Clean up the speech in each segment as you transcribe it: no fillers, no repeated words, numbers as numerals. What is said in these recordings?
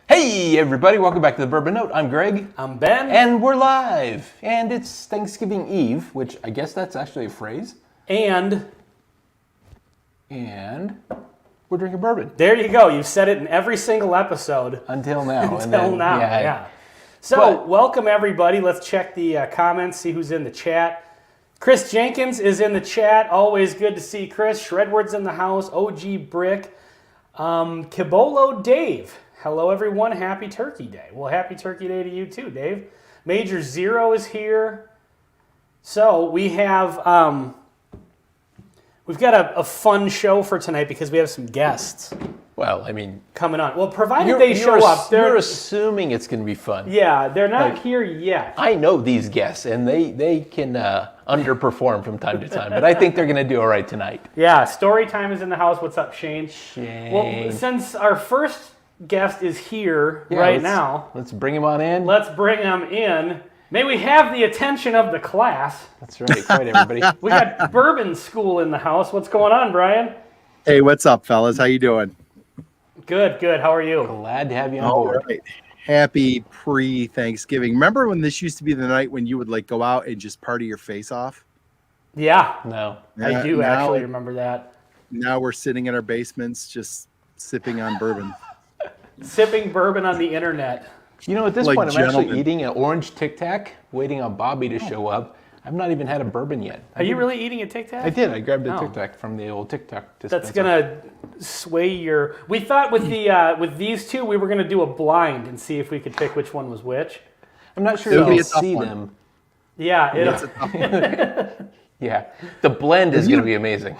Hey everybody, welcome back to the Bourbon Note. I'm Greg. I'm Ben. And we're live. And it's Thanksgiving Eve, which I guess that's actually a phrase. And we're drinking bourbon. there you go. You've said it in every single episode. Until now. Until now, yeah. So, welcome everybody. Let's check the comments, see who's in the chat. Chris Jenkins is in the chat. Always good to see Chris. Shredward's in the house. OG Brick. Kibolo Dave. Hello, everyone. Happy Turkey Day. Well, happy Turkey Day to you, too, Dave. Major Zero is here. So we have, we've got a fun show for tonight because we have some guests. Well, I mean, coming on. Well, provided they show up. You're assuming it's going to be fun. Yeah, they're not here yet. I know these guests, and they can underperform from time to time, but I think they're going to do all right tonight. Yeah, story time is in the house. What's up, Shane? Shane. Well, since our first guest is here now. Let's bring him on in. Let's bring him in. May we have the attention of the class. That's right. Right, everybody. We got Bourbon School in the house. What's going on, Brian? Hey, what's up, fellas? How you doing? Good, good. How are you? Glad to have you on board. Right. Happy pre-Thanksgiving. Remember when this used to be the night when you would like go out and just party your face off? Yeah. No. I do actually remember that. Now we're sitting in our basements just sipping on bourbon. Sipping bourbon on the internet. You know, at this Like point, I'm gentlemen. actually eating an orange Tic Tac, waiting on Bobby to show up. I've not even had a bourbon yet. Are you really eating a Tic Tac? I did. I grabbed a Tic Tac from the old Tic Tac dispenser. That's gonna sway your. We thought with the with these two, we were gonna do a blind and see if we could pick which one was which. I'm not sure It'll you be can a tough see one. them. Yeah, It's a tough one. Yeah, the blend is going to be amazing.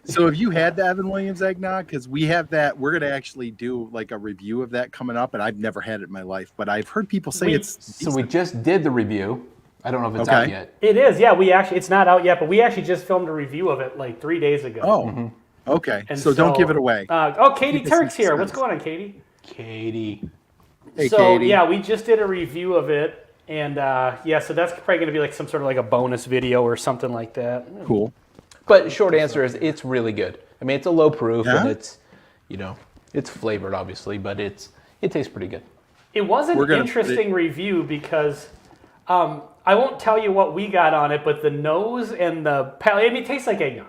So have you had the Evan Williams eggnog? Because we have that. We're going to actually do like a review of that coming up, and I've never had it in my life, but I've heard people say it's So we just did the review. I don't know if it's out yet. it is. Yeah, we actually it's not out yet, but we actually just filmed a review of it like 3 days ago. Oh, okay. And So don't give it away. Katie Keep it Turk's here. suspense. What's going on, Katie? Katie. Hey, So Katie. yeah, we just did a review of it, and yeah, so that's probably going to be like some sort of like a bonus video or something like that. Cool. But short answer is it's really good. I mean, it's a low proof Yeah? and it's, you know, it's flavored obviously, but it tastes pretty good. It was an We're gonna interesting review because I won't tell you what we got on it, but the nose and the palate, I mean, it tastes like eggnog.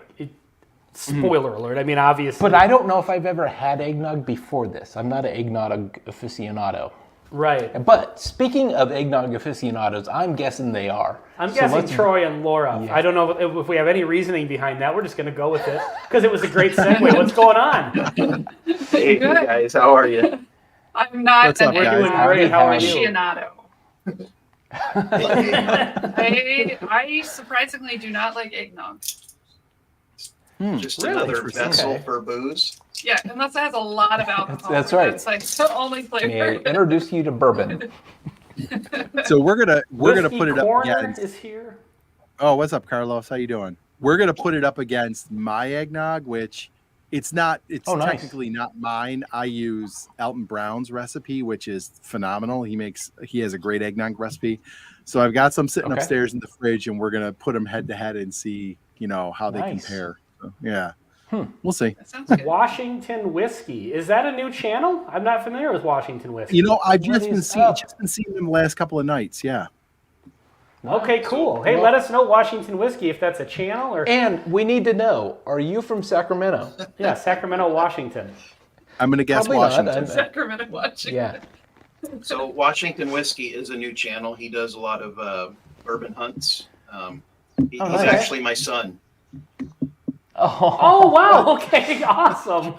Spoiler alert. I mean, obviously. But I don't know if I've ever had eggnog before this. I'm not an eggnog aficionado. Right. But speaking of eggnog aficionados, I'm guessing they are. I'm So guessing let's- Troy and Laura. Yeah. I don't know if we have any reasoning behind that. We're just going to go with it because it was a great segue. What's going on? Hey guys, how are you? I'm not What's up, an guys? We're doing great. How are you? aficionado. I surprisingly do not like eggnog. Just Really? another Interesting. vessel Okay. for booze. Yeah, unless it has a lot of alcohol. That's right. It's like the only May I flavor. introduce you to bourbon? So we're gonna Whiskey put it up Corner against. is here. Oh, what's up, Carlos? How you doing? We're gonna put it up against my eggnog, which it's not. It's Oh, nice. technically not mine. I use Elton Brown's recipe, which is phenomenal. He has a great eggnog recipe. So I've got some sitting Okay. upstairs in the fridge, and we're gonna put them head to head and see, how they Nice. compare. So, yeah, we'll see. That sounds good. Washington Whiskey. Is that a new channel? I'm not familiar with Washington Whiskey. I've What just been is seeing up? them the last couple of nights. Yeah. Okay, cool. Hey, let us know Washington Whiskey if that's a channel or And we need to know, are you from Sacramento? yeah, Sacramento, Washington. I'm gonna guess Probably not. Washington. Sacramento, Washington. Yeah. So Washington Whiskey is a new channel. He does a lot of bourbon hunts. He's nice. actually my son. Oh, wow. Okay, awesome.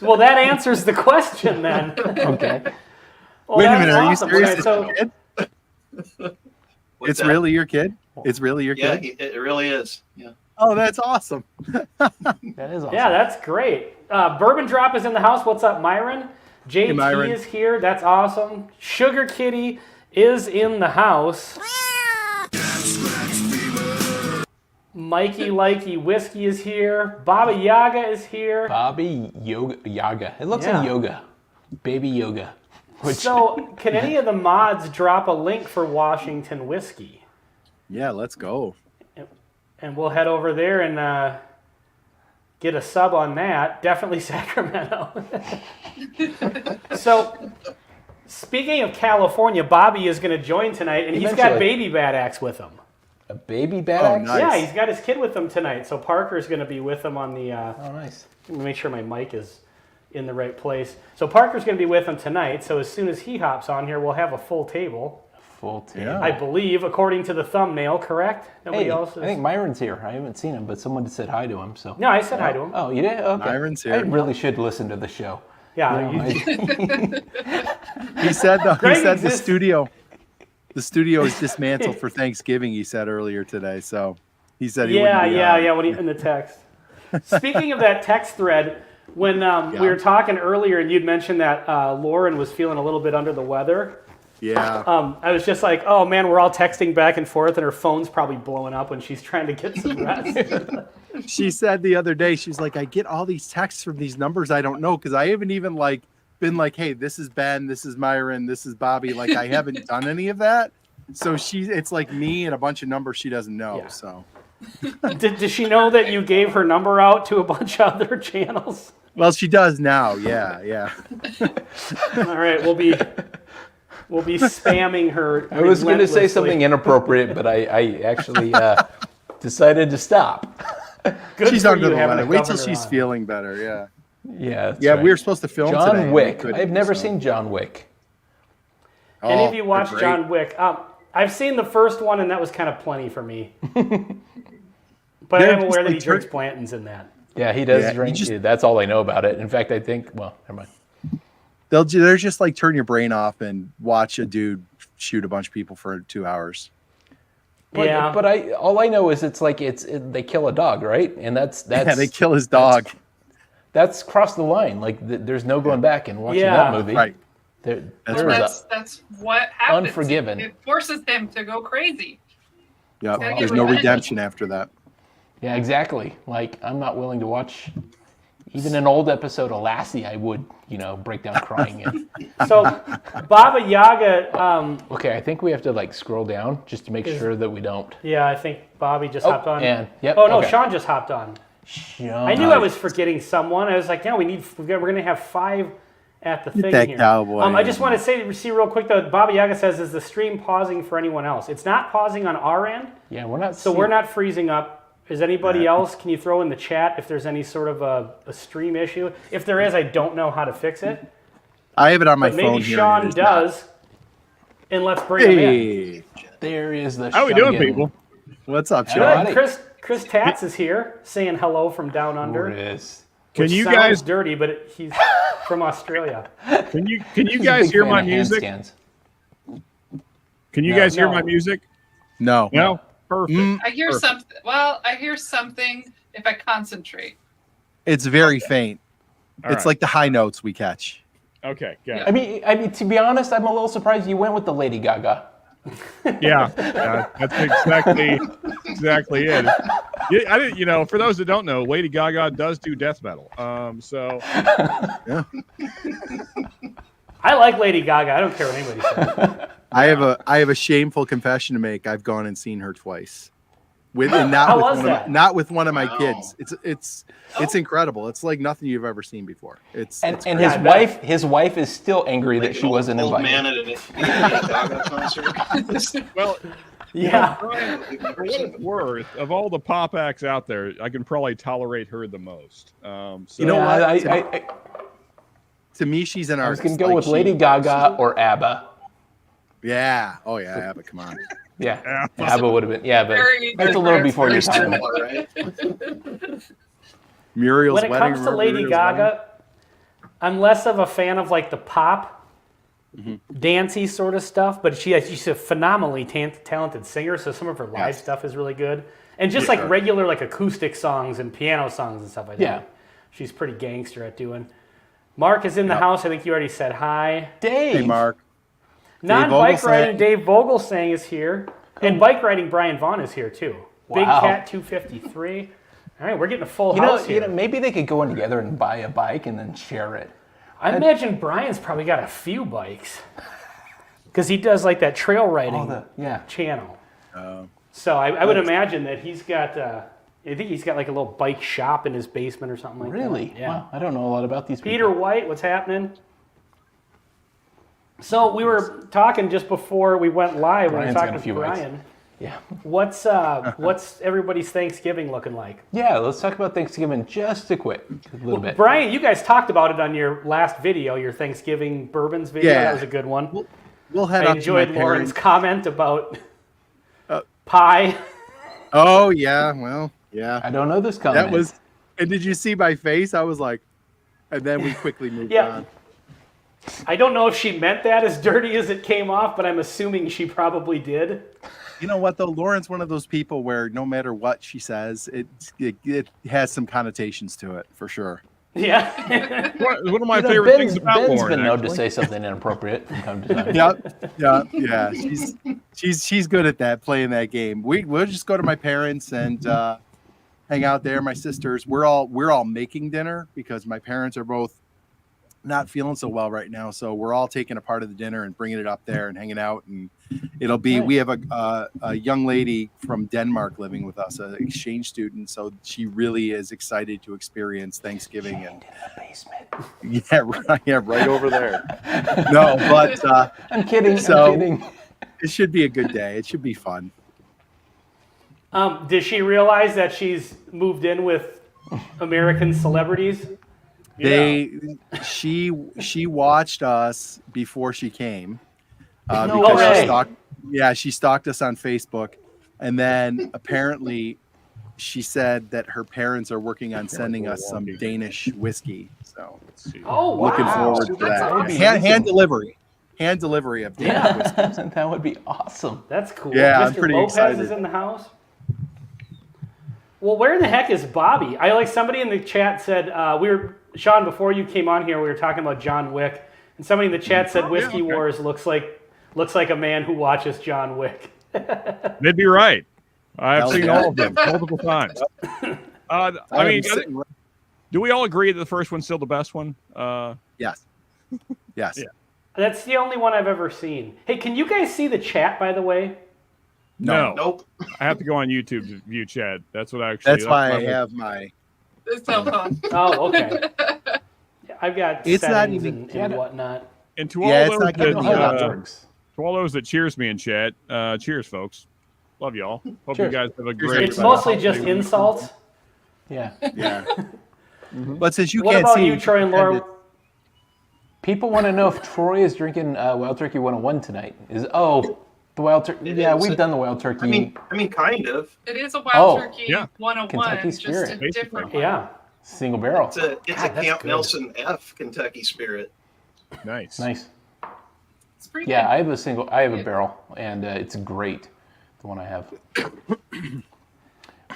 Well, that answers the question then. Okay. Well, Wait a that's minute, are you awesome. serious? Okay, so, What's It's that? really your kid? It's really your Yeah, kid? it really is. Yeah. Oh, that's awesome. That is awesome. yeah, that's great. Bourbon Drop is in the house. What's up, Myron? JT Myron. is here. That's awesome. Sugar Kitty is in the house. Mikey Likey Whiskey is here. Baba Yaga is here. Bobby Yaga. It looks Yeah. like yoga. Baby yoga. Which, So, can any of the mods drop a link for Washington Whiskey? Yeah, let's go. And we'll head over there and get a sub on that. Definitely Sacramento. So, speaking of California, Bobby is going to join tonight, and he's got Eventually. Baby Bad Axe with him. a baby bad Oh, axe? nice. Yeah, he's got his kid with him tonight. So Parker's going to be with him on the. Oh, nice. Let me make sure my mic is in the right place. So Parker's going to be with him tonight. So as soon as he hops on here, we'll have a full table. Full table. Yeah. I believe, according to the thumbnail, correct? Nobody Hey, else is. I think Myron's here. I haven't seen him, but someone said hi to him. So. No, I said hi to him. Oh, you did? Okay. Myron's I here. really should listen to the show. Yeah. You know, He said the Greg the exists. studio is dismantled for Thanksgiving, he said earlier today. So he said he wouldn't be Yeah. When he in the text. Speaking of that text thread, when we were talking earlier, and you'd mentioned that Lauren was feeling a little bit under the weather. Yeah. I was just like, oh man, we're all texting back and forth, and her phone's probably blowing up when she's trying to get some rest. She said the other day, she's like, I get all these texts from these numbers I don't know, because I haven't even been like, hey, this is Ben, this is Myron, this is Bobby. Like, I haven't done any of that. So it's like me and a bunch of numbers she doesn't know. Yeah. So Does she know that you gave her number out to a bunch of other channels? well, she does now. Yeah. All right, we'll be spamming her. I was going to say relentlessly. something inappropriate, but I actually decided to stop. Good She's for under you the having weather. a Wait till governor she's on. feeling better. Yeah. Yeah, that's Yeah, right. we were supposed to film John today. and we Wick. couldn't, I've never so. seen John Wick. Any Oh, of you watched they're John great. Wick? I've seen the first one, and that was kind of plenty for me. But They're I am aware just that like he drinks Blanton's in that. Yeah, he does Yeah, he drink. just- That's all I know about it. In fact, I think. Well, never mind. They're just like turn your brain off and watch a dude shoot a bunch of people for 2 hours. But, Yeah. But all I know is they kill a dog, right? And that's Yeah, they kill his dog. That's crossed the line. Like there's no going back and watching Yeah. that movie. Right. There, That's there right. is That's what happens. Unforgiven. It forces him to go crazy. Yep. Gotta get There's no revenge. redemption after that. Yeah, exactly. Like I'm not willing to watch even an old episode of Lassie. I would, break down crying. So, Baba Yaga, Okay, I think we have to scroll down just to make sure that we don't. yeah, I think Bobby just hopped on. and yep. Oh no, okay. Sean just hopped on. Sean. I knew I was forgetting someone. I was like, yeah, we're going to have 5 at the thing that here. cowboy. I just want to see real quick though. Baba Yaga says, "Is the stream pausing for anyone else?" It's not pausing on our end, Yeah, we're not. so we're not freezing up. Is anybody else? Can you throw in the chat if there's any sort of a stream issue? If there is, I don't know how to fix it. I have it on my But phone maybe here. Sean and it is not. does. And let's bring him in. Hey, There is the. How we doing, Shotgun. people? what's up, Hello. Sean? Howdy. Chris Tats is here saying hello from down under. Chris. Can Which you sounds guys dirty, but he's from Australia. can you He's a guys big hear fan my of music? handstands. Can you No. guys hear No. my music? No. No. Perfect. I hear Perfect. something. Well, I hear something if I concentrate. It's very faint. All It's right. like the high notes we catch. Okay. Got I mean, to be honest, I'm a little surprised you went with the Lady Gaga. it. Yeah. That's exactly it. Yeah, I didn't. For those that don't know, Lady Gaga does do death metal. So I like Lady Gaga. I don't care what anybody says. I have a shameful confession to make. I've gone and seen her twice. And How was that? not with one of my Wow. kids. It's incredible. It's like nothing you've ever seen before. It's And it's and great. his wife is still angry that Like she an wasn't old invited. man at a Gaga concert. well, Yeah. for what it's worth, of all the pop acts out there, I can probably tolerate her the most. So You know Yeah, what? To me, she's an I was artist. gonna go with Lady Gaga or ABBA. Yeah. Oh yeah, Abba, come on. Yeah, ABBA would have been. Yeah, but Very that's a little different. before your Very time. similar, right? Muriel's When it Wedding. comes to remember Lady Muriel's Gaga, Wedding? I'm less of a fan of like the pop, dancey sort of stuff. But she's a phenomenally talented singer, so some of her live Yes. stuff is really good. And just like regular like acoustic songs and piano songs and stuff like Yeah. that. She's pretty gangster at doing. Mark is in the house. I think you already said hi. Dave. Hey, Mark. Non-bike Vogelsang. riding Dave Vogelsang is here. And bike riding Brian Vaughn is here too. Big Wow. Cat 253. All right, we're getting a full You know, house here. maybe they could go in together and buy a bike and then share it. I imagine Brian's probably got a few bikes. Because he does like that trail riding Yeah. channel. So I would imagine that he's got, I think he's got like a little bike shop in his basement or something like Really? that. Yeah. Wow. I don't know a lot about these Peter people. White, what's happening? So we were talking just before we went live. We were Brian's talking got a with few bikes. Brian. Yeah. What's everybody's Thanksgiving looking like? Yeah, let's talk about Thanksgiving just a little bit. Brian, you guys talked about it on your last video, your Thanksgiving bourbons video. Yeah. That was a good one. We'll head I up enjoyed to my Lauren's parents. comment about pie. Oh yeah, well, yeah. I don't know this comment. That was. And did you see my face? I was like, and then we quickly moved Yeah. on. I don't know if she meant that as dirty as it came off, but I'm assuming she probably did. You know what though? Lauren's one of those people where no matter what she says, it has some connotations to it for sure. Yeah. One of my You know, favorite things about Ben's Lauren. been known to actually. say something inappropriate from time to time. Yeah. She's good at that, playing that game. We'll just go to my parents and hang out there. My sisters, we're all making dinner because my parents are both not feeling so well right now, so we're all taking a part of the dinner and bringing it up there and hanging out. And it'll be we have a young lady from Denmark living with us, an exchange student, so she really is excited to experience Thanksgiving. And In the basement. yeah, right over there. No, but I'm kidding. So- I'm kidding. it should be a good day. It should be fun. Does she realize that she's moved in with American celebrities? She watched us before she came No because way. she stalked us on Facebook, and then apparently she said that her parents are working on sending us some Danish whiskey. So Oh, wow. looking forward to That's that. awesome. Hand delivery of Danish whiskey. That would be awesome. That's cool. Yeah, Mr. I'm pretty Lopez excited. is in the house. Well, where in the heck is Bobby? I like somebody in the chat said Sean, before you came on here, we were talking about John Wick, and somebody in the chat said Whiskey okay. Wars looks like a man who watches John Wick. They'd be right. I've Hell seen yeah. all of them multiple times. I mean, do we all agree that the first one's still the best one? Yes. Yeah. That's the only one I've ever seen. Hey, can you guys see the chat, by the way? No. Nope. I have to go on YouTube to view Chad. That's what I actually. That's why I my- have my. It's so fun. Oh, okay. I've got It's not settings even- and whatnot. And to Yeah, all it's those not that, giving me How that options. works. to all those that cheers me in chat, cheers, folks. Love y'all. Hope Cheers. you guys have a great. It's mostly just insults. Yeah. Yeah. But since you What can't about see, you, Troy and Laura? People want to know if Troy is drinking Wild Turkey 101 tonight. The Wild Turkey. It Yeah, is. we've done the Wild Turkey. I mean, kind of. It is a Oh, Wild Turkey yeah. 101, Kentucky just Spirit, a basically. different one. Yeah. Single barrel. It's a God, that's Camp good. Nelson F Kentucky Spirit. Nice. Nice. It's pretty Yeah, good. I have a barrel, and it's great. The one I have.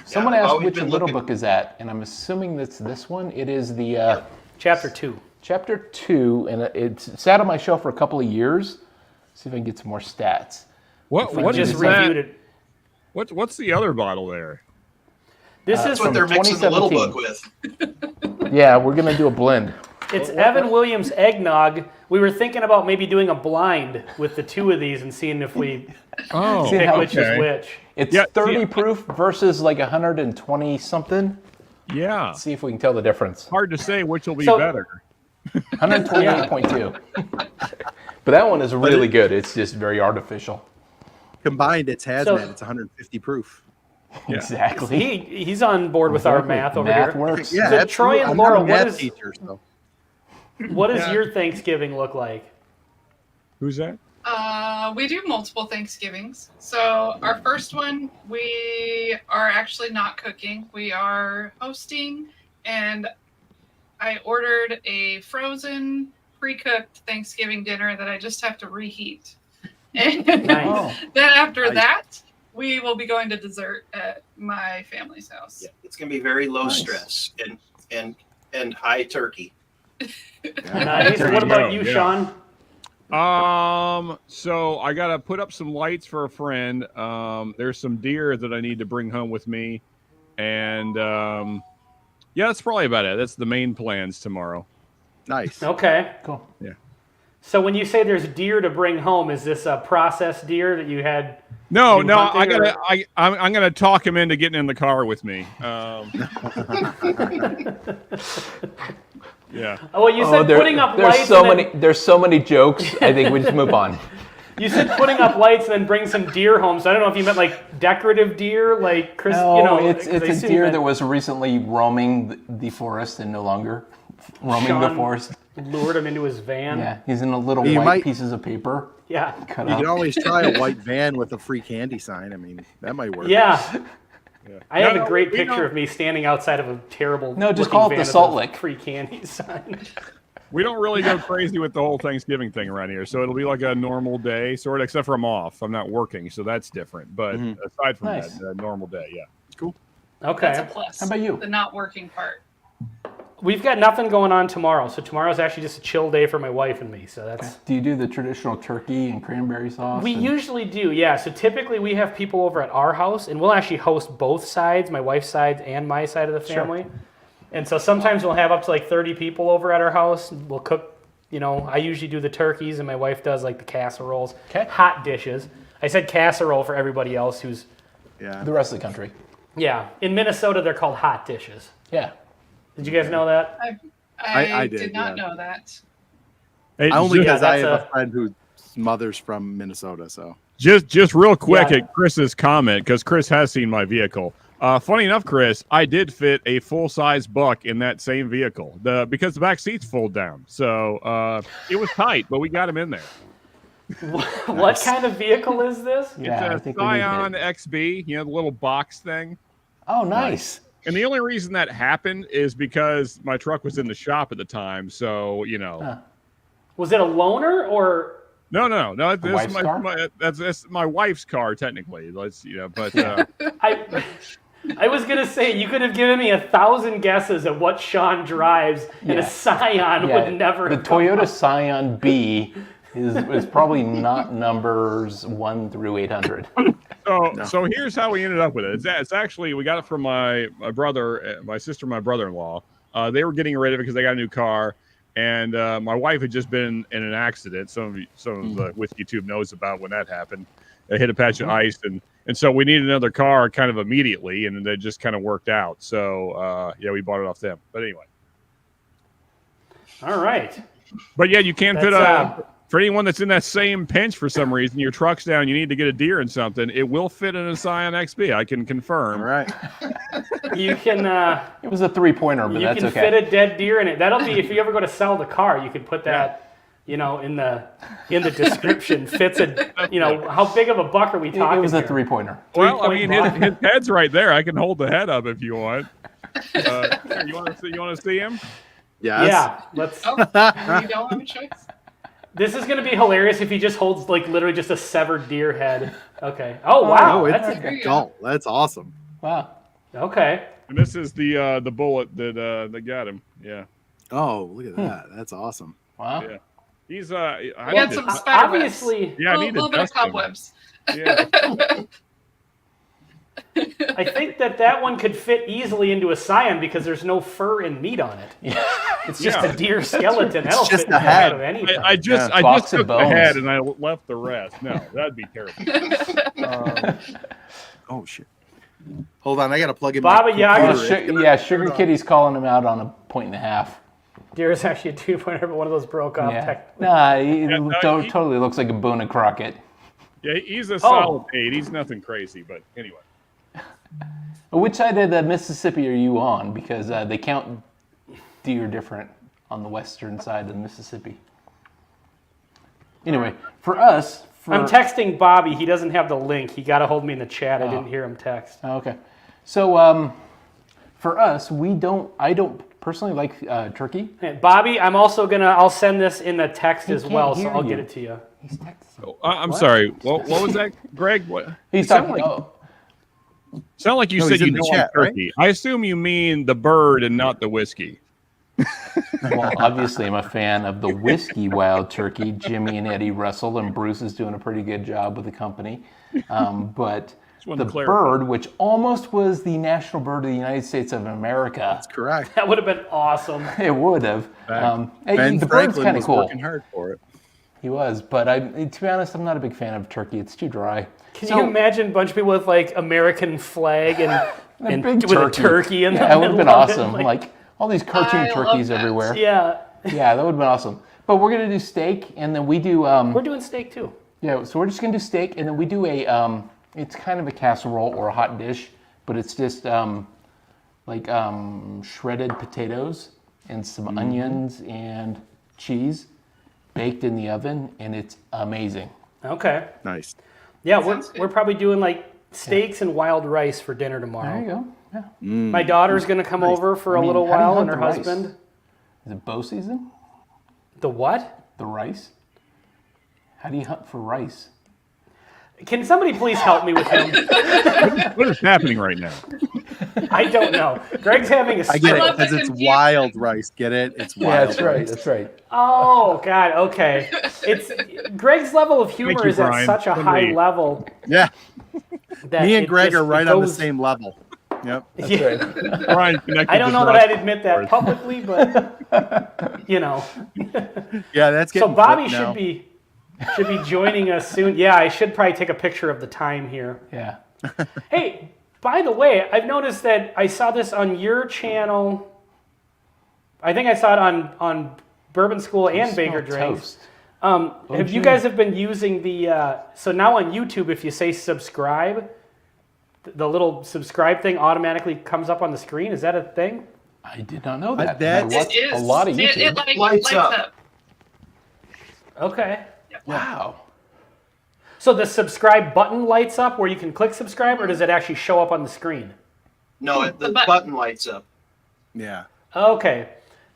Someone I've asked always which been little looking- book is that, and I'm assuming that's this one. It is the Chapter 2. chapter 2, and it's sat on my shelf for a couple of years. See if I can get some more stats. What We what just is reviewed that? it. What's the other bottle there? This is That's what from they're mixing the little 2017. book with. Yeah, we're gonna do a blend. It's Evan Williams Eggnog. We were thinking about maybe doing a blind with the two of these and seeing if we Oh, See pick how- which is which. It's Yeah, 30 see, proof versus like 120 something. yeah. See if we can tell the difference. Hard to say which will be So- better. 128.2. But that one is really good. It's just very artificial. combined, it's hazmat. So- It's 150 proof. Yeah. Exactly. He's on board with our Exactly. math over Math here. works. Yeah, So absolutely. Troy and I'm Laura, not a what math is- teacher, so What does your Thanksgiving look like? Who's that? We do multiple Thanksgivings. So our first one, we are actually not cooking. We are hosting, and I ordered a frozen, pre-cooked Thanksgiving dinner that I just have to reheat. And Nice. then after Nice. that, we will be going to dessert at my family's house. Yeah, it's going to be very low Nice. stress and high turkey. Nice. There What you about go, you, yeah. Sean? So I gotta put up some lights for a friend. There's some deer that I need to bring home with me, and yeah, that's probably about it. That's the main plans tomorrow. Nice. Okay. Cool. So when you say there's deer to bring home, is this a processed deer that you had? No, You no, hunting I'm gonna talk him into getting in the car with me. Yeah. Oh, well, you said putting up lights. There's so many jokes. I think we just move on. You said putting up lights and then bring some deer home. So I don't know if you meant like decorative deer, like Chris. No, you know, it's I a assume you deer meant that was recently roaming the forest and no longer roaming the Sean forest. lured him into his van. Yeah, he's in a little You white might- pieces of paper Yeah. cut You up. can always try a white van with a free candy sign. I mean, that might work. Yeah. I have No, a great we picture don't- of me standing outside of a terrible. No, just looking call it van the with Salt a Lick. Free candy sign. We don't really go crazy with the whole Thanksgiving thing around here, so it'll be like a normal day, sort of, except for I'm off. I'm not working, so that's different. But aside from Nice. that, normal day, yeah. Okay. That's a plus. How about you? The not working part. We've got nothing going on tomorrow, so tomorrow's actually just a chill day for my wife and me. So that's. Do you do the traditional turkey and cranberry sauce? We and- usually do, yeah. So typically we have people over at our house, and we'll actually host both sides, my wife's side and my side of the family. And so sometimes we'll have up to like 30 people over at our house. We'll cook, you know, I usually do the turkeys, and my wife does like the casseroles, 'Kay. hot dishes. I said casserole for everybody else who's, Yeah. the rest of the country. yeah. In Minnesota, they're called hot dishes. Yeah. Did you guys know that? I did, did not yeah. know that. Hey, Only just, because I that's have a- a friend whose mother's from Minnesota, so. just real quick Yeah. at Chris's comment, because Chris has seen my vehicle. Funny enough, Chris, I did fit a full-size buck in that same vehicle because the back seats fold down. So it was tight, but we got him in there. What kind of vehicle is this? Yeah, I It's a think we need Scion it. XB, the little box thing. Oh, nice. And the only reason that happened is because my truck was in the shop at the time. So, Was it a loaner or? No. This wife's is car? that's my wife's car, technically. But I was gonna say you could have given me 1,000 guesses at what Sean drives, and a Yeah. Scion Yeah, would never. the have come Toyota up. Scion B is probably not numbers 1 through 800. So here's how we ended up with it. It's actually, we got it from my brother, my sister, my brother-in-law. They were getting rid of it because they got a new car, and my wife had just been in an accident. Some of the whiskey tube knows about when that happened. They hit a patch of ice, and so we needed another car kind of immediately, and it just kind of worked out. So yeah, we bought it off them. But anyway, All right. but yeah, you can fit That's, for anyone that's in that same pinch for some reason, your truck's down, you need to get a deer in something. It will fit in a Scion XB. I can confirm. All right. You can It was a 3-pointer, but you that's can okay. fit a dead deer in it. That'll be if you ever go to sell the car, you could put that, you know, in the description. Fits a, you know, how big of a buck are we talking? It was a here? 3-pointer. Well, I mean, Three-point his head's right there. I can hold the head up if you want. Here, you want to see him? Yes. Yeah. Let's. Oh, you don't have a choice. This is gonna be hilarious if he just holds like literally just a severed deer head. Okay. Oh wow, Oh, that's it's There a, you go. adult. That's awesome. Wow. okay. And this is the bullet that got him. Yeah, Oh, look at that. That's awesome. Wow. Yeah. He's I I got need some to- spider Obviously, yeah, I a need little to bit of dust him. cobwebs. Yeah. I think that one could fit easily into a Scion because there's no fur and meat on it. Yeah. It's just Yeah. a deer skeleton. That'll just fit in a the head head. of anything. I just Yeah. I Box just of took the bones. head and I left the rest. No, that'd be terrible. Oh shit. Hold on, I gotta plug in Baba my Yaga. computer. Sugar Kitty's calling him out on a 1.5. Deer is actually a 2-pointer, but one of those broke off. Yeah. Technically. Nah, he no, he- totally looks like a Boone and Crockett. Yeah, he's a solid 8. He's nothing crazy, but anyway. Which side of the Mississippi are you on? Because they count deer different on the western side of the Mississippi. Anyway, for us, I'm texting Bobby. He doesn't have the link. He got a hold of me in the chat. I didn't hear him text. Okay, so for us, I don't personally like turkey. Hey, Bobby, I'll send this in the text as can't well, so hear I'll you. get it to you. He's texting. Oh, I'm sorry. What was that, Greg? What? He's Sound talking. like- Sound like you No, said he's you in the don't chat, like turkey. I assume you mean the bird and not the whiskey. Well, obviously, I'm a fan of the whiskey wild turkey. Jimmy and Eddie Russell, and Bruce is doing a pretty good job with the company. But wanted the to clarify. bird, which almost was the national bird of the United States of America, That's correct. That would have been awesome. it would have. Hey, Ben the bird's Franklin kind of was cool. working hard for it. He was, but to be honest, I'm not a big fan of turkey. It's too dry. Can you imagine a bunch of people with like American flag and big with a turkey in the Yeah, it would have been middle of it, awesome. Like all these cartoon I love turkeys that. everywhere. Yeah, Yeah, that would have been awesome. But we're gonna do steak, and then we do. we're doing steak too. Yeah, so we're just gonna do steak, and then we do a. It's kind of a casserole or a hot dish, but it's just shredded potatoes and some onions and cheese, baked in the oven, and it's amazing. Okay. Nice. Yeah, Sounds good. we're probably doing like steaks and wild rice for dinner tomorrow. There you go. Yeah. My daughter's gonna come over for a little how do you while, hunt and her the rice? husband. Is it bow season? The what? The rice? How do you hunt for rice? Can somebody please help me with him? What is happening right now? I don't know. Greg's having a I get it love because the it's confusion. wild rice. Get it? It's wild. rice. That's right. Oh God. Okay. It's Greg's level of humor you, is at Brian. such a Good high read. level Yeah. that Me and it Greg just- are right it on the goes- same level. Yep. Yeah. Brian connected I don't the know that dots. I'd admit that publicly, but you know. Yeah, that's So getting Bobby flipped now. should be joining us soon. Yeah, I should probably take a picture of the time here. Yeah. Hey, by the way, I've noticed that I saw this on your channel. I think I saw it on Bourbon School and Baker Smell Drinks. toast. Have you guys have been using the so now on YouTube, if you say subscribe, the little subscribe thing automatically comes up on the screen? Is that a thing? I did not know that. I that's- watch It is. a lot of YouTube. It like Lights lights up. up. Okay. Wow. So the subscribe button lights up where you can click subscribe, or does it actually show up on the screen? No, the button. button lights up. Yeah. Okay,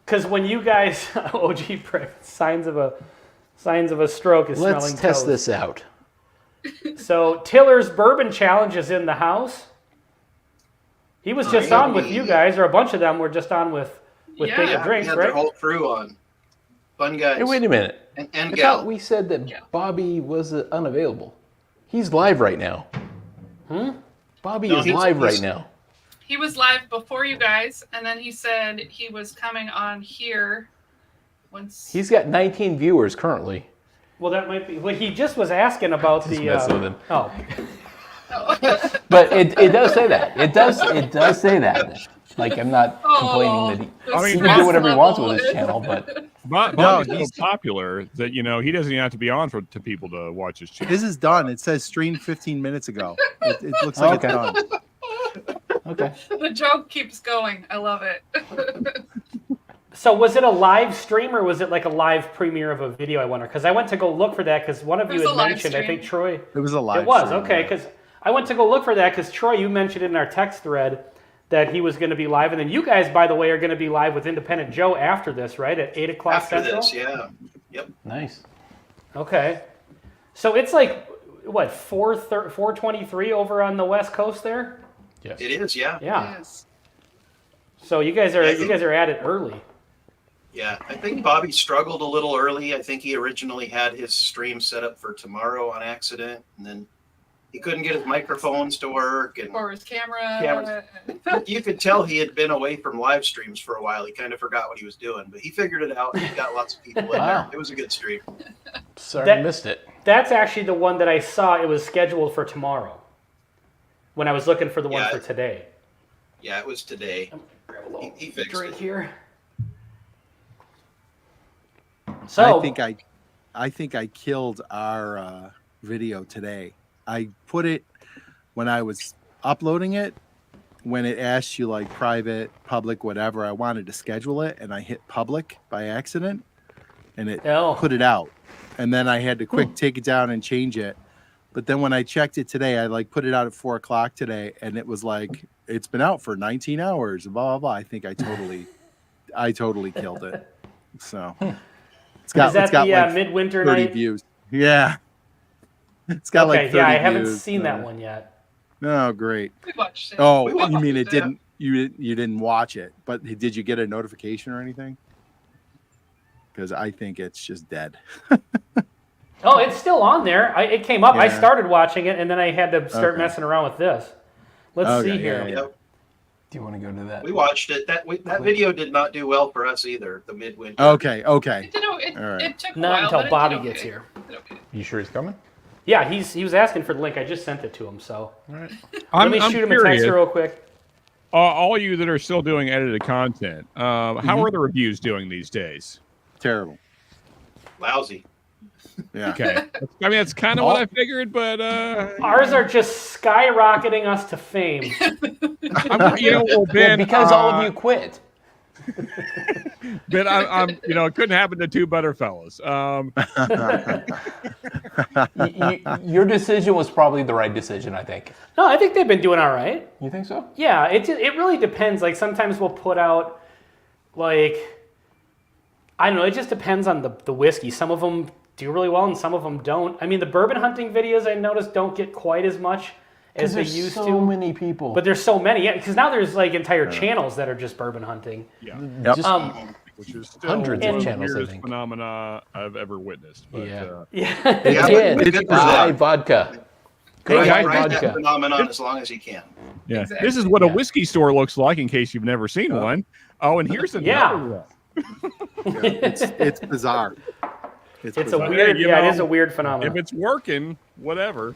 because when you guys, OG prick, signs of a stroke is Let's smelling test toast. this out. So Tiller's Bourbon Challenge is in the house. He was just yeah, on with you guys, or a bunch of them were just on with Yeah. Baker Yeah, Drinks, we had right? their whole crew on. Fun guys. Hey, wait a minute. and I gal. thought we said that Bobby was unavailable. He's live right now. Bobby No, is he's- live right he's- now. He was live before you guys, and then he said he was coming on here once. He's got 19 viewers currently. Well, that might be. Well, he just was asking about Just the. messing with him. Oh, But it does say that. It does say that. Like, I'm not complaining that the I mean, he can do whatever he wants stress with his level. channel, but Bobby's he's- so popular that he doesn't even have to be on to people to watch his channel. This is done. It says streamed 15 minutes ago. It looks like Okay. it's done. okay. The joke keeps going. I love it. so was it a live stream or was it like a live premiere of a video? I wonder because I went to go look for that because one of It you was had a live mentioned. I stream. think Troy. It was a live It was stream, okay yeah. because I went to go look for that because Troy, you mentioned it in our text thread that he was going to be live, and then you guys, by the way, are going to be live with Independent Joe after this, right? At 8 o'clock After Central. this, yeah. Yep. Nice. Okay, so it's like what 4:23 over on the West Coast there. Yes. It is, yeah. Yeah. Yes. So you guys are Yeah, I you think- guys are at it early. Yeah. I think Bobby struggled a little early. I think he originally had his stream set up for tomorrow on accident, and then he couldn't get his microphones to work, and Or his camera. Cameras. you could tell he had been away from live streams for a while. He kind of forgot what he was doing, but he figured it out. He got lots of people in there. Wow. It was a good stream. Sorry That- I missed it. That's actually the one that I saw. It was scheduled for tomorrow. When I was looking for the one Yeah. for today. Yeah, it was today. Grab a little He fixed drink it. here. So I think I killed our video today. I put it when I was uploading it when it asks you like private, public, whatever, I wanted to schedule it, and I hit public by accident, and it put it out. And then I had to quick take it down and change it. But then when I checked it today, I like put it out at 4:00 today, and it was like it's been out for 19 hours. Blah blah blah. I think I totally killed it. So it's got like midwinter 30 night views. Yeah, it's got like 30 yeah. I haven't views, seen that one yet. Oh, great. We watched it. Oh, We you watched mean it, it didn't? You didn't watch it, but did you get a notification or anything? Because I think it's just dead. Oh, it's still on there. It came up. I Yeah. started watching it, and then I had to start messing around with this. Let's Okay, see here. yeah. Yep. Do you want to go to that? We watched it. That video did not do well for us either. The midwinter. Okay. It, did, it, All right. it took a Not while, until but it Bobby did gets okay. here. It did okay. You sure he's coming? Yeah, he was asking for the link. I just sent it to him. So All right. let me shoot him a text real quick. All you that are still doing edited content, how are the reviews doing these days? Terrible. Lousy. Yeah. Okay. I mean, that's kind of what I figured, but Ours are just skyrocketing us to fame. well, Ben, because all of you quit. Ben, I'm, it couldn't happen to two better fellas. Your decision was probably the right decision, I think. No, I think they've been doing all right. You think so? Yeah, it really depends. Like sometimes we'll put out, like, I don't know. It just depends on the whiskey. Some of them do really well, and some of them don't. I mean, the bourbon hunting videos I noticed don't get quite as much as they There's used so to. many people. But there's so many, yeah. Because now there's like entire channels that are just bourbon hunting. Yeah. Yep. Just, Which is still Hundreds one of the channels, I weirdest think. phenomena I've ever witnessed. But, Yeah. Yeah. Yeah, Again, but good for buy them. vodka. Hey, Buy guys, Ride that vodka. phenomenon as long as you can. yeah. Exactly. This is what a Yeah. whiskey store looks like in case you've never seen one. Oh, and here's another Yeah. one. It's bizarre. It's a bizarre. weird, you yeah, know, it is a weird If phenomenon. it's working, whatever.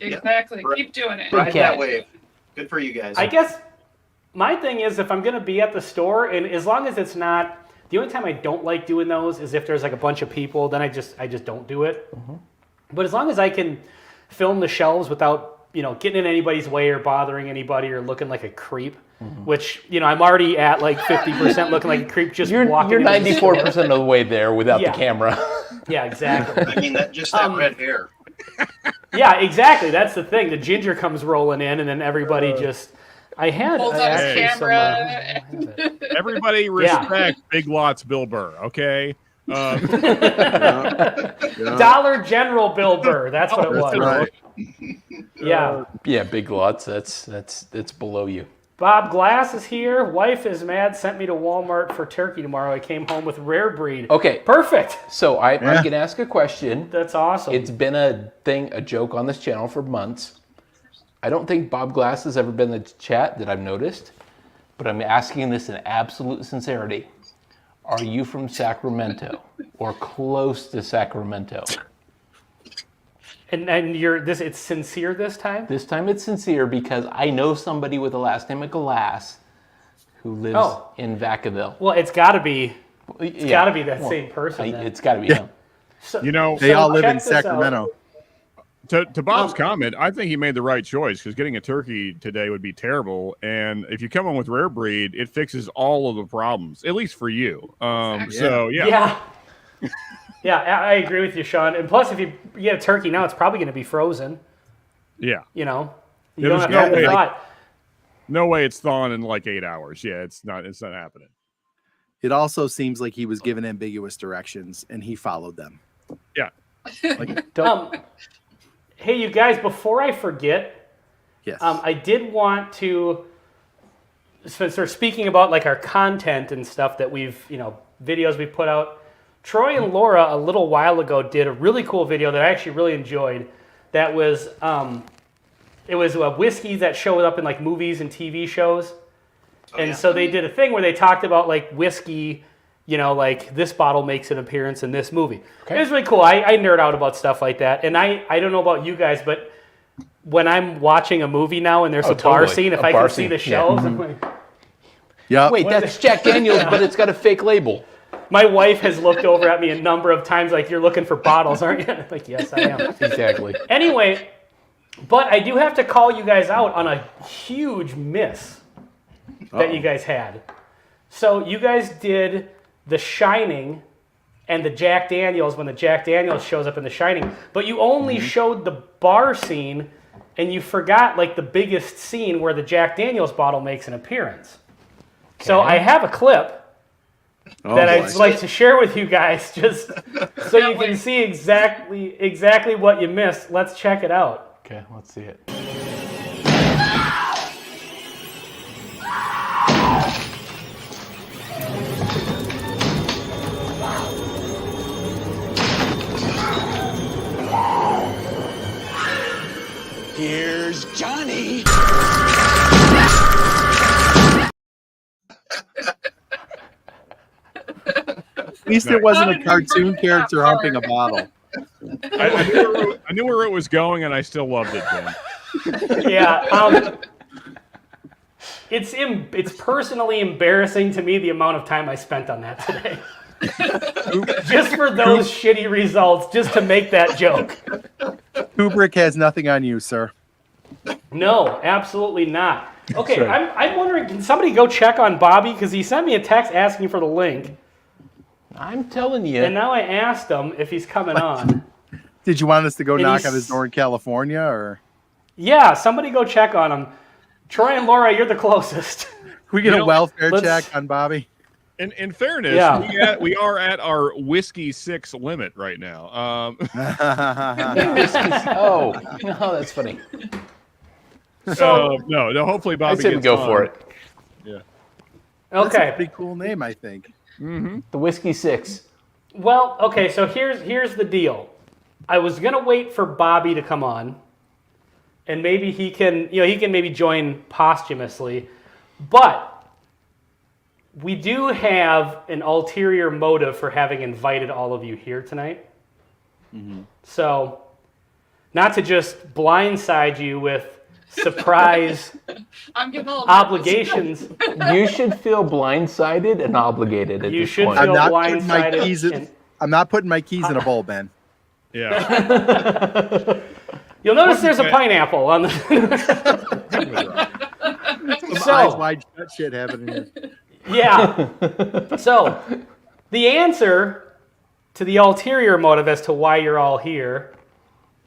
Exactly. Right. Keep doing it. Ride Okay. that wave. Good for you guys. I guess my thing is if I'm going to be at the store, and as long as it's not, the only time I don't like doing those is if there's like a bunch of people, then I just don't do it. But as long as I can film the shelves without, getting in anybody's way or bothering anybody or looking like a creep, which, I'm already at like 50% looking like a creep just You're walking into the store. 94% of the way there without Yeah. the camera. Yeah, exactly. I mean, that red hair. Yeah, exactly. That's the thing. The ginger comes rolling in, and then everybody just. Holds up his actually camera. Everybody respect Big Lots Bill Burr, okay? Dollar General Bill Burr. That's what it was. Right. Yeah. Yeah, big lots. That's below you. Bob Glass is here. Wife is mad. Sent me to Walmart for turkey tomorrow. I came home with rare breed. Okay, Perfect. so I'm going to ask a question. That's awesome. It's been a joke on this channel for months. I don't think Bob Glass has ever been in the chat that I've noticed, but I'm asking this in absolute sincerity. Are you from Sacramento or close to Sacramento? and it's sincere this time? This time it's sincere because I know somebody with the last name of Glass who lives in Vacaville. Well, it's got to be. It's gotta be that same person, then. It's got to be him. So, They all live check in this out. Sacramento. To Bob's comment, I think he made the right choice because getting a turkey today would be terrible. And if you come in with rare breed, it fixes all of the problems, at least for you. So, yeah. Yeah, I agree with you, Sean. And plus, if you get a turkey now, it's probably going to be frozen. Yeah. You don't there's have to no have way. a thought. No way it's thawing in like 8 hours. Yeah, it's not happening. It also seems like he was given ambiguous directions and he followed them. Yeah. Hey, you guys, before I forget, Yes. I did want to, since we're speaking about like our content and stuff that we've, videos we put out, Troy and Laura a little while ago did a really cool video that I actually really enjoyed. That was, it was a whiskey that showed up in like movies and TV shows. So they did a thing where they talked about like whiskey, like this bottle makes an appearance in this movie. Okay. It was really cool. I nerd out about stuff like that. And I don't know about you guys, but when I'm watching a movie now and there's a bar totally. scene, if A I bar can see scene, the yeah. shelves, I'm like, Yeah. Wait, that's Jack Daniels, but it's got a fake label. my wife has looked over at me a number of times like, you're looking for bottles, aren't you? I'm like, yes, I am. Exactly. Anyway, But I do have to call you guys out on a huge miss that you guys had. So you guys did The Shining and the Jack Daniels when the Jack Daniels shows up in The Shining, but you only showed the bar scene and you forgot like the biggest scene where the Jack Daniels bottle makes an appearance. Okay. So I have a clip that I'd like to share with you guys just so you can see exactly what you missed. Let's check it out. Okay, let's see it. Here's Johnny. At least it wasn't a cartoon character humping a bottle. I knew where it was going, and I still loved it, Ben. Yeah. It's personally embarrassing to me the amount of time I spent on that today. Just for those shitty results, just to make that joke. Kubrick has nothing on you, sir. No, absolutely not. Okay, I'm wondering, can somebody go check on Bobby? Because he sent me a text asking for the link. I'm telling you. And now I asked him if he's coming on. Did you want us to go And knock on his door in California, or? Yeah, somebody go check on him. Troy and Laura, you're the closest. We get a welfare check on Bobby. In fairness, we are at our whiskey 6 limit right now. Oh, that's funny. So no. Hopefully, Bobby I said gets go on. for it. Yeah. That's okay. a pretty cool name, I think. Mm-hmm. The Whiskey 6. Well, okay. So here's the deal. I was gonna wait for Bobby to come on, and maybe he can maybe join posthumously, but we do have an ulterior motive for having invited all of you here tonight. Mm-hmm. So, not to just blindside you with surprise I'm getting all obligations. You should feel blindsided and obligated at You this should point. feel I'm not putting my blindsided. keys in, I'm not putting my keys in a bowl, Ben. Yeah. You'll notice there's a pineapple on the. Some eyes wide shut shit happening here. Yeah. So, the answer to the ulterior motive as to why you're all here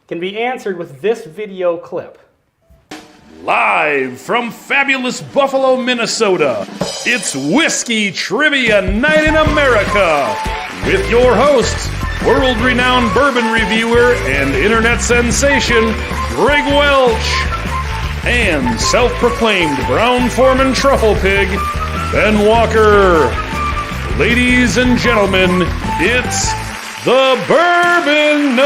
can be answered with this video clip. Live from fabulous Buffalo, Minnesota, it's Whiskey Trivia Night in America with your hosts, world-renowned bourbon reviewer and internet sensation, Greg Welch, and self-proclaimed Brown-Forman truffle pig, Ben Walker. Ladies and gentlemen, it's the Bourbon Note!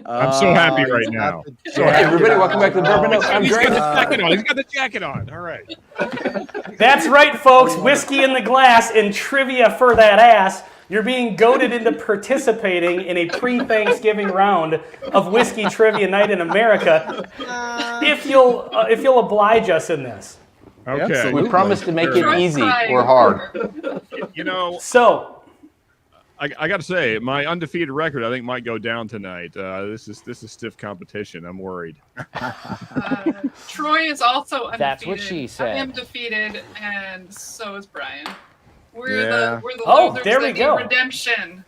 I'm so happy right now. Hey, everybody, welcome back to the Bourbon Note. I'm He's Greg. got the jacket on. He's got the jacket on. All right. That's right, folks. Whiskey in the glass and trivia for that ass. You're being goaded into participating in a pre-Thanksgiving round of Whiskey Trivia Night in America. If you'll oblige us in this. Okay. We promise to make it Troy's easy crying. or hard. You know, So, I got to say, my undefeated record, I think, might go down tonight. This is stiff competition. I'm worried. Troy is also undefeated. That's what she said. I am defeated, and so is Brian. We're Yeah. the Oh, losers there we that need go. redemption.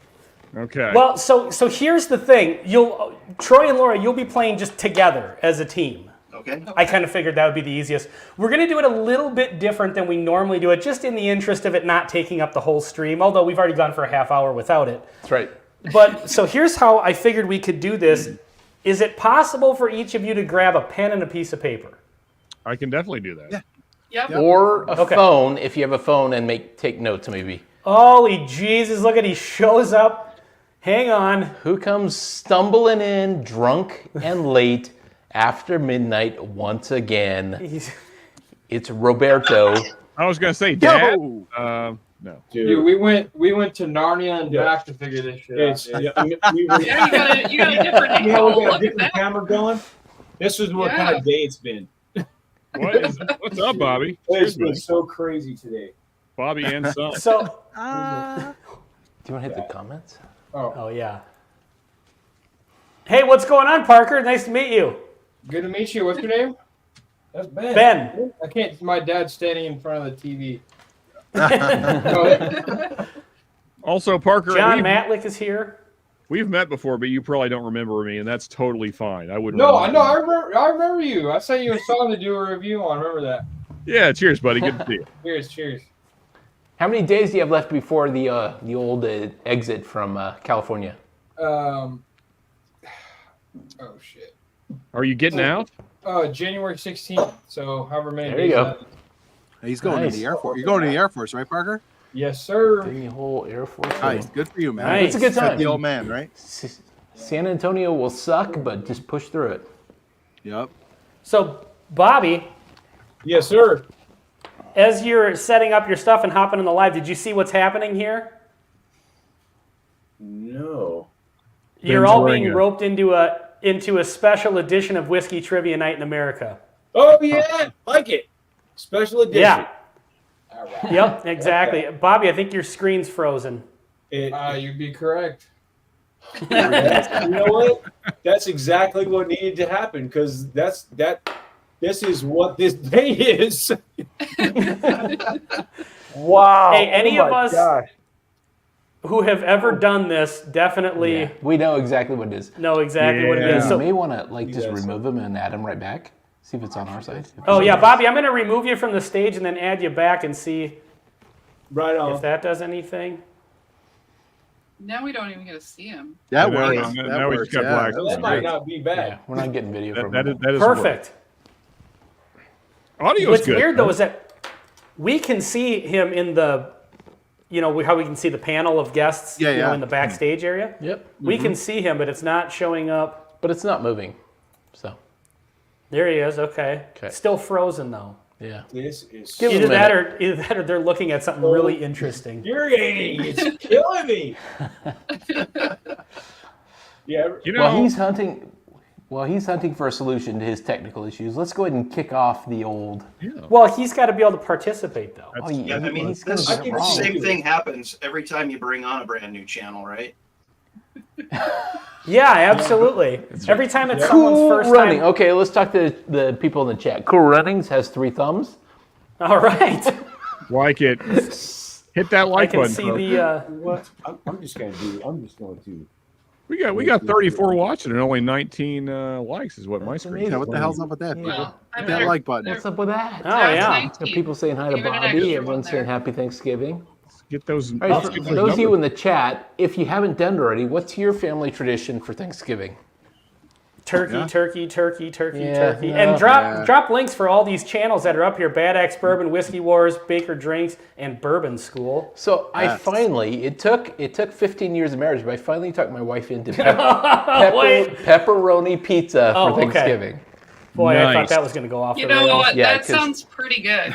Okay. well, so here's the thing. Troy and Laura, you'll be playing just together as a team. Okay. I kind of figured that would be the easiest. We're going to do it a little bit different than we normally do it, just in the interest of it not taking up the whole stream, although we've already gone for a half hour without it. That's right. But so here's how I figured we could do this. Is it possible for each of you to grab a pen and a piece of paper? I can definitely do that. Yeah. Yep. Or a Okay. phone, if you have a phone, and take notes maybe. Holy Jesus, look at he shows up. Hang on. Who comes stumbling in drunk and late after midnight once again? He's- It's Roberto. I was going to say, Dad. Yo! No. Dude, we went to Narnia and back to figure this shit out. dude. Yeah, you got a different angle. You know, we got a Look at different that. camera going. This is what Yeah. kind of day it's been. What's up, Bobby? It's Excuse me. been so crazy today. Bobby and son. So, Do you want to hit the comments? oh yeah. Hey, what's going on, Parker? Nice to meet you. Good to meet you. What's your name? That's Ben. Ben. I can't. My dad's standing in front of the TV. Also, Parker, John Matlick is here. we've met before, but you probably don't remember me, and that's totally fine. I wouldn't. No, I remember know. you. I remember you. I sent you a song to do a review on. Remember that? Yeah, cheers, buddy. Good to see you. Cheers. How many days do you have left before the old exit from California? Oh shit. Are you getting out? January 16th. So however many. There you days go. left. He's going Nice. to the Air Force. You're going to the Air Force, right, Parker? Yes, sir. The whole Air Force. Nice. Good for you, man. Nice. It's a good time. The old man, right? San Antonio will suck, but just push through it. Yep. So, Bobby, Yes, sir. as you're setting up your stuff and hopping in the live, did you see what's happening here? No. You're Ben's all wearing being a- roped into a special edition of Whiskey Trivia Night in America. Oh yeah, like it. Special edition. Yeah. All right. Yep, exactly. Bobby, I think your screen's frozen. You'd be correct. You know what? That's exactly what needed to happen because this is what this day is. Wow. Hey, any of us who have ever done this definitely Yeah, we know exactly what it is. know exactly what it Yeah. is. You So, may want to just guys- remove him and add him right back. See if it's on our side. oh yeah, Bobby, I'm going to remove you from the stage and then add you back and see Right if on. that does anything. Now we don't even get to see him. That Now- works. now That we works. just got Yeah, black. that was That might great. not be Yeah, bad. we're not getting video from That him. is Perfect. Audio's What's good. weird though is that we can see him in the, how we can see the panel of guests, Yeah, yeah. in the backstage area. Yep. We can see him, but it's not showing up. But it's not moving. So, There he is. Okay. Okay. Still frozen though. yeah. This is Give him Either a that, or they're looking at something really interesting. infuriating. It's killing me. Yeah. You know, While he's hunting for a solution to his technical issues, let's go ahead and kick off the old. Well, he's got to be able to participate though. Oh, Yeah, I mean, he's gonna this get it wrong. same thing happens every time you bring on a brand new channel, right? Yeah, absolutely. Every time it's someone's Cool first running. time. Okay, let's talk to the people in the chat. Cool Runnings has 3 thumbs. All right. like it. Hit that I like can button. see folks. the. What? I'm just going to. We got 34 watching and only 19 likes is what my screen. Yeah, is what the saying. hell's up with that? People? Well, I Hit better- that like button. What's up with that? Oh That's yeah. 19. People saying hi to Even an Bobby. extra Everyone's one saying there. happy Thanksgiving. Get those. All right, let's for get for those of you numbers. in the chat, if you haven't done it already, what's your family tradition for Thanksgiving? Turkey, Yeah. turkey. Yeah, And no. drop links for all these channels that are up here: Bad Axe Bourbon, Whiskey Wars, Baker Drinks, and Bourbon School. So I Yes. finally, it took 15 years of marriage, but I finally talked my wife into Wait. pepperoni pizza Oh, for okay. Thanksgiving. Boy, I thought Nice. that was going to go off You the know rails. what? Yeah, That 'cause- sounds pretty good.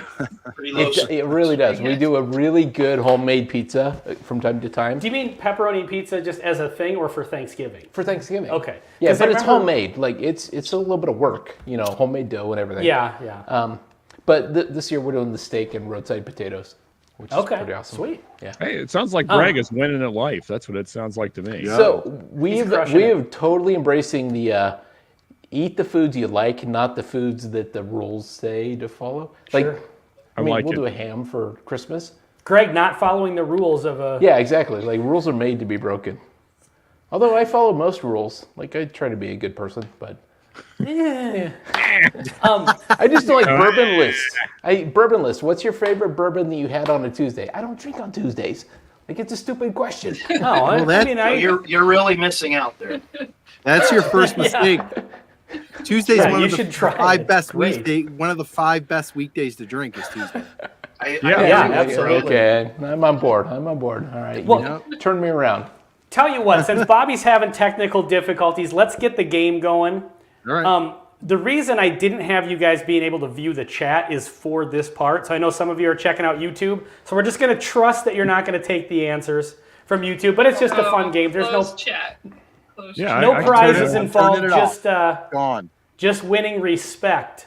Pretty low. It really does. We Yes. do a really good homemade pizza from time to time Do you mean pepperoni pizza just as a thing or for Thanksgiving? for Thanksgiving. Okay. Yeah, 'Cause I but it's remember- homemade. Like it's a little bit of work, homemade dough and everything. Yeah. But this year we're doing the steak and roadside potatoes, which is Okay. pretty awesome. Sweet. Yeah. Hey, it sounds like Greg is winning at life. That's what it sounds like to me. Yeah. So we crushing it. have totally embracing the eat the foods you like, not the foods that the rules say to follow. Like, Sure. I mean, like we'll it. do a ham for Christmas. Greg not following the rules of a. Yeah, exactly. Like rules are made to be broken. Although I follow most rules, like I try to be a good person, but I just don't like bourbon list. Bourbon list. What's your favorite bourbon that you had on a Tuesday? I don't drink on Tuesdays. Like it's a stupid question. No, I that- mean, You're really missing out there. That's your first mistake. Tuesday's Yeah, one you of the should try five it. best Great. weekday. One of the 5 best weekdays to drink is Tuesday. Yeah, absolutely. Okay, I'm on board. All right, Well- turn me around. Tell you what, since Bobby's having technical difficulties, let's get the game going. All right. The reason I didn't have you guys being able to view the chat is for this part. So I know some of you are checking out YouTube. So we're just going to trust that you're not going to take the answers from YouTube, but it's just a fun game. There's Closed chat. Closed Yeah, chat. no I can prizes turn it involved, Turn it off. Gone. just winning respect.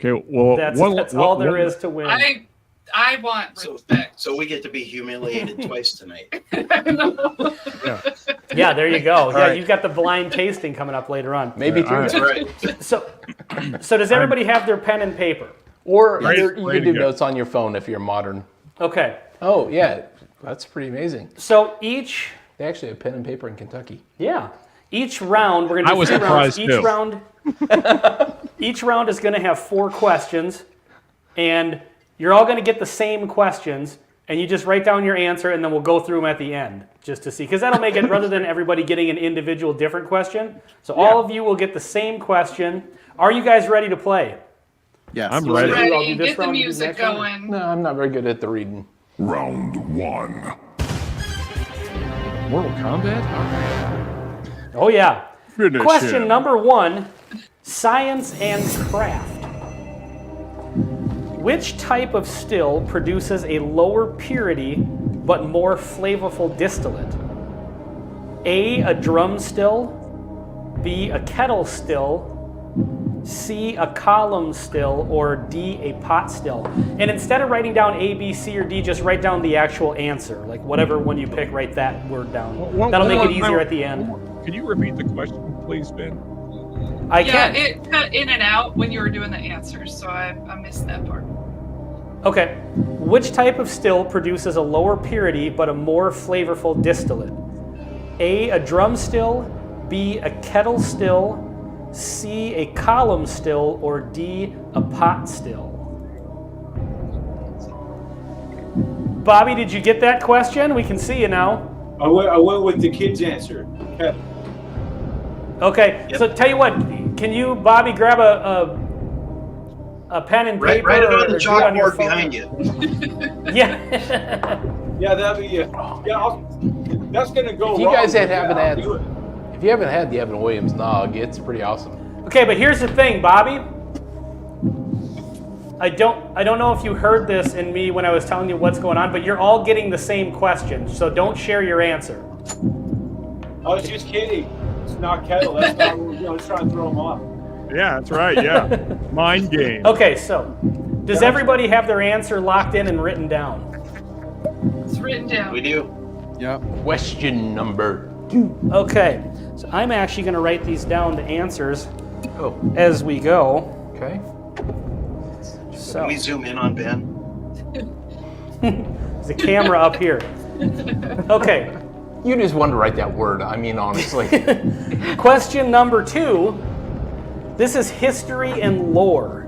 Okay, well, That's all there is to win. I I want respect. So we get to be humiliated twice tonight. Yeah, there you go. Yeah, right. you've got the blind tasting coming up later on. Maybe all three. right. Right. So does everybody have their pen and paper? Or Ready- you ready can to do go. notes on your phone if you're modern. Okay. Oh, yeah. That's pretty amazing. So each They actually have pen and paper in Kentucky. each round we're gonna I do was 3 rounds. surprised, too. Each round is gonna have 4 questions, and you're all gonna get the same questions, and you just write down your answer, and then we'll go through them at the end just to see, because that'll make it rather than everybody getting an individual different question. So all of you will get the same question. Are you guys ready to play? Yes. I'm I'll ready. do Ready, this get the round, you do music next round. going. No, I'm not very good at the reading. Round 1. Mortal Kombat? All right. Oh yeah. Finish Question him. number 1, science and craft. Which type of still produces a lower purity but more flavorful distillate? A drum still, B, a kettle still, C, a column still, or D, a pot still. And instead of writing down A, B, C, or D, just write down the actual answer. Like whatever one you pick, write that word down. That'll make it easier at the end. Can you repeat the question, please, Ben? I Yeah, can. it cut in and out when you were doing the answers, so I missed that part. Okay. Which type of still produces a lower purity but a more flavorful distillate? A drum still, B, a kettle still, C, a column still, or D, a pot still? Bobby, did you get that question? We can see you now. I went with the kid's answer. Okay. Okay, so tell you what, can you, Bobby, grab a pen and paper? Write it on the or do it on your chalkboard phone? behind you. Yeah. Yeah, that'd be that's gonna go. If you wrong, guys but haven't I'll had, do it. if you haven't had the Evan Williams nog, it's pretty awesome. Okay, but here's the thing, Bobby. I don't know if you heard this in me when I was telling you what's going on, but you're all getting the same question, so don't share your answer. I was just kidding. It's not kettle. That's not what we're just trying to throw them off. Yeah, that's right. Yeah. Mind game. Okay, so does everybody have their answer locked in and written down? It's written down. We do. Yep. Question number 2. Okay, so I'm actually going to write these down, the answers, Oh, as we go. okay. So Can we zoom in on Ben? there's a camera up here. Okay, You just wanted to write that word. I mean, honestly. question number 2. This is history and lore.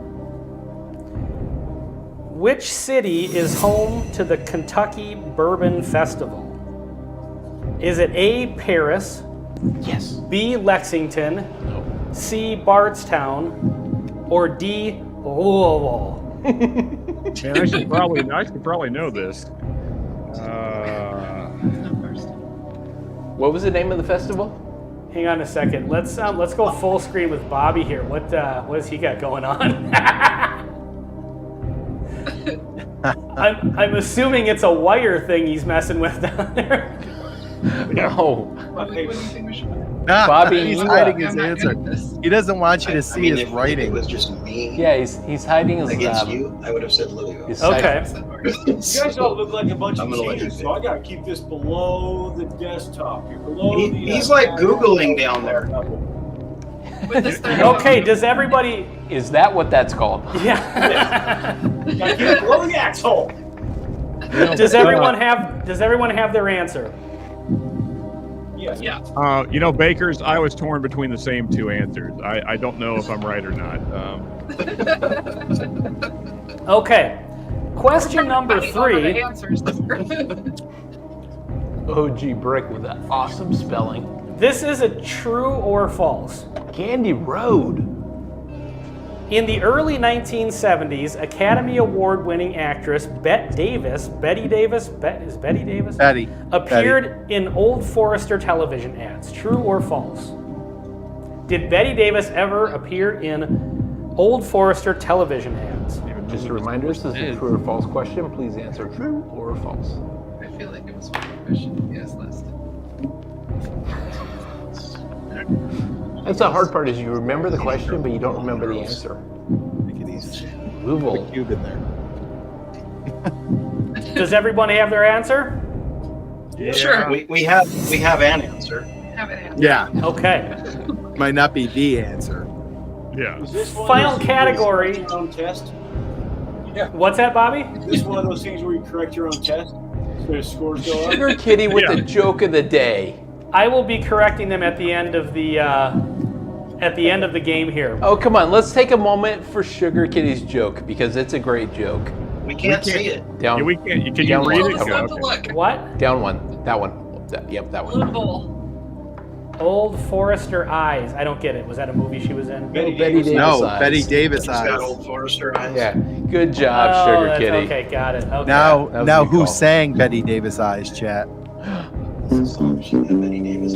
Which city is home to the Kentucky Bourbon Festival? Is it A, Paris, Yes. B, Lexington, No. C, Bardstown, or D, Louisville? Man, I should probably know this. What was the name of the festival? Hang on a second. Let's go full screen with Bobby here. What has he got going on? I'm assuming it's a wire thing he's messing with down there. No. What do you think we should do? Bobby, he's you, hiding I'm his not answer. good at this. He doesn't want you to I see mean, his if it writing. was just me Yeah, he's hiding his. against you, I would have said Louisville. his Okay. You guys all look like a bunch I'm of gonna let you cheaters, pick. so I gotta keep this below the desktop. You're below He's like Googling down there. With this third Okay, does everybody? Is that what that's called? Yeah. Gotta keep it below the asshole. Does everyone have their answer? Yes. Yeah. Bakers, I was torn between the same 2 answers. I don't know if I'm right or not. Okay. Question number Finding all of 3. the answers. OG Brick with that awesome spelling. This is a true or false. Candy Road. In the early 1970s, Academy Award-winning actress Betty Davis Betty. appeared in Old Forester television ads. True or false? Did Betty Davis ever appear in Old Forester television ads? Just a reminder, this is a true or false question. Please answer true or false. I feel like it was one question you guys listed. That's the hard part is you remember the question, but you don't remember the answer. Make it easy. Louisville. Cube in there. Does everybody have their answer? Sure. We have an answer. Have an answer. Yeah, Okay. might not be the answer. Yeah. Is this one Final of those category. things where you correct your own test? What's that, Bobby? Is this one of those things where you correct your own test? So your scores go up? Sugar Kitty with Yeah. the joke of the day. I will be correcting them at the end of the game here. Oh, come on. Let's take a moment for Sugar Kitty's joke because it's a great joke. We can't see it. Down, Yeah, we can't. Can you Down read one. it? Let's Yeah, have to okay. look. What? down one. That one. Yep, that Blue one. Bowl. Old Forester Eyes. I don't get it. Was that a movie she was in? Betty Betty Davis. Davis. No, eyes. Betty Davis She's got eyes. old Forester eyes. Yeah. Good job, Oh, Sugar that's- Kitty. Okay, got it. Okay. Now, That was a now good who call. sang Betty Davis eyes, chat? Betty Davis.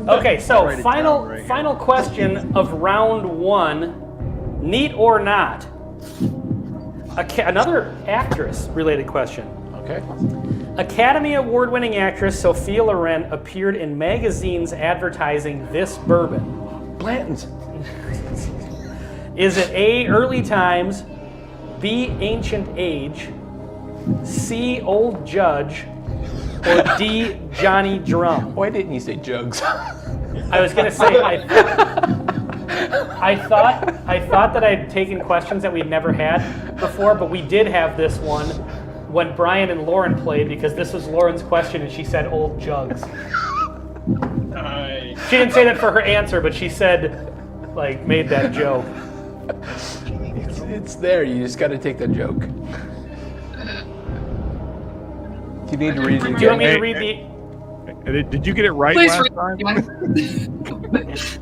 Okay, so Write it final down right here. final question of round one, neat or not? Another actress-related question. Okay. Academy Award-winning actress Sophia Loren appeared in magazines advertising this bourbon. Blanton's. Is it A, Early Times, B, Ancient Age, C, Old Judge, or D, Johnny Drum? Why didn't you say jugs? I was gonna say I thought that I'd taken questions that we'd never had before, but we did have this one when Brian and Lauren played because this was Lauren's question and she said old jugs. She didn't say that for her answer, but she said, like, made that joke. It's there. You just got to take the joke. Do you need to read it Do you want me again? to read the? Did you get it right Please last read time?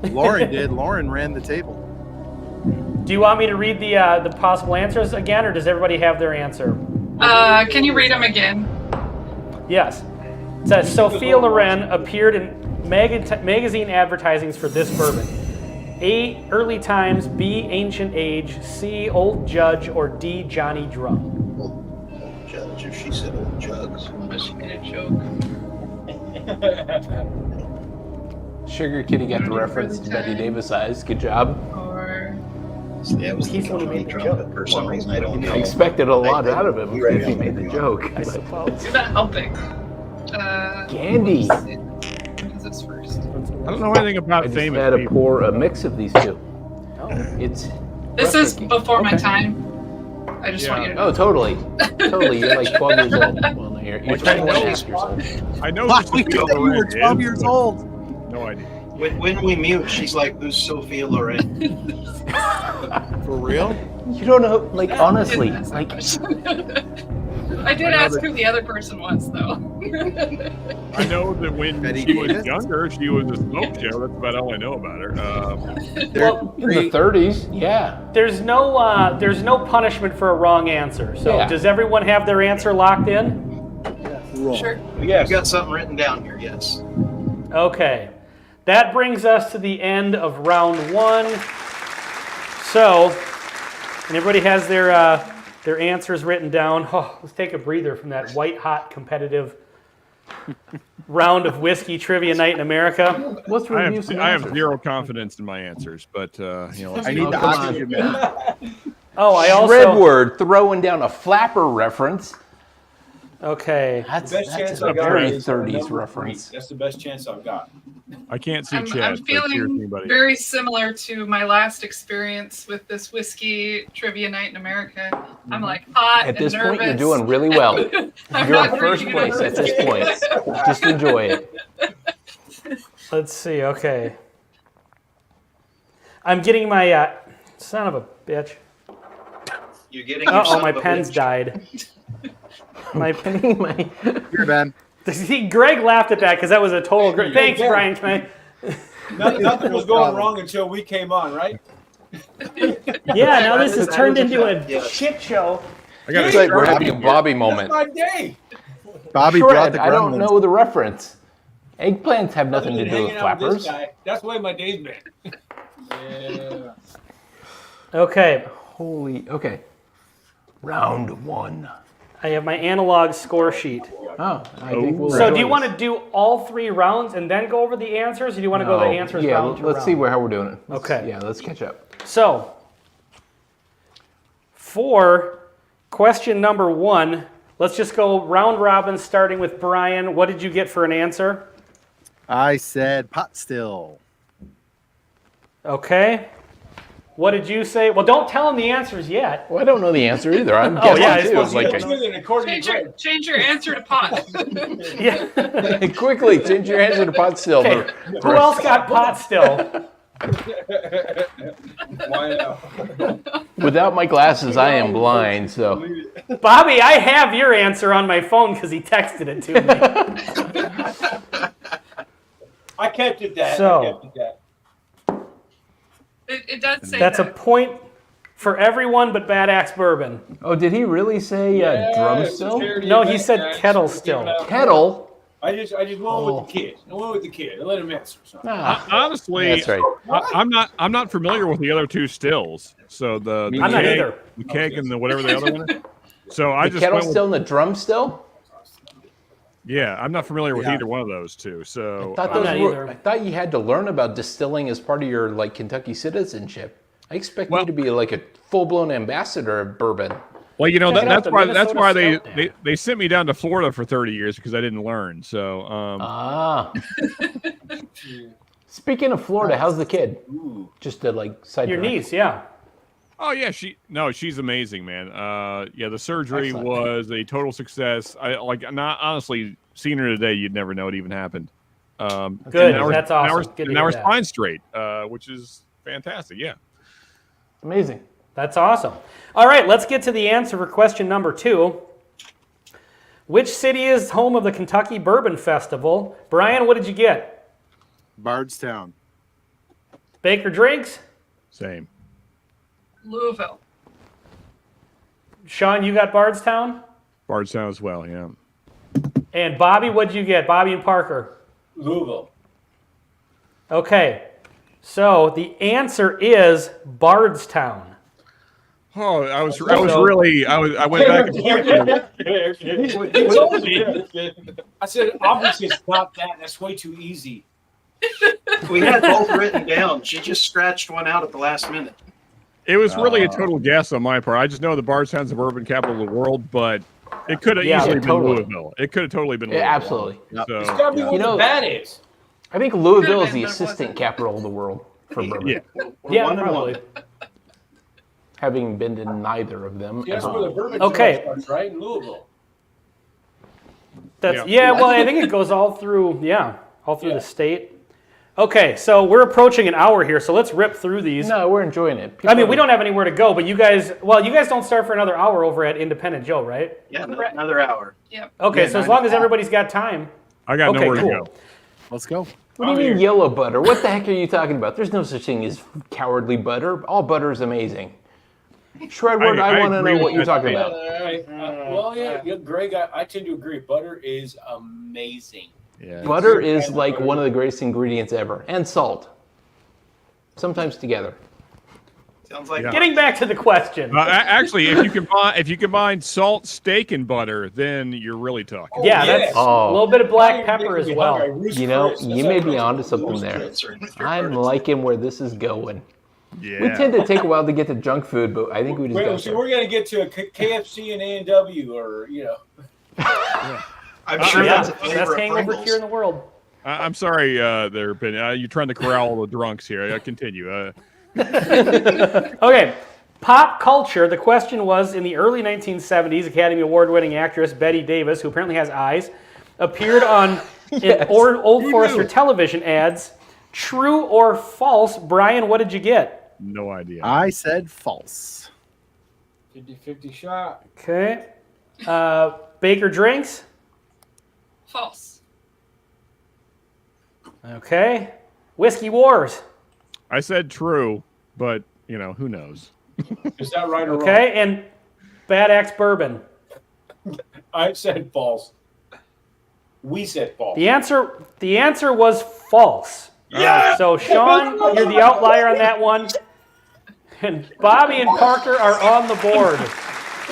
one. Lauren did. Lauren ran the table. Do you want me to read the possible answers again, or does everybody have their answer? Can you read them again? Yes. It says Sophia Loren appeared in magazine advertisings for this bourbon. A, Early Times, B, Ancient Age, C, Old Judge, or D, Johnny Drum. Old Judge, if she said old jugs. She made a joke. Sugar Kitty got the reference to Betty Davis eyes. Good job. Or Yeah, it was He's the one who made the joke. but for some reason I don't know. I expected a lot out of him You're right if he on made the that. joke. I suppose. you're not helping. Candy. What is this first? I don't know anything about I just famous had to people. pour a mix of these two. Oh. It's This is breathtaking. before my Okay. time. I just want you to know. Oh, totally. Totally. You're like 12 years old. Well, no, you're Which 21 I know and a is half years old. I know Wow, who we Sophia thought you were Loren 12 is, years but old. No idea. When we mute, she's like, "Who's Sophia Loren?" For real? You don't know, like, honestly, Didn't ask that like, question. I did ask who the other person was, though. I know that when Betty she was Davis? younger, she was a smoke show. That's about all I know about her. Well, in the 30s, yeah. there's no punishment for a wrong answer. So Yeah. does everyone have their answer locked in? Sure. I've got something written down here. Yes. Okay. That brings us to the end of round one. So, and everybody has their answers written down. Oh, let's take a breather from that white hot competitive round of whiskey trivia night in America. Let's I review some have answers. zero confidence in my answers, but let's I see. need the come on. oxygen man. Oh, I also Redward throwing down a flapper reference. okay. That's Best chance a I've got very is 30s number reference. 3. That's the best chance I've got. I can't see I'm chat. so feeling cheers anybody. very similar to my last experience with this whiskey trivia night in America. I'm like hot At this and point, nervous. you're doing really well. I'm You're not in first reading it place at over. this point. Just enjoy it. Let's see. Okay. I'm getting my son of a bitch. You're getting. your Uh oh, son my of a pen's bitch. died. My Here, Ben. See, Greg laughed at that because that was a total. Thanks, Yeah. Brian. Can I? Nothing was going wrong until we came on, right? Yeah. Now this has That turned is a into fact, a yes. shit show. I got It's like we're having a Bobby That's moment. my day. Bobby brought Shred, the I don't gremlins. know the reference. Eggplants have nothing Other to than do with hanging out this flappers. guy, that's the way my day's been. Yeah. Okay. Holy, okay. Round one. I have my analog score sheet. Oh, I think we'll So, do enjoy you want this. to do all 3 rounds and then go over the answers, or do you want to go the No. answers Yeah, round to let's round? see how we're doing it. Okay. Yeah, let's catch up. So, for Question number 1. Let's just go round robin, starting with Brian. What did you get for an answer? I said pot still. Okay. What did you say? Well, don't tell him the answers yet. Well, I don't know the answer either. I'm Oh, yeah, I guessing too. suppose Like, Change your answer to pot. Yeah. quickly, change your answer to pot still. Okay. Who else got pot still? Why not? Without my glasses, I am blind. So Bobby, I have your answer on my phone because he texted it to me. I kept it that. So- I kept it that. It does say That's a that. point for everyone but Bad Axe Bourbon. oh, did he really say drum it's a still? charity No, he event, said guys. kettle We're still. giving out- Kettle. I just went with the kid. I went with the kid. I let him answer. So. Honestly, That's right. I'm not familiar with the other two stills. So the I'm not keg, either. the keg and the whatever the other one is. So I The just kettle went with, still and the drum still. yeah, I'm not familiar with Yeah. either one of those two. So I'm not either. I thought you had to learn about distilling as part of your like Kentucky citizenship. I expect you Well- to be like a full-blown ambassador of bourbon. well, you know Check it out, that's the why Minnesota they, Stout Dam. they sent me down to Florida for 30 years because I didn't learn. So Ah. Speaking of Florida, how's the kid? Just to like side Your direct. niece, yeah. oh yeah, she's amazing, man. Yeah, the surgery Excellent. was a total success. I like not honestly seeing her today, you'd never know it even happened. Good, and now that's now awesome. Good to now hear her that. spine's straight, which is fantastic. Yeah. Amazing. That's awesome. All right, let's get to the answer for question number 2. Which city is home of the Kentucky Bourbon Festival? Brian, what did you get? Bardstown. Baker Drinks? Same. Louisville. Sean, you got Bardstown? Bardstown as well. Yeah. And Bobby, what did you get? Bobby and Parker? Louisville. Okay, so the answer is Bardstown. Oh, I went back. And He told me. I said, obviously it's not that. That's way too easy. We had both written down. She just scratched one out at the last minute. It was really a total guess on my part. I just know the Bardstown's the bourbon capital of the world, but it could have Yeah, easily been totally. Louisville. It could have totally been Yeah, Louisville. absolutely. So, It's got to be yeah. what You know- the bad is. I think Louisville is Could've the been, but it assistant wasn't. capital of the world for bourbon. Yeah. We're Yeah, one and probably. one. Having been to neither of them. Yeah, that's ever. where the bourbon Okay. starts, right? In Louisville. That's Yeah. well, I think it goes all through the state. Okay, so we're approaching an hour here, so let's rip through these. No, we're enjoying it. I mean, we don't have anywhere to go, but you guys don't start for another hour over at Independent Joe, right? Yeah, another hour. Okay, Yeah, so as 9 long as to 5. everybody's got time. I got Okay, nowhere cool. to go. Let's go. What do you mean yellow butter? What the heck are you talking about? There's no such thing as cowardly butter. All butter is amazing. Shredward, I want to agree know what with you're that. talking about. Well, yeah, Greg, I tend to agree. Butter is amazing. Yeah. Butter is like one of the greatest ingredients ever. And salt. Sometimes together. Sounds like Yeah. Getting back to the question. Actually, if you combine salt, steak, and butter, then you're really talking. Yeah, yes. that's Oh. a little bit of Now black you're pepper making as me well. hungry. Roost You know, Chris, you that's may how be it onto goes. something Roost there. Chris. I'm liking where this is going. Yeah. We tend to take a while to get to junk food, but I think we just Wait, got so there. we're gonna get to a KFC and A&W, or I'm sure Yeah, that's a flavor best of hangover Pringles. cure in the world. I'm sorry, there, Ben. You're trying to corral all the drunks here. Continue. Okay, pop culture. The question was, in the early 1970s, Academy Award-winning actress Betty Davis, who apparently has eyes, appeared on Yes. Old Who Forester knew? television ads. True or false? Brian, what did you get? No idea. I said false. 50-50 shot. Okay. Baker Drinks. False. Okay. Whiskey Wars. I said true, but who knows? Is that right or wrong? Okay. And Bad Axe Bourbon. I said false. We said false. The answer was false. Yeah! So Sean, you're the outlier on that one. And Bobby and Parker are on the board.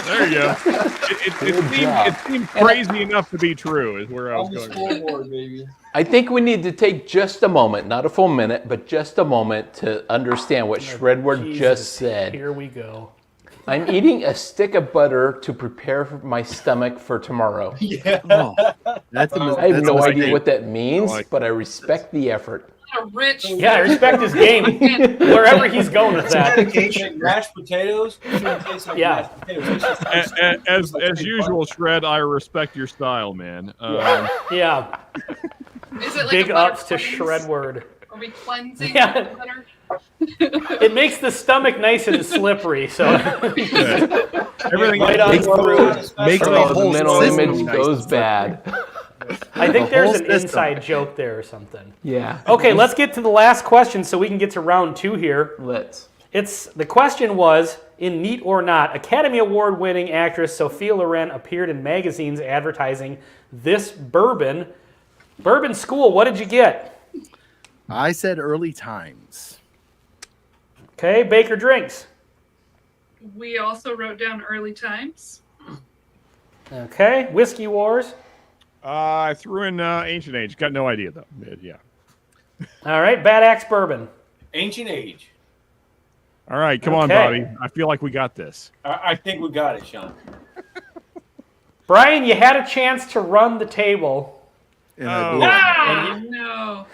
There you go. It seemed crazy enough to be true, is where I was On the going. scoreboard, baby. I think we need to take just a moment, not a full minute, but just a moment to understand what Shredward Jesus, just said. Here we go. I'm eating a stick of butter to prepare my stomach for tomorrow. Yeah. Oh, that's I have no idea what that means, but I respect the effort. A rich. Yeah, I respect his game. Wherever he's going with that. Dedication. Mashed potatoes. Yeah. As usual, Shred, I respect your style, man. Yeah. Is it like Big a butter ups to cleanse? Shredward. Are we cleansing Yeah. the butter? It makes the stomach nice and slippery, so Everything right on Makes through. Makes Or the else whole mental system image nice goes and bad. I think The there's whole an system. inside joke there or something. Yeah. Okay, let's get to the last question so we can get to round 2 here. Let's. The question was, in Neat or Not, Academy Award winning actress Sophia Loren appeared in magazines advertising this bourbon. Bourbon School, what did you get? I said early times. Okay, Baker Drinks. We also wrote down early times. Okay, Whiskey Wars. I threw in Ancient Age. Got no idea, though. Yeah. All right, Bad Axe Bourbon. Ancient Age. All right, come on, Okay. Bobby. I feel like we got this. I think we got it, Sean. Brian, you had a chance to run the table, And I blew it. Ah, no.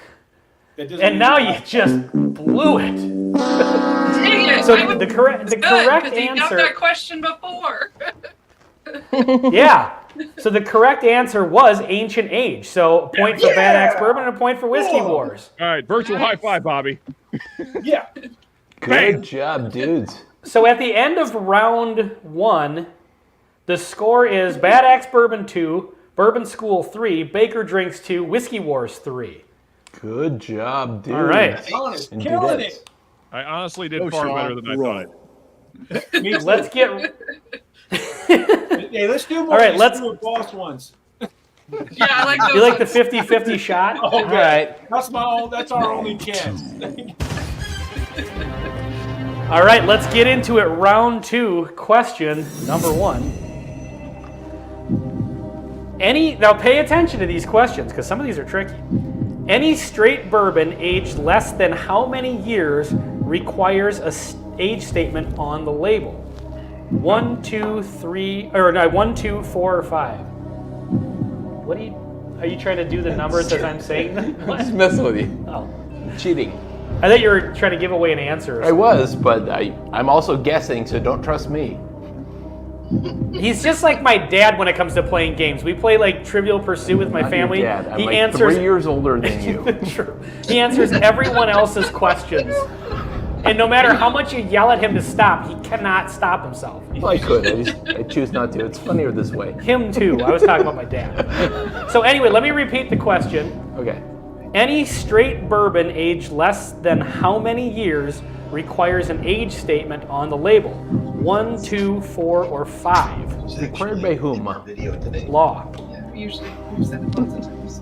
and now you just blew it. Dang it. So I would- the correct Good, 'cause he got answer, that question before. yeah. So the correct answer was Ancient Age. So a point for Bad Axe Bourbon and a point for Whiskey Wars. All right, virtual high five, Bobby. Yeah. Good job, dudes. So at the end of round 1, the score is Bad Axe Bourbon 2, Bourbon School 3, Baker Drinks 2, Whiskey Wars 3. Good job, dude. All right. Sean is And killing dudettes. it. I honestly did Go, far Sean. better than I Roll. thought. Me too. Let's get Hey, let's do more All right, of these let's- screw boss ones. Yeah, I like those. you like the ones. 50-50 shot? Okay. All right. That's our only chance. All right, let's get into it. Round 2, question number 1. Now pay attention to these questions because some of these are tricky. Any straight bourbon aged less than how many years requires a age statement on the label? 1, 2, 3, or no, 1, 2, 4, or 5. What are you trying to do the numbers as I'm saying them? I'm just messing with you. Oh. Cheating. I thought you were trying to give away an answer. Or I was, but I'm also guessing, so don't trust me. He's just like my dad when it comes to playing games. We play like Trivial Pursuit with my Not your family. dad. I'm He like answers 3 years older than you. True. He answers everyone else's questions. And no matter how much you yell at him to stop, he cannot stop himself. Well, I could. I choose not to. It's funnier this way. Him too. I was talking about my dad. So anyway, let me repeat the question. Okay. Any straight bourbon aged less than how many years requires an age statement on the label? 1, 2, 4, or 5? Required by whom? Law. Yeah, we usually use that lots of times.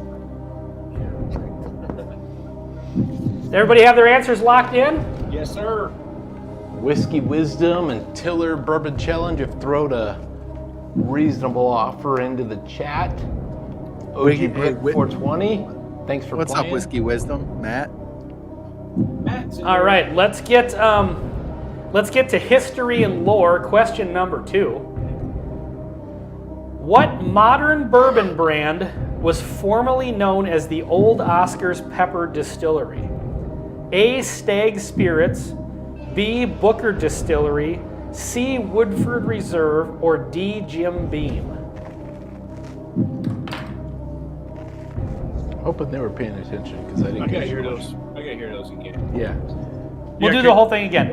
Everybody have their answers locked in? Yes, sir. Whiskey Wisdom and Tiller Bourbon Challenge have thrown a reasonable offer into the chat. OG Wait, Brick hey, 420. Thanks for What's playing. up, Whiskey Wisdom? Matt? Matt's in All there. right, let's get to history and lore. Question number 2. What modern bourbon brand was formerly known as the Old Oscar's Pepper Distillery? A. Stagg Spirits, B. Booker Distillery, C. Woodford Reserve, or D. Jim Beam? Hoping they were paying attention because I didn't I get gotta it. hear those. I gotta hear those again. Yeah. We'll do the whole thing again.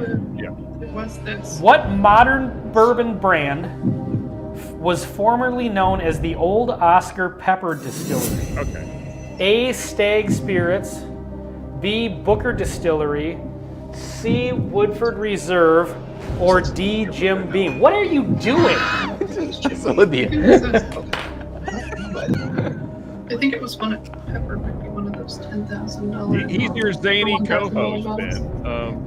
It was this. What modern bourbon brand was formerly known as the Old Oscar Pepper Distillery? Okay. A. Stagg Spirits, B. Booker Distillery, C. Woodford Reserve, or D. Jim Beam? What are you doing? So with you. I think it was one of Pepper might be one of those $10,000. He's your zany co-host, man.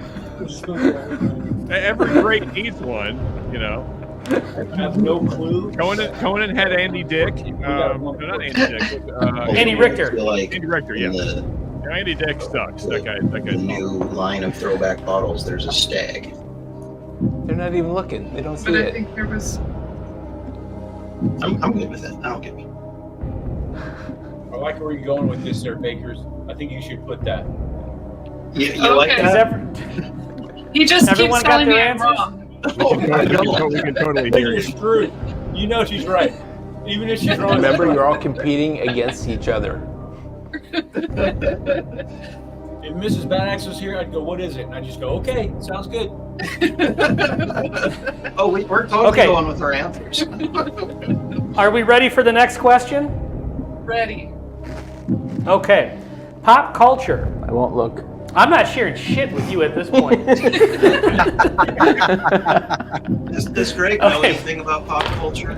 Every break needs one, you know. I have no clue. Conan had Andy Dick. Not Andy Dick. But, Andy Richter. Andy Richter, yeah. Andy Dick sucks. That guy. The new line of throwback bottles, there's a stag. They're not even looking. They don't see But I it. think there was. I'm good with it. I don't get me. I like where you're going with this, there, Bakers. I think you should put that. You like Okay. that? He just Everyone keeps got telling me their I'm answers? wrong. We can totally I think hear you're you. screwed. You know she's right. Even if she's wrong. Remember, you're all competing against each other. If Mrs. Badax was here, I'd go, what is it? And I'd just go, okay, sounds good. Oh, we're totally Okay. going with our answers. Are we ready for the next question? Ready. Okay. Pop culture. I won't look. I'm not sharing shit with you at this point. Does Greg know Okay. anything about pop culture?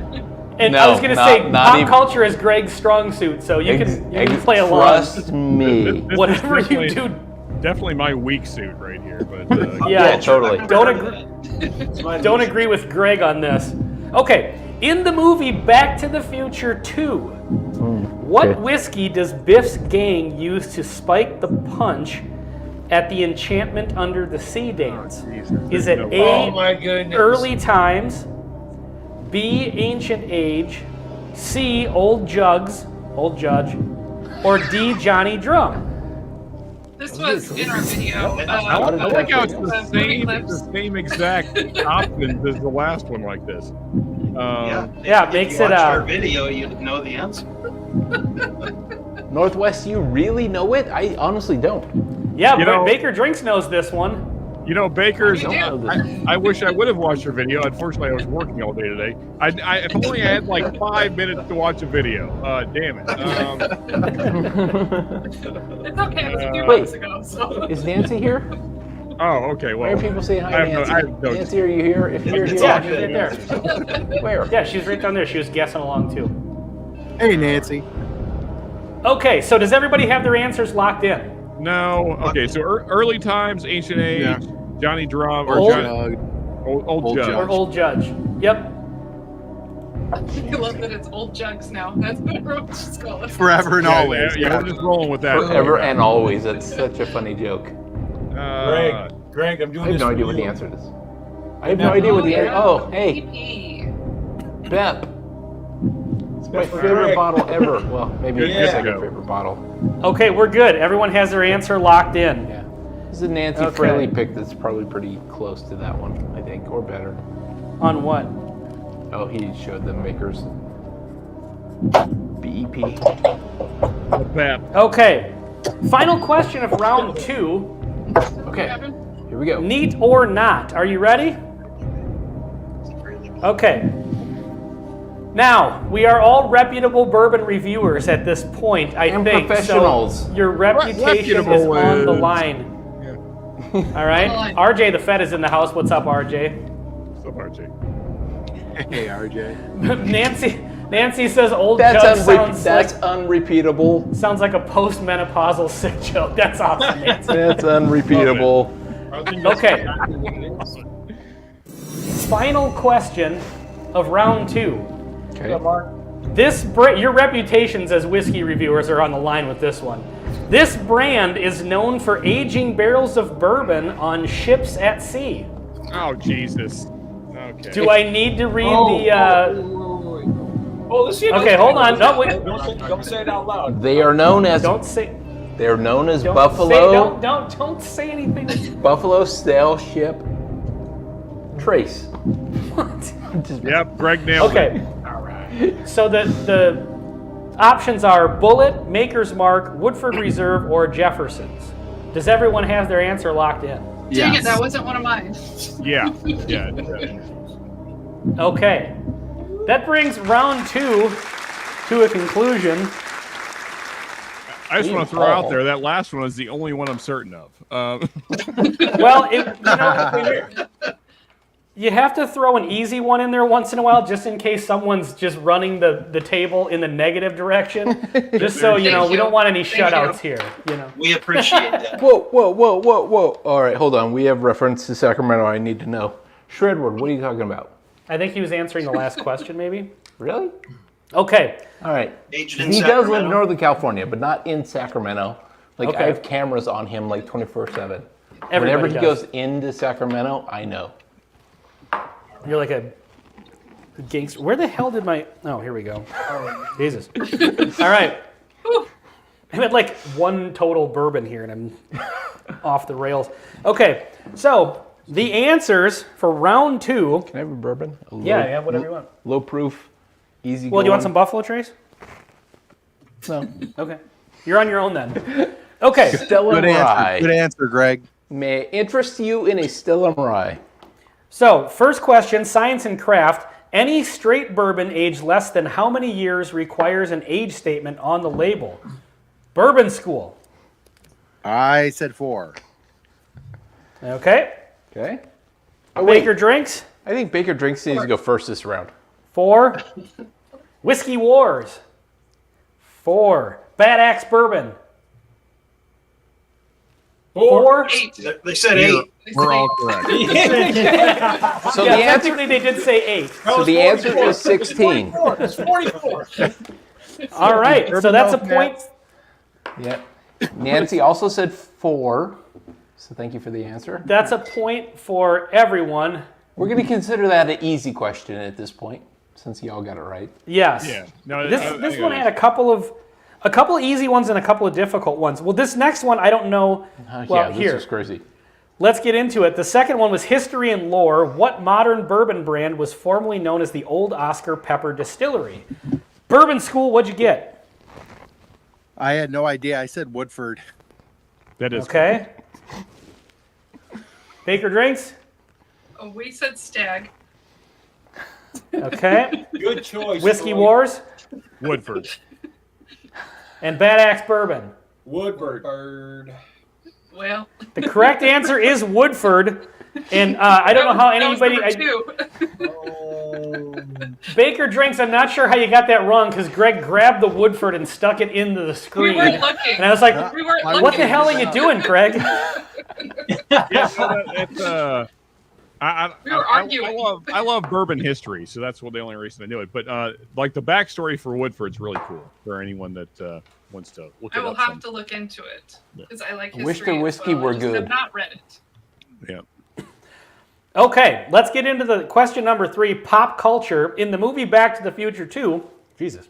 And No, I was going to not- say, not pop even- culture is Greg's strong suit, so you can play along. Trust me. This is Whatever you definitely- do. Definitely my weak suit right here, but Yeah, totally. Don't agree with Greg on this. Okay, in the movie Back to the Future 2, what okay. whiskey does Biff's gang use to spike the punch at the Enchantment Under the Sea dance? Is it No- A, Oh my goodness. Early Times, B, Ancient Age, C, Old Judge, or D, Johnny Drum? This was in our video. I like how it's the movie same, clips. the same exact options as the last one like this. Yeah, If makes you it, watched our video, you'd know the answer. Northwest, you really know it? I honestly don't. Yeah, You but know- Baker Drinks knows this one. You know, Baker's. We do. I wish I would have watched your video. Unfortunately, I was working all day today. If only I had like 5 minutes to watch a video. Damn it. It's okay. It was a few Wait. months ago. So. Is Nancy here? Oh, okay. Why Well, are people saying hi, I have no- Nancy? I have no- Nancy, are you here? If you're here, Yeah, I'll she's give right you there. answers. Where? Yeah, she was right down there. She was guessing along too. Hey, Nancy. Okay, so does everybody have their answers locked in? no. Okay, so early times, ancient age, Yeah. Johnny Drum, or Old- Old Old Judge. Judge. Or Old Judge? Yep. I love that it's old jugs now. That's what everyone's just calling it. Forever and Yeah, always. yeah, we're just rolling with that. Forever and always. That's such a funny joke. Greg, I'm doing I have this no for idea what you. the answer is. I have no idea what the answer. Oh, hey, PP. Bep. It's my That's for favorite Greg. bottle ever. Well, maybe Good my to second go. favorite bottle. Okay, we're good. Everyone has their answer locked in. Yeah. This is a Nancy Okay. Fraley pick that's probably pretty close to that one, I think, or better. On what? Oh, he showed them makers. BEP. Bep. Okay. Final question of round 2. Okay, here we go. Neat or not. Are you ready? Okay. Now, we are all reputable bourbon reviewers at this point, I And think. professionals. So your reputation is Reputable on the is- line. All right? On the line. RJ the Fed is in the house. What's up, RJ? So Archie. Hey, RJ. Nancy says Old That's, Judge sounds that's like unrepeatable. sounds like a postmenopausal sick joke. That's awesome, Nancy. That's unrepeatable. I think that's Okay. exactly what it is. Final question of round 2. Okay. Your reputations as whiskey reviewers are on the line with this one. This brand is known for aging barrels of bourbon on ships at sea. Oh, Jesus. Okay. Do I need to read the? Oh, let's see. Okay, hold on. No, wait. Don't say it out loud. They are known as Don't say. Don't Buffalo Say, don't say anything. Buffalo Stale Ship Trace. What? Yep, Greg nailed it. Okay. So the options are Bullet, Maker's Mark, Woodford Reserve, or Jefferson's. Does everyone have their answer locked in? Dang it, that wasn't one of mine. Yeah. Yeah. Okay. That brings round 2 to a conclusion. I just want to throw out there that last one is the only one I'm certain of. Well, you have to throw an easy one in there once in a while, just in case someone's just running the table in the negative direction. Just so you know, Thank we you. don't want any Thank shutouts you. here. You know. We appreciate that. Whoa. All right, hold on. We have reference to Sacramento. I need to know. Shredward, what are you talking about? I think he was answering the last question, maybe. Really? Okay. All right. Aged in He does live in Sacramento. Northern California, but not in Sacramento. Like, Okay. I have cameras on him like 24/7. Everybody Whenever he does. goes into Sacramento, I know. You're like a gangster. Where the hell did my... Oh, here we go. Jesus. All right. I had like one total bourbon here, and I'm off the rails. Okay, so the answers for round 2... Can I have a bourbon? Yeah, whatever you want. Low proof, easy Well, do you want some Buffalo Trace? No. Okay. You're on your own then. Okay. Stella Rye. Good answer, Greg. May I interest you in a Stella Rye? So, first question, science and craft. Any straight bourbon aged less than how many years requires an age statement on the label? Bourbon School. I said 4. Okay. Okay. Baker Drinks. I think Baker Drinks needs to go first this round. 4. Whiskey Wars. 4. Bad Axe Bourbon. 4. 8. They said 8. We're all correct. So Yeah, the answer. technically they did say 8. So the answer is 16. It's 44. All right, so Bourbon that's a Note, point. Yep. Nancy also said 4. So thank you for the answer. That's a point for everyone. We're going to consider that an easy question at this point, since y'all got it right. Yes. Yeah. No, This one had a couple of easy ones and a couple of difficult ones. Well, this next one I don't know. Well, Yeah, here. this is crazy. Let's get into it. The second one was history and lore. What modern bourbon brand was formerly known as the Old Oscar Pepper Distillery? Bourbon School, what'd you get? I had no idea. I said Woodford. That is Okay. Baker Drinks? Oh, we said Stag. Okay. Good choice. Whiskey Troy. Wars? Woodford. And Bad Axe Bourbon. Woodford. Well, The correct answer is Woodford. And I don't know how that was anybody... number 2. Baker Drinks, I'm not sure how you got that wrong because Greg grabbed the Woodford and stuck it into the We screen. weren't looking. And I was like, We weren't what looking. the hell are you doing, Greg? Yeah, no, it's We were arguing. I love bourbon history, so that's the only reason I knew it. But like the backstory for Woodford's really cool for anyone that wants to look I it will up. have to look into it because I like I history. wish the as whiskey well. were I just good. have not read it. Yeah. Okay, let's get into the question number 3, pop culture. In the movie Back to the Future 2, Jesus,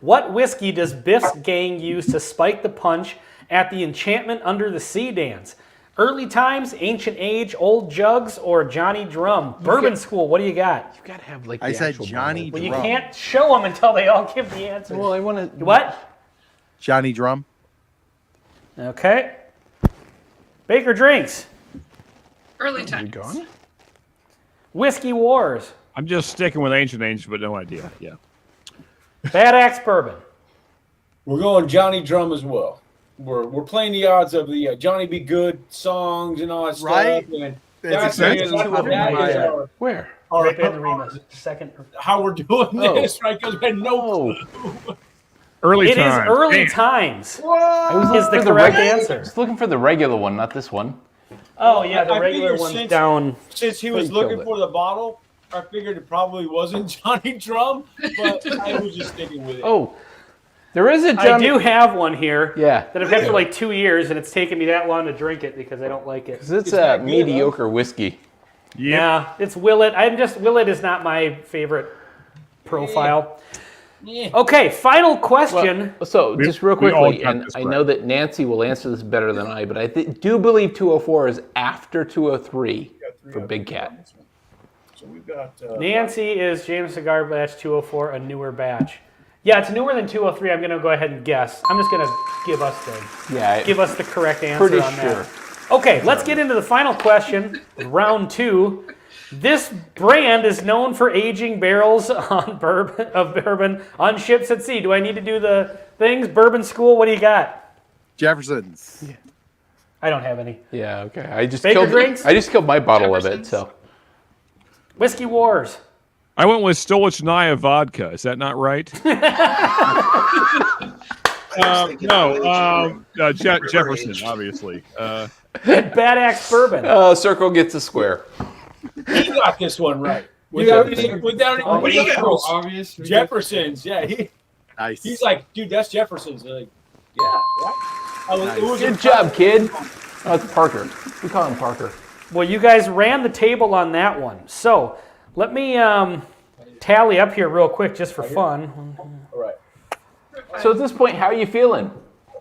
what whiskey does Biff's gang use to spike the punch at the Enchantment Under the Sea dance? Early times, ancient age, old jugs, or Johnny Drum? Bourbon School, what do you got? You got to have like the I said actual Johnny bottle. Well, you Drum. can't show them until they all give the answer. Well, I want to. What? Johnny Drum. Okay. Baker Drinks. Early You times. gone? Whiskey Wars. I'm just sticking with ancient age, but no idea. Yeah. Bad Axe Bourbon. We're going Johnny Drum as well. We're playing the odds of the Johnny Be Good songs and all that Right? stuff. And That's that exactly is what happened. our, Where? Right there in the Remus. Second. how we're doing this, right? Because we had no clue. Early It is time. early times. I was Is looking the for the correct regu- answer. Just looking for the regular one, not this one. Oh yeah, the I regular figured one's since- down. Since he was He killed looking it. for the bottle, I figured it probably wasn't Johnny Drum, but I was just sticking with it. Oh, there is a I Johnny. do have one here Yeah, that I've had for like 2 years, and it's taken me that long to drink it because I don't like it. because it's It's a not good, mediocre whiskey. Yeah. Yeah, it's Willet. Willet is not my favorite profile. Yeah. Okay, final question. So We- just real we all quickly, got and this I right. know that Nancy will answer this better than I, but I do believe 204 is after 203 for Big Cat. So we've got Nancy is James Cigar Batch 204, a newer batch. Yeah, it's newer than 203. I'm going to go ahead and guess. I'm just going to give us the correct answer pretty on sure. that. Okay, let's get into the final question, round 2. This brand is known for aging barrels of bourbon on ships at sea. Do I need to do the things? Bourbon School, what do you got? Jefferson's. I don't have any. Yeah, okay. I just Baker killed. drinks? I just killed my bottle of it. Jefferson's. So Whiskey Wars. I went with Stolichnaya vodka. Is that not right? Jefferson, obviously. And Bad Axe Bourbon. Circle gets a square. he got this one right. Yeah. Without What do you got? So obvious. Jefferson's, yeah. Nice. He's like, dude, that's Jefferson's. They're like, yeah. Right? It was Good job, kid. Oh, it's Parker. We call him Parker. Well, you guys ran the table on that one. So let me tally up here real quick just for fun. All right. So at this point, how are you feeling?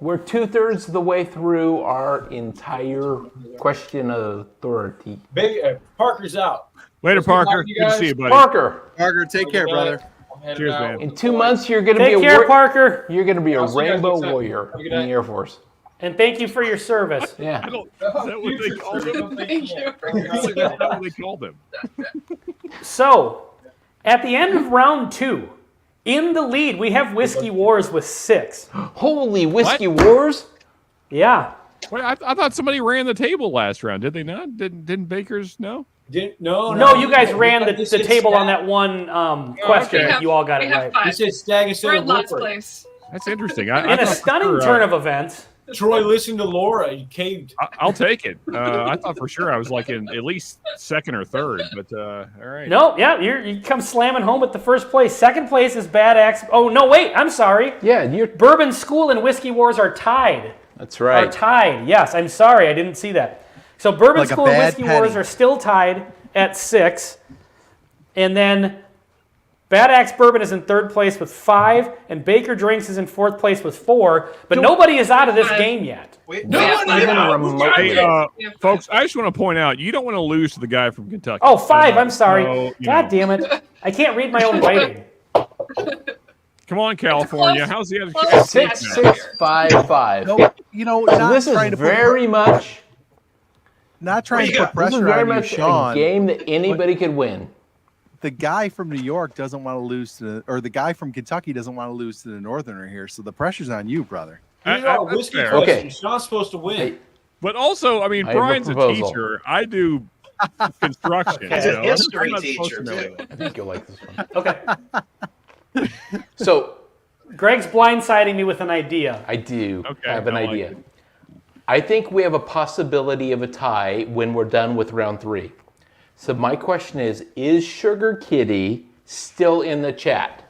We're 2/3 of the way through our entire question authority. Parker's out. Later, Good luck, Parker. you Good to guys. see you, buddy. Parker, Take care, brother. I'm headed Cheers, out. man. in 2 months, you're going to Take be care, Parker. You're going to be a I'll see you guys rainbow next time. warrior Have a in good the night. Air Force. And thank you for your service. Yeah. Is that what they called him? Thank you. That's not what they called him. So at the end of round 2, in the lead, we have Whiskey Wars with 6. Holy whiskey wars! Yeah. Wait, I thought somebody ran the table last round. Did they not? Didn't Bakers know? No, you guys ran the table on that one question. We have- You all got we it have right. 5. He said Stag instead We're of in last Wolford. place. That's interesting. In a stunning turn of events. Troy, listen to Laura. You caved. I'll take it. I thought for sure I was like in at least second or third, but all right. No, yeah, you come slamming home at the first place. Second place is Bad Axe. Oh, no, wait, I'm sorry. Yeah, you're. Bourbon School and Whiskey Wars are tied. That's Are right. tied. Yes, I'm sorry, I didn't see that. So Bourbon Like a School and bad Whiskey Wars penny. are still tied at 6. And then Bad Axe Bourbon is in 3rd place with 5, and Baker Drinks is in 4th place with 4. But nobody is out of this game yet. No one even remotely. Hey, folks, I just want to point out, you don't want to lose to the guy from Kentucky. Oh, 5, I'm sorry. so, you God know. damn it. I can't read my own writing. Come on, California. close- How's the other close team? match. 6-6-5-5. No, not This is trying to very much. not trying to Yeah, put This is pressure very on you, much a Sean. game that anybody could win. The guy from New York doesn't want to lose to, or the guy from Kentucky doesn't want to lose to the Northerner here. So the pressure's on you, brother. These are That's whiskey fair. Okay. questions. Sean's supposed to win. Hey, But also, I mean, I have a Brian's a proposal. teacher. I do construction. Okay. He's a history I'm not supposed teacher, to know too. that. I think you'll like this one. Okay. So Greg's blindsiding me with an idea. I do Okay, have an I like idea. it. I think we have a possibility of a tie when we're done with round 3. So my question is Sugar Kitty still in the chat?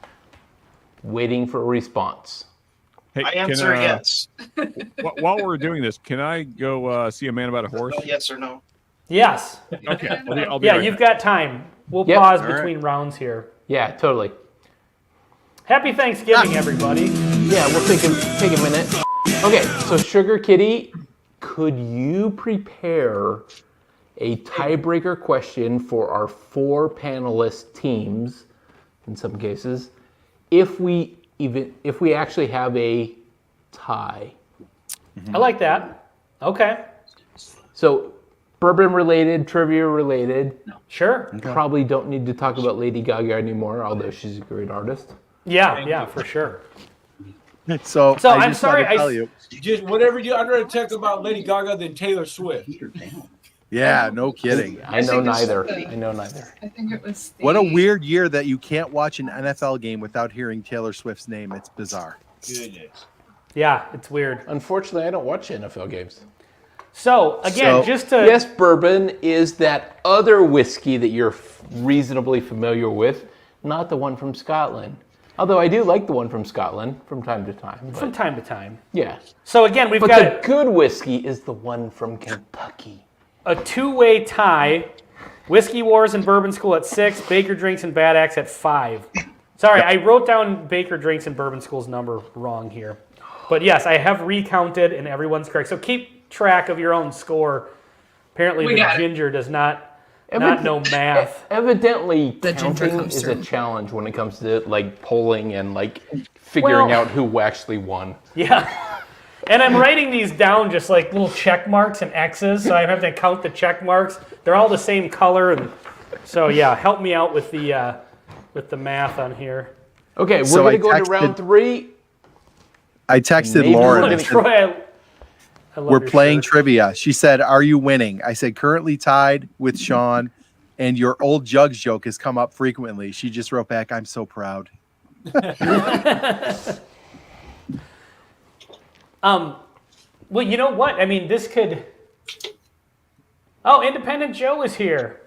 Waiting for a response. Hey, I can, answer yes. While we're doing this, can I go see a man about a horse? Yes or no? Yes. Okay. I'll be Yeah, right you've back. got time. We'll Yep. pause All right. between rounds here. Yeah, totally. Happy Thanksgiving, everybody. Yeah, we'll take a minute. Okay, so Sugar Kitty, could you prepare a tiebreaker question for our 4 panelist teams, in some cases, if we actually have a tie? I like that. Okay. So, bourbon related, trivia related. Sure. Probably don't need to talk about Lady Gaga anymore, although she's a great artist. Yeah, for sure. So So, I I'm just sorry, wanted to tell you. Just whatever you. I'd rather talk about Lady Gaga than Taylor Swift. Yeah, no kidding. I know think it's neither. the- I know neither. I think it was. What a the- weird year that you can't watch an NFL game without hearing Taylor Swift's name. It's bizarre. Goodness. Yeah, it's weird. Unfortunately, I don't watch NFL games. So, again, So- just to... Yes, bourbon is that other whiskey that you're reasonably familiar with, not the one from Scotland. Although I do like the one from Scotland from time to time. From But time to time. yeah. So, again, we've But got the good whiskey is the one from Kentucky. a two-way tie. Whiskey Wars and Bourbon School at 6. Baker Drinks and Bad Axe at 5. Sorry, I wrote down Baker Drinks and Bourbon School's number wrong here. But yes, I have recounted and everyone's correct. So keep track of your own score. Apparently We the got it. ginger does not know math. Evidently, The ginger counting comes is a through. challenge when it comes to like polling and like figuring Well- out who actually won. Yeah. And I'm writing these down just like little check marks and X's, so I have to count the check marks. They're all the same color, and so yeah, help me out with the math on here. Okay, we're So going I to go into round texted- 3. I texted Maybe Lauren. we're and gonna- said, Troy, I love we're your playing shirt. trivia. She said, "Are you winning?" I said, "Currently tied with Sean, and your old jugs joke has come up frequently." She just wrote back, "I'm so proud." Well, you know what? I mean, this could. Oh, Independent Joe is here.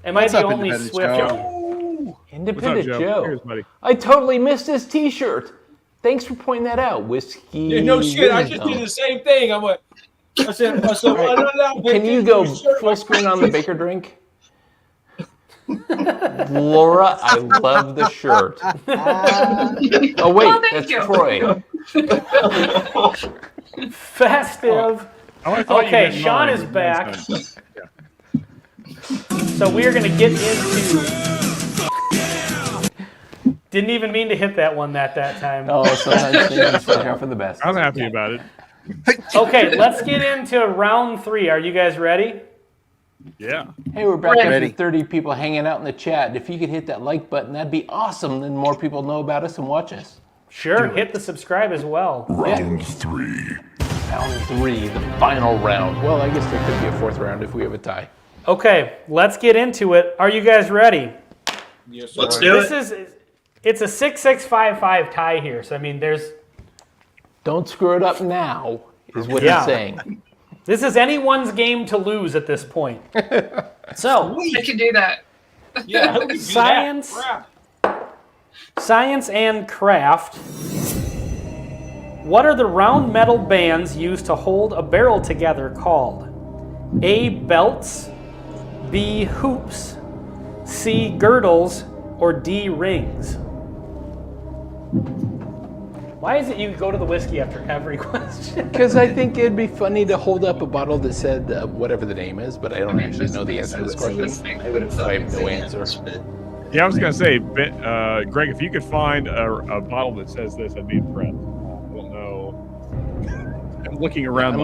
Am What's I the up, only Independent Swift? Joe? What's up, Independent Joe? Joe. Cheers, buddy. I totally missed his T-shirt. Thanks for pointing that out. Whiskey. Yeah, no shit. I just Wisdom. did the same thing. I went, I said, no, Can you go full screen on the Baker drink? Laura, I love the shirt. Oh wait, Well, thank that's you. Troy. Festive. Oh, I thought you Okay, meant Sean mine. is back. So we are going to get into. Didn't even mean to hit that one that time. Oh, sometimes things work out for the best. I'm happy about it. Okay, let's get into round 3. Are you guys ready? Yeah. Hey, we're back up Ready. to 30 people hanging out in the chat. If you could hit that like button, that'd be awesome. Then more people know about us and watch us. Sure, hit the subscribe as well. Round 3. Round 3, the final round. Well, I guess there could be a 4th round if we have a tie. Okay, let's get into it. Are you guys ready? Yes, sir. Let's do it. It's a 6-6-5-5 tie here. So I mean, Don't screw it up now, is what Yeah. he's saying. this is anyone's game to lose at this point. So I can do that. Yeah, who can do that? Science. Crap. Science and craft. What are the round metal bands used to hold a barrel together called? A. Belts, B. Hoops, C. Girdles, or D. Rings? Why is it you go to the whiskey after every question? Because I think it'd be funny to hold up a bottle that said whatever the name is, but I don't actually know the answer to this question. I would have I have no answer. Yeah, I was gonna say, Greg, if you could find a bottle that says this, I'd be impressed. I don't know. I'm looking around.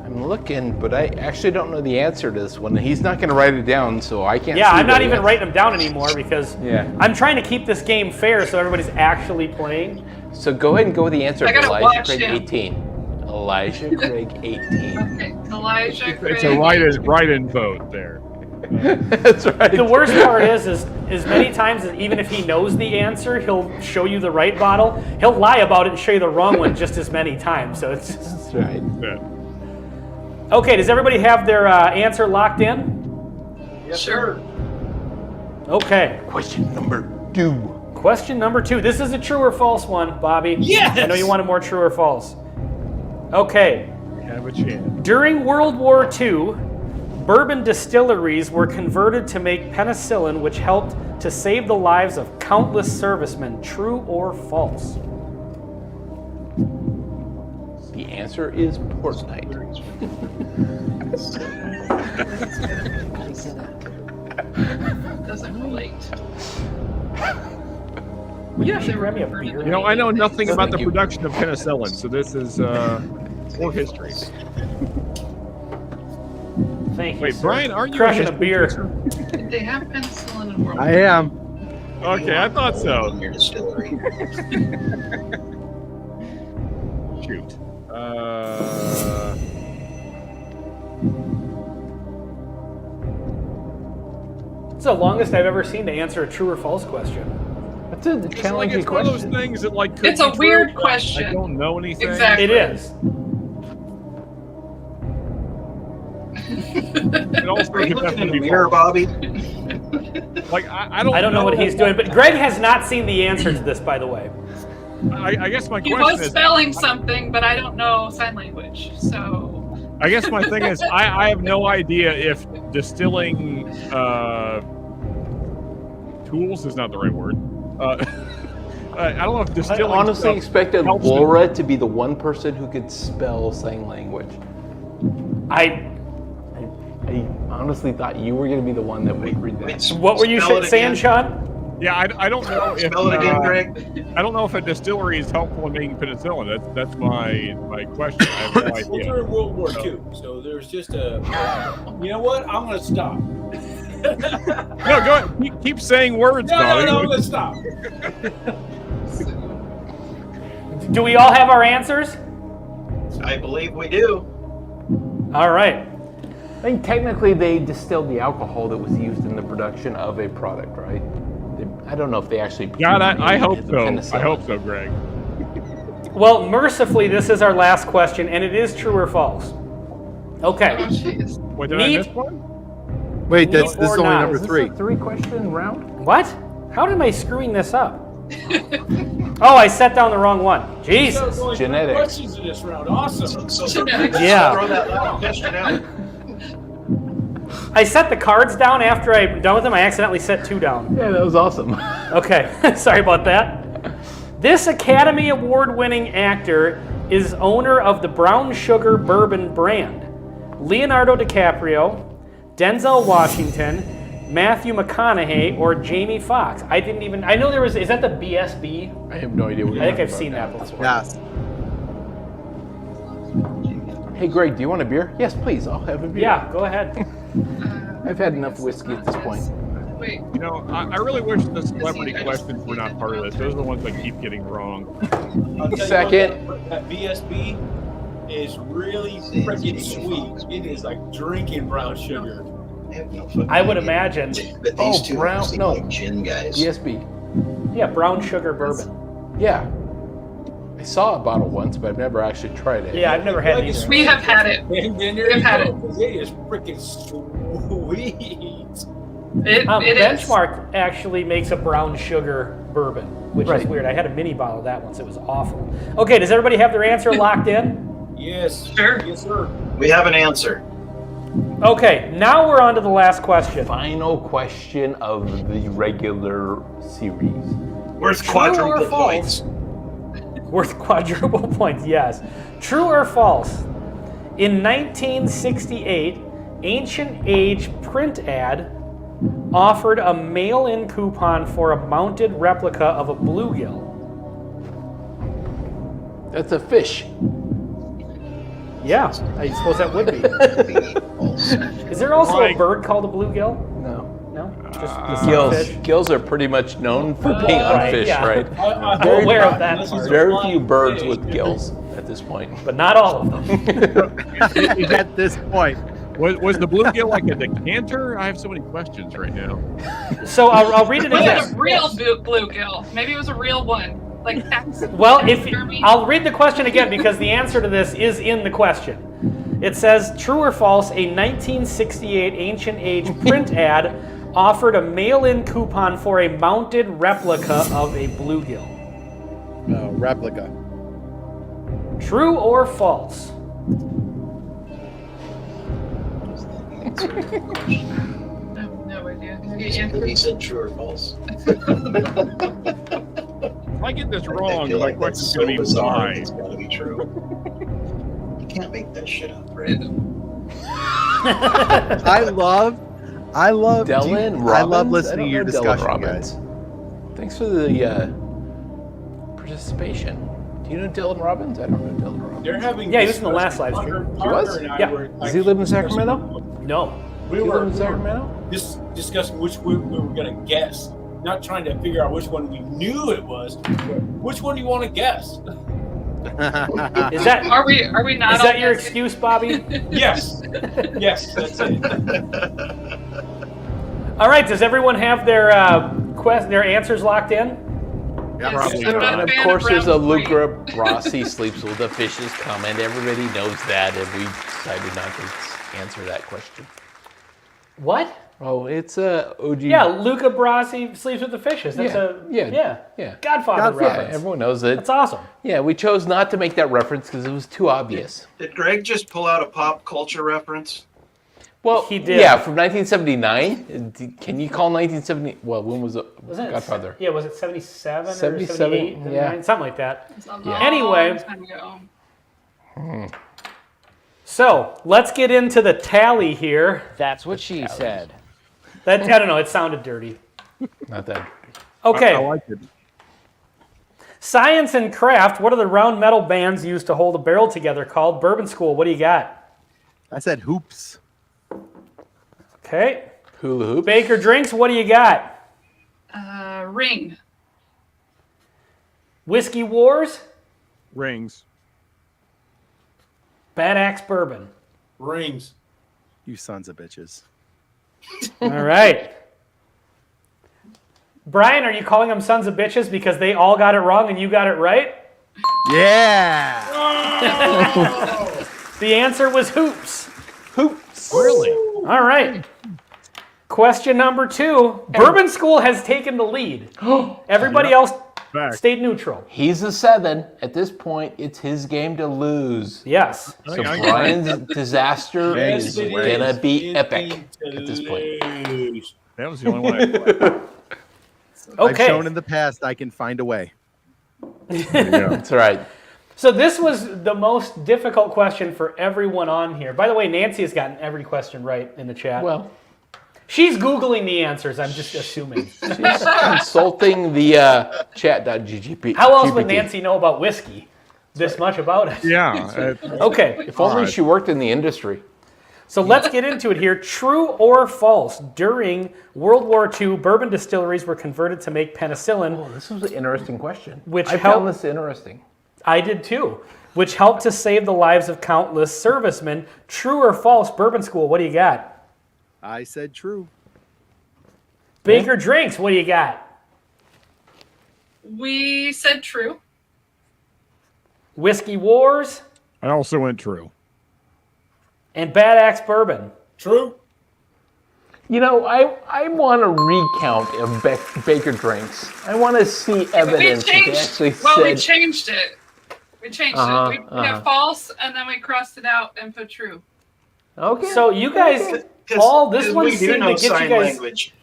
I'm looking, but I actually don't know the answer to this one. He's not going to write it down, so I can't. Yeah, see I'm not what even it is. writing them down anymore because I'm trying to keep this game fair so everybody's actually playing. So go ahead and go with the answer. I gotta Elijah watch Craig him. 18. Elijah Craig 18. Okay, Elijah. It's a write-in vote there. That's right. The worst part is many times even if he knows the answer, he'll show you the right bottle. He'll lie about it and show you the wrong one just as many times. So it's just... That's right. Yeah. Okay, does everybody have their answer locked in? Yes, Sure. Okay. Question number 2. Question number 2. This is a true or false one, Bobby. Yes! I know you wanted more true or false. Okay. Have a chance. During World War II, bourbon distilleries were converted to make penicillin, which helped to save the lives of countless servicemen. True or false? The answer is port night. Doesn't relate. You actually grab me a beer. You know, I know nothing about the Thank you. production of penicillin, so this is more history. Thank you. Wait, sir. Brian, aren't you Crushing a history beer? teacher? Did they have penicillin in World I War am. Okay, I thought so. Your distillery. Shoot. It's the longest I've ever seen to answer a true or false question. That's a It's like challenging it's one of those question. things that like could It's a be weird true, but question. I don't know anything. Exactly. It is. It also Are you could looking in definitely the be mirror, false. Bobby? Like I don't know what he's doing, but Greg has not seen the answer to this, by the way. I guess my He question was is. spelling something, but I don't know sign language. So I guess my thing is I have no idea if distilling tools is not the right word. I don't know if I distilling. honestly stuff expected helps Laura to be the one person who could spell sign language. I. I honestly thought you were going to be the one that would read that. What were you Spell it saying, again. Sean? Yeah, I don't know if Spell it again, Greg. I don't know if a distillery is helpful in making penicillin. That's my question. I have no Well, idea. during World War II, so there's just a. You know what? I'm gonna stop. No, go ahead. Keep saying words, No, Bobby. I'm gonna stop. Do we all have our answers? I believe we do. All right. I think technically they distilled the alcohol that was used in the production of a product, right? I don't know if they actually. God, I hope the so. penicillin. I hope so, Greg. Well, mercifully, this is our last question, and it is true or false. Okay. oh jeez. Wait, did Meat- I miss one? Wait, Meat this is or only not? number Is this 3. a 3-question round? What? How am I screwing this up? Oh, I set down the wrong one. Jesus. So, Genetics. questions in this round. Awesome. So Genetics. Yeah. throw that last question out. I set the cards down after I'm done with them. I accidentally set 2 down. Yeah, that was awesome. Okay, sorry about that. This Academy Award-winning actor is owner of the Brown Sugar Bourbon brand. Leonardo DiCaprio, Denzel Washington, Matthew McConaughey, or Jamie Foxx. I know there was, is that the BSB? I have no idea what you're I think talking I've seen about that before. Yes. Hey, Greg, do you want a beer? Yes, please. I'll have a beer. Yeah, go ahead. I've had enough whiskey at this point. Wait. You know, I really wish the celebrity questions were not part of this. Those are the ones I keep getting wrong. I'll tell you Second. what, that BSB is really freaking sweet. It is like drinking brown sugar. I have no fucking I would idea. imagine. But Oh, these two brown- seem no. like gin guys. ESB. Yeah, Brown Sugar Bourbon. Yeah. I saw a bottle once, but I've never actually tried it. Yeah, I've never had it either. We have had it. And then there you I've had go, 'cause it is freaking sweet. It is. Benchmark actually makes a brown sugar bourbon, which is Right. weird. I had a mini bottle of that once. It was awful. Okay, does everybody have their answer locked in? Yes. Sure. Yes, sir. We have an answer. Okay, now we're on to the last question. Final question of the regular series. Worth True or quadruple false? points. Worth quadruple points, yes. True or false? In 1968, Ancient Age print ad offered a mail-in coupon for a mounted replica of a bluegill. That's a fish. Yeah, I suppose that would be. False. Is there also a Right. bird called a bluegill? No. No? Just the Gills. fish? Gills are pretty much known for being on Right, fish, yeah. right? I'm Very aware of that part. Very few birds with gills at this point. But not all of them. At this point. Was the bluegill like a decanter? I have so many questions right now. So I'll read it Was again. it a real bluegill? Maybe it was a real one. Like that's Well, if taxidermy. I'll read the question again because the answer to this is in the question. It says, true or false, a 1968 Ancient Age print ad offered a mail-in coupon for a mounted replica of a bluegill. No, replica. True or false? I have no idea. You He answered. said true or false. If I get this I wrong, feel my like that's question's so going to be bizarre. why. It's got to be true. You can't make that shit up, right? I love Dylan Robbins? I love listening to don't your know Dylan discussion, Robbins. guys. Thanks for the participation. Do you know Dylan Robbins? I don't know Dylan Robbins. They're having. Yeah, he was in the last live stream. Parker was? and I Yeah. were, Does he live in Sacramento? No. We Do you were live in Sacramento? just discussing which we were going to guess, not trying to figure out which one we knew it was. But which one do you want to guess? Is that Are we not? is all that your guessing? excuse, Bobby? Yes, yes, that's it. All right. Does everyone have their their answers locked in? Yes, Probably I'm not. not And a of fan course, there's a brown free. Luca Brasi sleeps with the fishes comment. Everybody knows that, and we decided not to answer that question. What? Oh, it's a OG. Yeah, Luca Brasi sleeps with the fishes. That's Yeah. yeah. Godfather Godfather. Yeah, reference. everyone knows it. That's awesome. Yeah, we chose not to make that reference because it was too obvious. Did Greg just pull out a pop culture reference? Well, He did. Yeah, from 1979. Can you call 1970? Well, when was it? Wasn't it? Godfather? Yeah, was it 77 or 77? 78? Yeah. 79? Something like that. It's a long Anyway. time ago. So let's get into the tally here. That's what she said. That I don't know. It sounded dirty. Not that. Okay. I like it. Science and craft. What are the round metal bands used to hold a barrel together called? Bourbon School. What do you got? I said hoops. Okay. Hula hoop. Baker Drinks. What do you got? Ring. Whiskey Wars. Rings. Bad Axe Bourbon. Rings. You sons of bitches. All right. Brian, are you calling them sons of bitches because they all got it wrong and you got it right? Yeah. The answer was hoops. Hoops. Really? All right. Question number 2. Bourbon School has taken the lead. Everybody else Fact. Stayed neutral. He's a 7. At this point, it's his game to lose. Yes. So Brian's disaster Yes, is it gonna is. be It epic needs to at this point. lose. That was the only one I played. I've shown Okay. in the past I can find a way. That's right. So this was the most difficult question for everyone on here. By the way, Nancy has gotten every question right in the chat. Well, She's Googling the answers, I'm just assuming. she's consulting the chat.ggp. How else would Nancy know about whiskey? This much about it. Yeah. Okay. If only she worked in the industry. So let's get into it here. True or false? During World War II, bourbon distilleries were converted to make penicillin. Oh, this was an interesting question. Which I helped- found this interesting. I did too. Which helped to save the lives of countless servicemen. True or false? Bourbon School, what do you got? I said true. Baker Drinks, what do you got? We said true. Whiskey Wars I also went true. and Bad Axe Bourbon. True. You know, I want a recount of Baker Drinks. I want to see evidence that they actually We said. changed it. We changed it. We had false, and then we crossed it out and put true. Okay. So you guys, all this one we do seemed know to get sign you guys. language.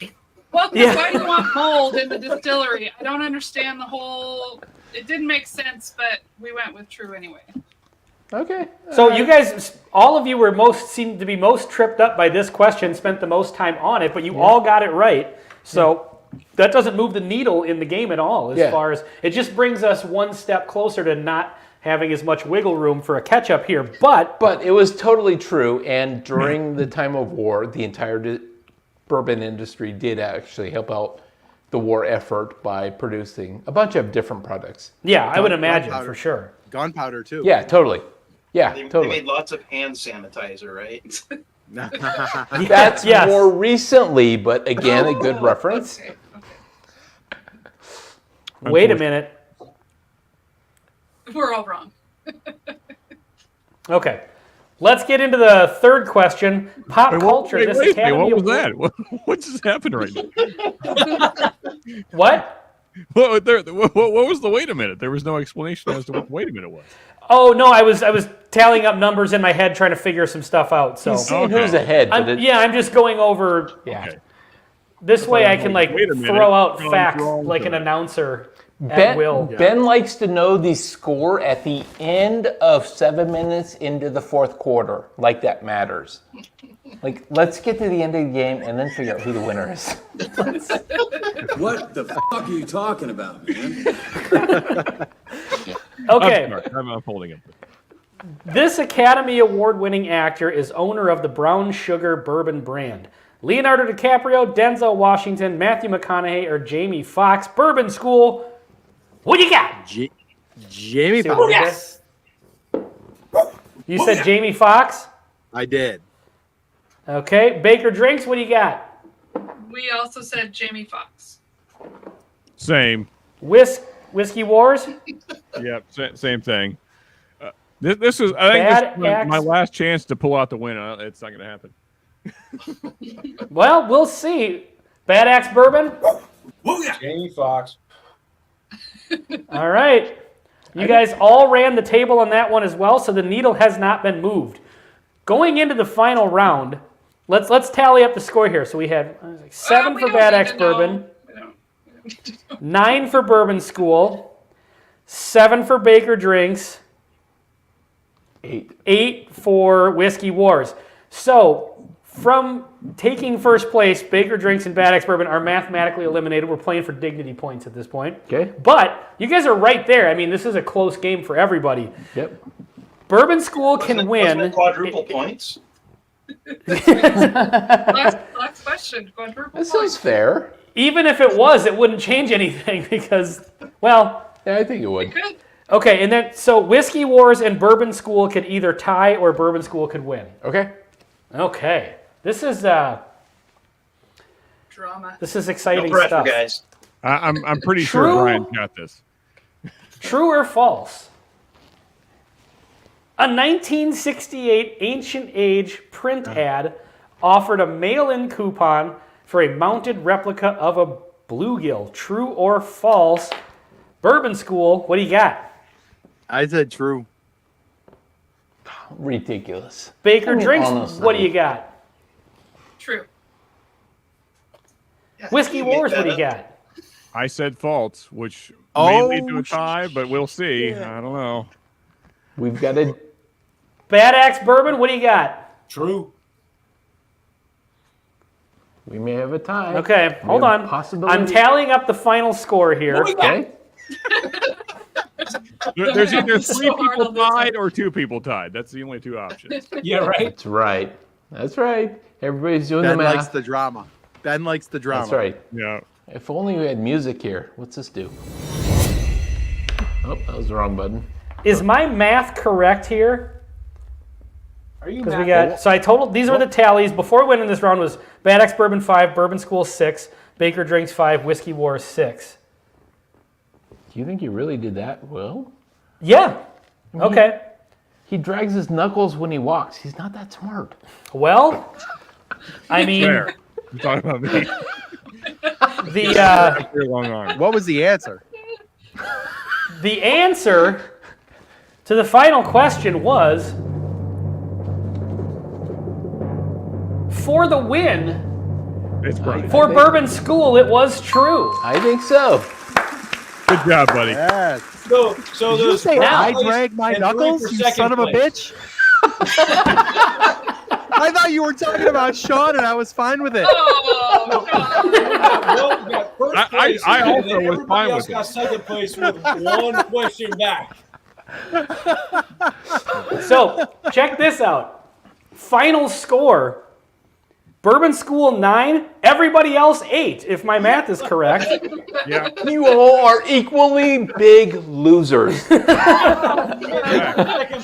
Well, Yeah. why do you want mold in the distillery? I don't understand the whole. It didn't make sense, but we went with true anyway. Okay. So you guys, all of you seemed to be most tripped up by this question, spent the most time on it, but you all got it right. So that doesn't move the needle in the game at all. As far as it just brings us one step closer to not having as much wiggle room for a catch up here. But it was totally true. And during the time of war, the entire bourbon industry did actually help out the war effort by producing a bunch of different products. Yeah, I would imagine gunpowder. for sure. Gunpowder too. Yeah, totally. Yeah, They totally. made lots of hand sanitizer, right? That's Yes. more recently, but again, a good reference. Okay. Wait a minute. We're all wrong. Okay. Let's get into the third question. Pop culture. Wait, this wait, Academy what was Award- that? What just happened right now? What? What was the wait a minute? There was no explanation as to what the wait a minute was. Oh no, I was tallying up numbers in my head trying to figure some stuff out. So He's seeing who's ahead. But I'm just going over. yeah. Okay. This way I can like Wait a minute. throw out John's facts wrong like an to- announcer at will. Ben likes to know the score at the end of 7 minutes into the fourth quarter. Like that matters. Like, let's get to the end of the game and then figure out who the winner is. What the fuck are you talking about, man? Okay, I'm sorry. I'm holding it. this Academy Award-winning actor is owner of the Brown Sugar Bourbon brand. Leonardo DiCaprio, Denzel Washington, Matthew McConaughey, or Jamie Foxx. Bourbon School. What do you got? Jamie See what we Foxx. did? You said Jamie Foxx? I did. Okay. Baker Drinks, what do you got? We also said Jamie Foxx. Same. Whiskey Wars? Yep. Same thing. This is. I think Bad this is my Axe. last chance to pull out the win. It's not going to happen. Well, we'll see. Bad Axe Bourbon? Jamie Foxx. All right. You guys all ran the table on that one as well, so the needle has not been moved. Going into the final round, let's tally up the score here. So we had 7 We for don't Bad need Axe to know. Bourbon, We don't need to know. 9 for Bourbon School, 7 for Baker Drinks, 8 for Whiskey Wars. So from taking first place, Baker Drinks and Bad Axe Bourbon are mathematically eliminated. We're playing for dignity points at this point. Okay. But you guys are right there. I mean, this is a close game for everybody. Yep. Bourbon School can Wasn't win. it quadruple points? Last question. Quadruple That sounds points. fair. Even if it was, it wouldn't change anything because, well, Yeah, I think it would. Good. okay. And then, so Whiskey Wars and Bourbon School could either tie or Bourbon School could win. Okay. Okay. This is Drama. this is No exciting pressure, stuff. guys. I'm pretty True. sure Brian got this. True or false? A 1968 Ancient Age print ad offered a mail-in coupon for a mounted replica of a bluegill. True or false? Bourbon School, what do you got? I said true. Ridiculous. Baker I mean, Drinks, honestly. what do you got? True. Yeah, Whiskey you make Wars, what that do you up. got? I said false, which may Oh, lead to a tie, but we'll see. I don't know. We've got to. Bad Axe Bourbon, what do you got? True. We may have a tie. Okay, We hold have on. possibility. I'm tallying up the final score here. Okay. There's either So three hard people on this one. tied or two people tied. That's the only two options. Yeah, right. That's right. That's right. Everybody's doing Ben the math. likes the drama. Ben likes the drama. That's right. Yeah. If only we had music here. What's this do? Oh, that was the wrong button. Is my math correct here? Are you Because we mad? got, so I totaled, these were the tallies. Before we went in this round was Bad Axe Bourbon 5, Bourbon School 6, Baker Drinks 5, Whiskey Wars 6. Do you think you really did that well? Yeah. Okay. He drags his knuckles when he walks. He's not that smart. Well, I mean, There. You're talking about me. the Your long arm. What was the answer? the answer to the final question was for the win It's Brian. for Bourbon School. It was true. I think so. Good job, buddy. Yes. So Did you there's say first I place drag my and three knuckles, for you second son of a place. bitch? I thought you were talking about Sean, and I was fine with it. Oh, God. Well, we got first I place, also and then was everybody fine else with got second place with one question back. So check this out. Final score. Bourbon School 9, everybody else 8, if my math is correct. Yeah. You all are equally big losers. Second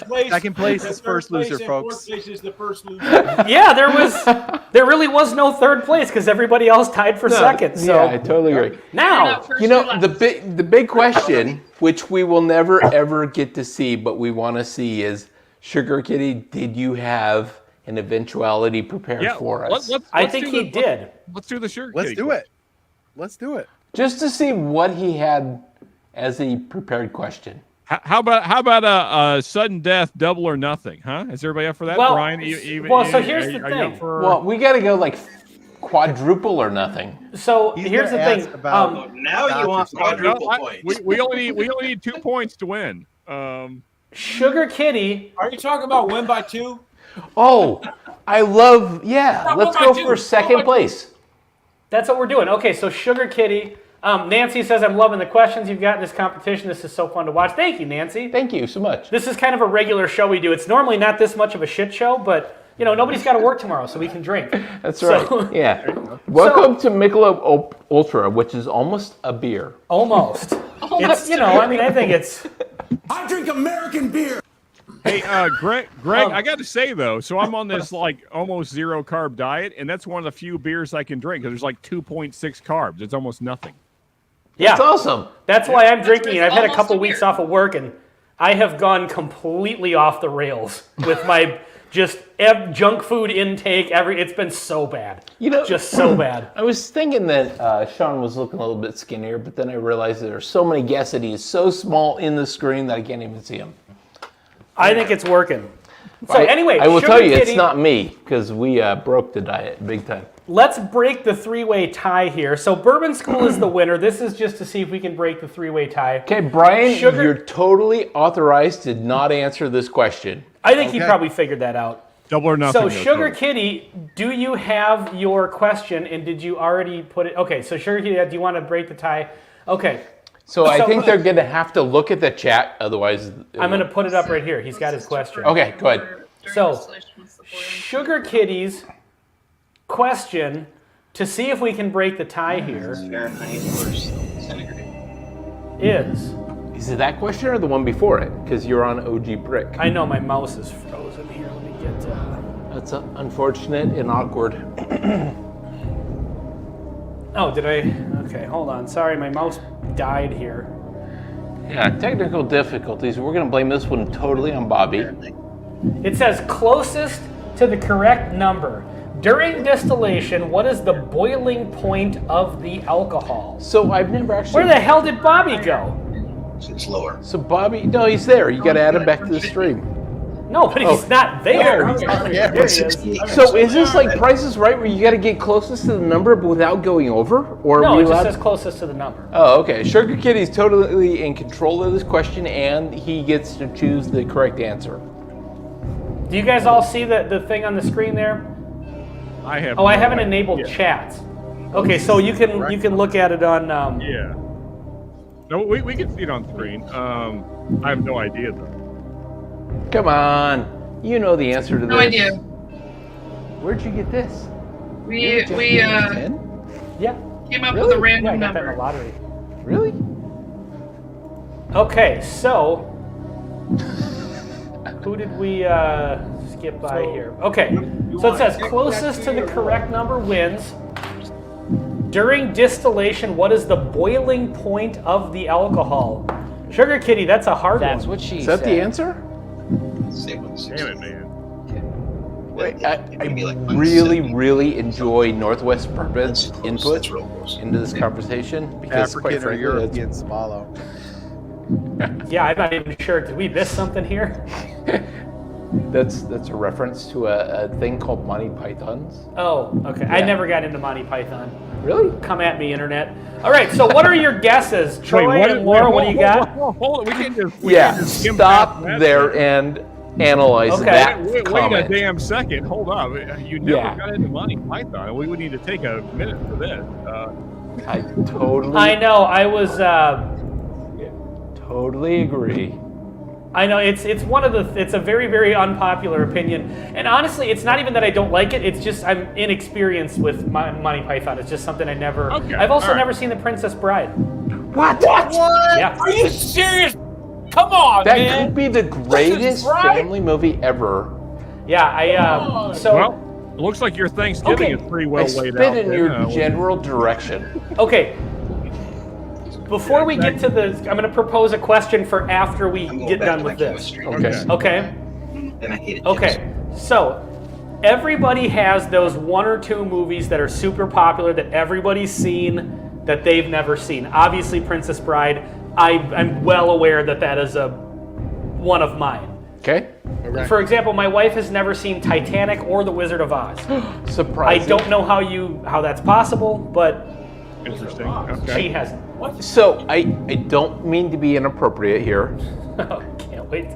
place. Second place the is third first place, loser, and folks. Fourth place is the first loser. Yeah, there really was no third place because everybody else tied for second. So Yeah, I totally agree. You're now, not first, You know, you're the last. big question, which we will never ever get to see, but we want to see is, Sugar Kitty, did you have an eventuality prepared Yeah. for us? I let's think do he the- did. Let's do the sugar. Let's kitty do quiz. it. Let's do it. Just to see what he had as a prepared question. How about a sudden death, double or nothing? Huh? Is everybody up for that, Well, Brian? so here's the are you up thing. for- Well, we got to go like quadruple or nothing. So He's here's the gonna thing. ask about- Now you want No, quadruple No, points. we only need 2 points to win. Sugar Kitty. Are you talking about win by 2? Oh, I love, yeah, let's go for second place. That's what we're doing. Okay, so Sugar Kitty. Nancy says, I'm loving the questions you've got in this competition. This is so fun to watch. Thank you, Nancy. Thank you so much. This is kind of a regular show we do. It's normally not this much of a shit show, but you know, nobody's got to work tomorrow, so we can drink. That's So- right. Yeah. Welcome to Michelob Ultra, which is almost a beer. Almost. It's, you know, I mean, I think it's. I drink American beer. Hey, Greg, I got to say though, so I'm on this like almost zero carb diet, and that's one of the few beers I can drink because there's like 2.6 carbs. It's almost nothing. Yeah. It's awesome. That's why I'm drinking, and I've had a almost couple a weeks beer. off of work, and I have gone completely off the rails with my just junk food intake. It's been so bad. You know, Just so bad. I was thinking that Sean was looking a little bit skinnier, but then I realized there are so many guests that he is so small in the screen that I can't even see him. I think it's working. So anyway, I will Sugar tell you, Kitty, it's not me because we broke the diet big time. Let's break the three-way tie here. So Bourbon School is the winner. This is just to see if we can break the three-way tie. Okay, Brian, Sugar- you're totally authorized to not answer this question. I think he Okay. probably figured that out. Double or nothing. So though, Sugar Tony. Kitty, do you have your question, and did you already put it? Okay, so Sugar Kitty, do you want to break the tie? Okay, So I So- think they're going to have to look at the chat, otherwise. I'm going to put it up right here. He's got his question. Okay, go ahead. During So, distillation, what's the boiling? Sugar Kitty's question, to see if we can break the tie here, Fahrenheit versus centigrade. is, Is it that question or the one before it? Because you're on OG Brick. I know my mouse is frozen here. Let me get, That's unfortunate and awkward. oh, did I? Okay, hold on. Sorry, my mouse died here. Yeah, technical difficulties. We're going to blame this one totally on Bobby. It says closest to the correct number. During distillation, what is the boiling point of the alcohol? So I've never actually. Where the hell did Bobby go? It's lower. So Bobby, no, he's there. You got to add him back to the stream. No, but he's not there. Oh, yeah, There he is. 68. So is this like Price is Right, where you got to get closest to the number but without going over, or No, are we it just allowed? says closest to the number. Oh, okay. Sugar Kitty's totally in control of this question, and he gets to choose the correct answer. Do you guys all see the thing on the screen there? I have. Oh, I no haven't idea. enabled chats. Okay, so you can look at it on. Yeah. No, we can see it on screen. I have no idea though. Come on, you know the answer to this. No idea. Where'd you get this? We 10? Yeah, came up Really? with a yeah, I random got that in the number. lottery. Really? Okay, so who did we skip by here? Okay, so it says closest to the correct number wins. During distillation, what is the boiling point of the alcohol? Sugar Kitty, that's a hard That's one. what she Is that said. the answer? Damn it, man. Wait, I Maybe like really enjoy Northwest Bourbon's input That's real close. into this conversation because, quite African or frankly, European swallow. Yeah, I'm not even sure. Did we miss something here? that's a reference to a thing called Monty Pythons. Oh, okay. I Yeah. never got into Monty Python. Really? Come at me, internet. All right, so what are your guesses? Troy and Laura, what do you got? Hold on. We can't just skim Stop past that there thing. and analyze Okay. that Wait a comment. damn second. Hold up. You never Yeah. got into Monty Python. We would need to take a minute for this. I totally, I know. I was. totally agree. I know it's one of the. It's a very unpopular opinion, and honestly, it's not even that I don't like it. It's just I'm inexperienced with Monty Python. It's just something I never. Okay, I've also all right. never seen The Princess Bride. What? Yeah. Are you serious? Come on, That man. could be the greatest right. family movie ever. Yeah. I. So. Well, it looks like your Thanksgiving Okay. is pretty well I laid spit out. in there. your general direction. Okay. Before we get to the, I'm going to propose a question for after we I'm going get back done to with my this. chemistry. Okay. Okay. And I hate it. Okay, so everybody has those one or two movies that are super popular that everybody's seen that they've never seen. Obviously, Princess Bride. I'm well aware that that is one of mine. Okay. For example, my wife has never seen Titanic or The Wizard of Oz. I Surprising. don't know how that's possible, but Interesting. she Okay. hasn't. So I don't mean to be inappropriate here. Can't wait.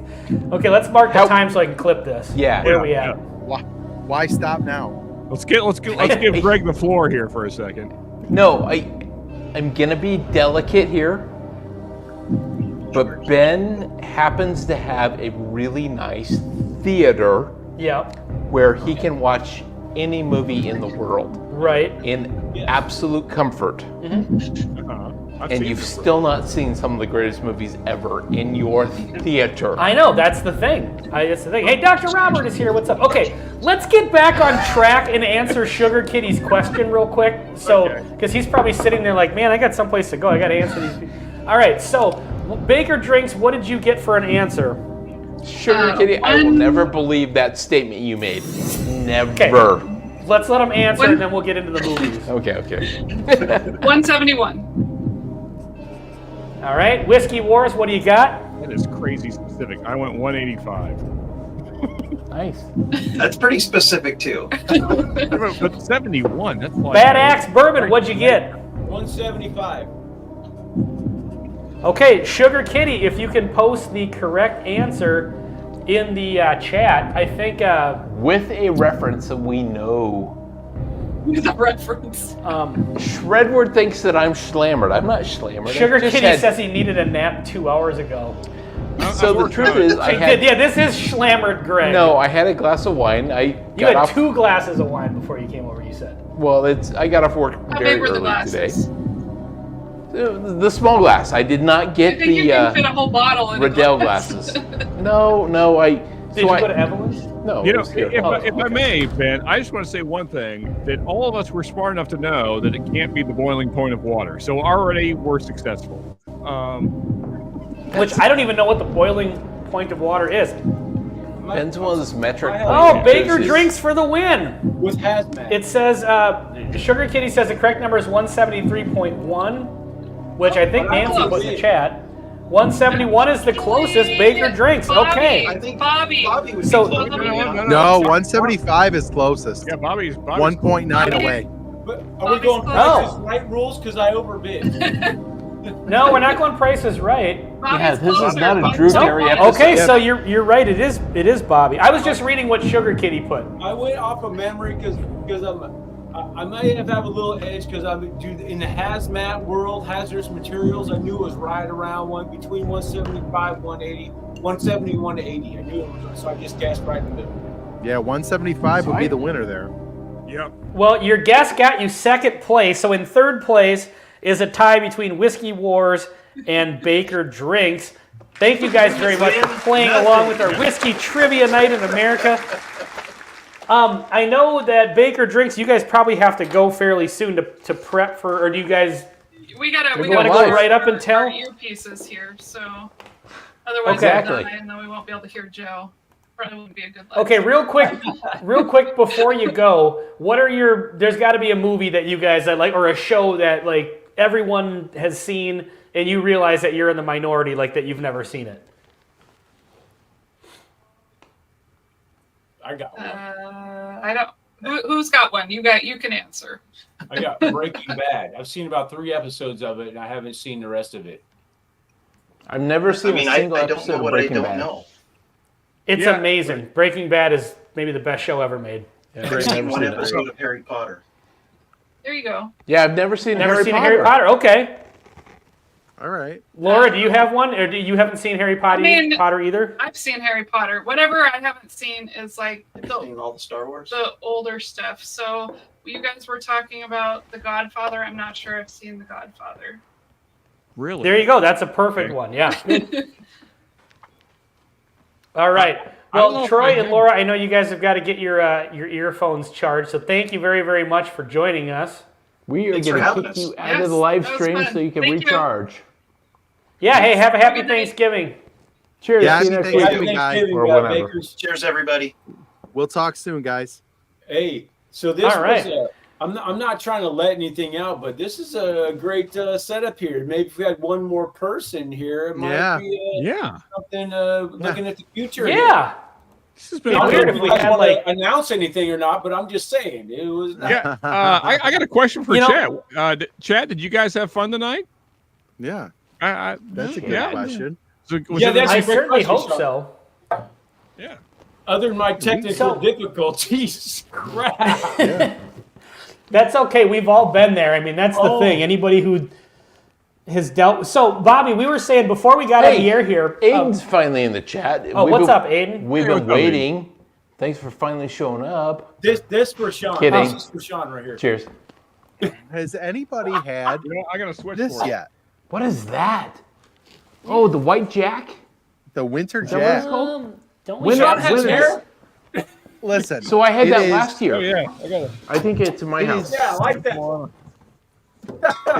Okay, let's mark the How- time so I can clip this. Yeah. Where are we at? Yeah. Why stop now? Let's give Greg the floor here for a second. No, I'm gonna be delicate here. But Ben happens to have a really nice theater Yeah. where he can watch any movie in the world Right. in absolute comfort. I've And seen you've this. still not seen some of the greatest movies ever in your theater. I know, that's the thing. That's the thing. Hey, Dr. Robert is here. What's up? Okay, let's get back on track and answer Sugar Kitty's question real quick. So, Okay. because he's probably sitting there like, man, I got someplace to go. I got to answer these. All right, so Baker Drinks, what did you get for an answer? Sugar Kitty, I will never believe that statement you made. Never. Let's let him answer and then we'll get into the movies. Okay. 171. All right, Whiskey Wars, what do you got? That is crazy specific. I went 185. Nice. That's pretty specific too. But 71, that's like... Bad Axe Bourbon, what'd you get? 175. Okay, Sugar Kitty, if you can post the correct answer in the chat, I think With a reference that we know. With a reference. Shredward thinks that I'm slammered. I'm not slammered. I Sugar just Kitty had- says he needed a nap 2 hours ago. So the truth is, I had Yeah, this is Schlammered Greg. no. I had a glass of wine. You got had off. 2 glasses of wine before you came over, you said. Well, I got off work How very big were the early today. glasses? The small glass. I did not I get think you can fit the a whole bottle in a Riddell glass. glasses. No. Did you go to Evelyn's? No. You it know, was here. if I okay. may, Ben, I just want to say one thing, that all of us were smart enough to know that it can't be the boiling point of water. So already we're successful. Which I don't even know what the boiling point of water is. Ben's one of those metric. Oh, point Baker is- Drinks for the win. With hazmat. It says, Sugar Kitty says the correct number is 173.1, which I think Nancy put in the chat. 171 is the closest. Baker drinks. Okay. I think Bobby. Bobby would So- be close. No, 175 is closest. Yeah, Bobby's 1.9 away. But are we going prices right rules? Because I overbid. No, we're not going prices right. Yeah, this is closer. not a Bobby's Drew closer. Carey episode. Okay, so you're right. It is Bobby. I was just reading what Sugar Kitty put. I went off of memory because I might have a little edge because I'm in the hazmat world, hazardous materials. I knew it was right around between 175, 180, 171 to 80. I knew it was, so I just guessed right in the middle. Yeah, 175 would be the winner there. Yep. Well, your guess got you second place. So in third place is a tie between Whiskey Wars and Baker Drinks. Thank you guys very much for playing along with our whiskey trivia night in America. I know that Baker Drinks, you guys probably have to go fairly soon to prep for, or do you guys We gotta want to go right up and our tell? earpieces here, so otherwise Exactly. and then we won't be able to hear Joe. Probably wouldn't be a good. Okay, real quick before you go, what are there's got to be a movie that you guys that like, or a show that like everyone has seen and you realize that you're in the minority, like that you've never seen it. I got one. I don't. Who's got one? You can answer. I got Breaking Bad. I've seen about 3 episodes of it, and I haven't seen the rest of it. I've never seen a single I don't episode know of what I Breaking don't Bad. know. It's amazing. Breaking Bad is maybe the best show ever made. Yeah, I've I've seen never one seen it. episode of Harry Potter. There you go. Yeah, I've never seen Never Harry seen Potter. Harry Potter. Okay. All right. Laura, do you have one, or you haven't seen Harry Potter, Potter either? I've seen Harry Potter. Whatever I haven't seen is like Seen all the Star Wars. the older stuff. So you guys were talking about The Godfather. I'm not sure I've seen The Godfather. Really? There you go. That's a perfect one. Yeah. All right. I don't know Well, if Troy I and have- Laura, I know you guys have got to get your earphones charged. So thank you very, very much for joining us. We are Thanks for going to having kick us. you out Yes, of the live that was stream fun. so you can Thank you. recharge. Yeah. Hey, have a happy Good night. Thanksgiving. Cheers. Yeah, See you happy next week. Thanksgiving, guys. Thanksgiving, Or whatever. Bakers. Cheers, everybody. We'll talk soon, guys. Hey, so this All right. was I'm not trying to let anything out, but this is a great setup here. Maybe if we had one more person here, it might be Yeah. something looking at the future. Yeah. This has been It'd be I weird don't if know we if I had, want like- to announce anything or not, but I'm just saying it was. Yeah. I got a question for You know- Chad. Chad, did you guys have fun tonight? Yeah, I that's a good yeah. question. So, was Yeah, it- that's I a great certainly question, hope Sean. so. yeah. Other than my technical So- difficulties, crap. That's okay. We've all been there. I mean, that's the thing. Anybody who has dealt. So, Bobby, we were saying before we got on the air here. Aiden's finally in the chat. Oh, what's up, Aiden? We've Hey, been what's up, Aiden? waiting. Thanks for finally showing up. This for Sean. Kidding. This is for Sean right here. Cheers. Has anybody had You know, I got to switch this for it. yet? What is that? Oh, the white jack? The Winter Is that what it's Jack. called? Don't we Winter- have has winter- hair? Listen. So I had it that is- last year. Oh, yeah. I got it. I think it's in my It house. is- Yeah, I like that.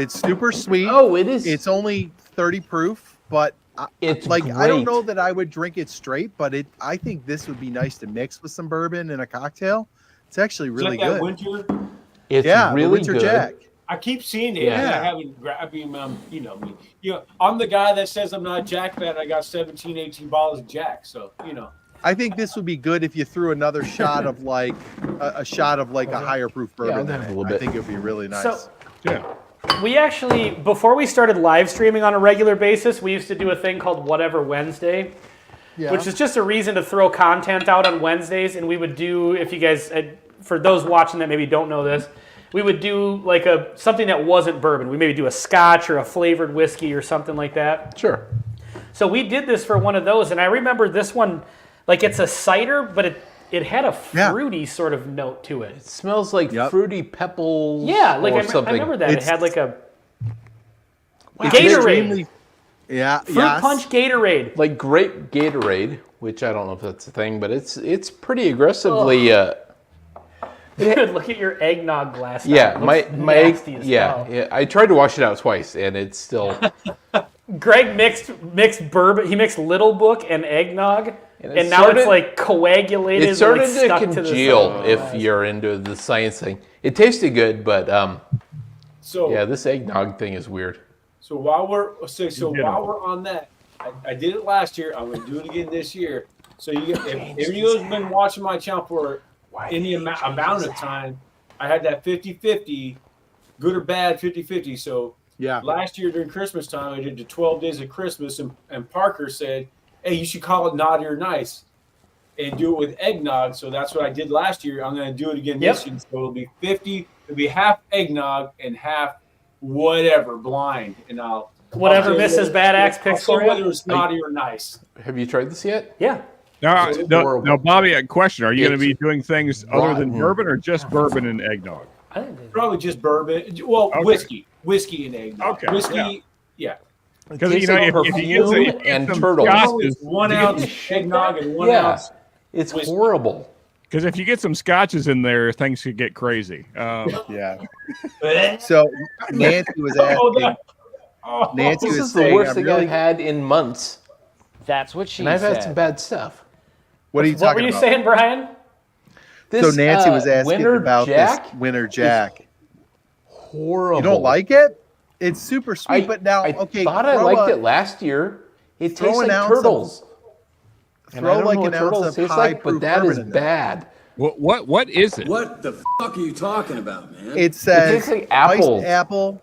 It's super sweet. Oh, it is. It's only 30 proof, but It's like I don't great. know that I would drink it straight, but I think this would be nice to mix with some bourbon in a cocktail. It's actually really Is that good. Winter? It's Yeah, the really Winter good. Jack. I keep seeing it. Yeah. And I haven't. I mean, you know me. You know, I'm the guy that says I'm not a Jack fan. I got 17, 18 bottles of Jack. So you know. I think this would be good if you threw another shot of like a shot of like a higher proof I'll bourbon. have in a it. little I bit. think it would be really nice. So, Yeah. we actually, before we started live streaming on a regular basis, we used to do a thing called Whatever Wednesday, yeah. which is just a reason to throw content out on Wednesdays. And we would do, if you guys, for those watching that maybe don't know this, we would do like something that wasn't bourbon. We maybe do a scotch or a flavored whiskey or something like that. Sure. So we did this for one of those, and I remember this one, like it's a cider, but it had a Yeah. fruity sort of note to it. It smells like Yep. fruity pebbles. Yeah, like or I something. remember that. It's- it had like a It's Gatorade. extremely- Yeah. fruit yes. punch Gatorade. Like grape Gatorade, which I don't know if that's a thing, but it's pretty aggressively. Dude, look at your eggnog glass. Yeah, It my looks my nasty as hell. yeah. I tried to wash it out twice, and it's still. Greg mixed bourbon. He mixed Little Book and eggnog, And it and now started- it's like coagulated. It started like, stuck to to the congeal side. if you're into the science thing. It tasted good, but So yeah, this eggnog thing is weird. So while we're You know. while we're on that, I did it last year. I'm going to do it again this year. So you get, if anyone's been watching my channel for any amount of time, I had that 50-50, good or bad 50-50. So last year during Christmas time, I did the 12 days of Christmas, and Parker said, hey, you should call it naughty or nice and do it with eggnog. So that's what I did last year. I'm going to do it again this year. So it'll be 50. It'll be half eggnog and half whatever blind. And whatever Mrs. Bad Axe picks for you. Whether it's naughty or nice. Have you tried this yet? Yeah. Now, Bobby, a question. Are you going to be doing things other than bourbon or just bourbon and eggnog? Probably just bourbon. Well, whiskey and eggnog. Okay. Whiskey, yeah. Because if you get and turtles, scotches, 1 ounce eggnog and 1 ounce. It's horrible. Because if you get some scotches in there, things could get crazy. So Nancy was asking. Nancy this was is the saying, worst thing I've had in months. That's what she and I've said. had some bad stuff. What are you talking about? What were you saying, Brian? So Nancy was asking Winter about Jack this Winter Jack. Horrible. You don't like it? It's super sweet, but now I okay. thought I liked it last year. It tastes like turtles. Throw like an ounce of high proof but that is bourbon in bad. What is it? What the fuck are you talking about, man? It says tastes like apples. iced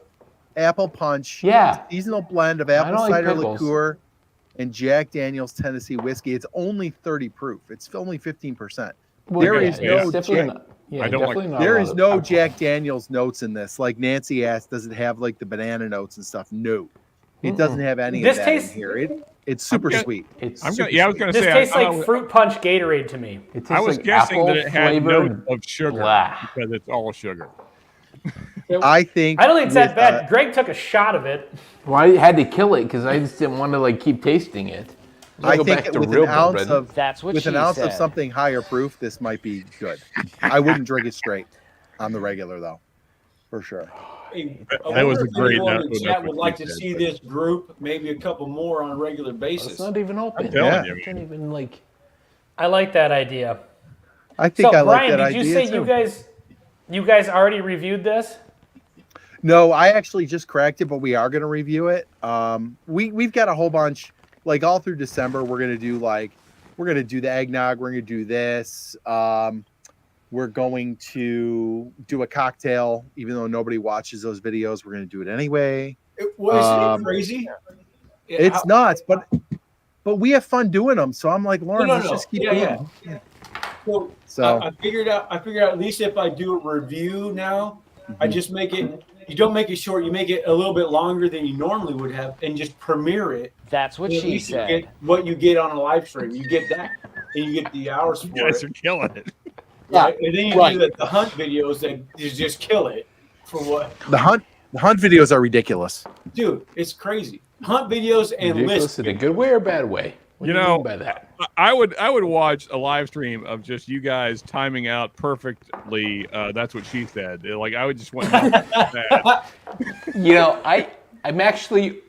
apple punch. Yeah. Seasonal blend of I apple don't like cider pickles. liqueur and Jack Daniel's Tennessee whiskey. It's only 30 proof. It's only 15%. There is no there is no Jack Daniel's notes in this. Like Nancy asked, does it have like the banana notes and stuff? No, it doesn't have any of that in here. It's super sweet. I was going to say this tastes like fruit punch Gatorade to me. I was guessing that it had notes of sugar because it's all sugar. I think I don't think it's that bad. Greg took a shot of it. Well, I had to kill it because I just didn't want to like keep tasting it. I think with an ounce of said. something higher proof, this might be good. I wouldn't drink it straight on the regular though, for sure. Hey, that was a great note. In the chat would like to see this group, maybe a couple more on a regular basis. It's not even open. I'm telling you, I can't even like. I like that idea. I think I like Brian, that did idea you say too. you guys already reviewed this? No, I actually just cracked it, but we are going to review it. We've got a whole bunch, like all through December. We're going to do the eggnog. We're going to do this. We're going to do a cocktail, even though nobody watches those videos. We're going to do it anyway. Isn't it crazy? It's nuts, but we have fun doing them. So I'm like, Lauren, let's just keep doing them. So I figured out at least if I do a review now, I just make it. You don't make it short. You make it a little bit longer than you normally would have, and just premiere it. That's what she said. You get what you get on a live stream, you get that, and you get the hours for you guys are killing it. Right? And then you do the hunt videos that you just kill it for what? The hunt videos are ridiculous. Dude, it's crazy. Hunt videos and ridiculous lists. in a good way or bad way? What do you mean by that? I would watch a live stream of just you guys timing out perfectly. That's what she said. Like I would just want. You know, I'm actually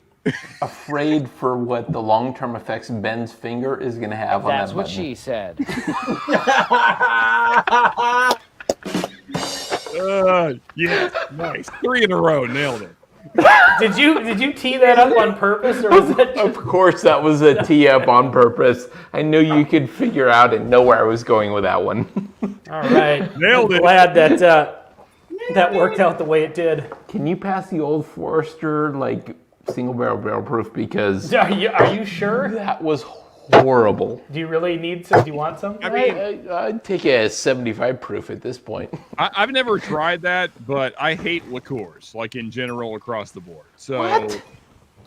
afraid for what the long-term effects Ben's finger is going to have on that That's what button. she said. Yeah, nice. 3 in a row, nailed it. Did you tee that up on purpose, or was it? Of course, that was a tee up on purpose. I knew you could figure out and know where I was going with that one. All right, nailed it. Glad that worked out the way it did. Can you pass the Old Forester like single barrel proof? Because are you sure? That was horrible. Do you really need some? Do you want some? I mean, I'd take it as 75 proof at this point. I've never tried that, but I hate liqueurs, like in general across the board. So, what?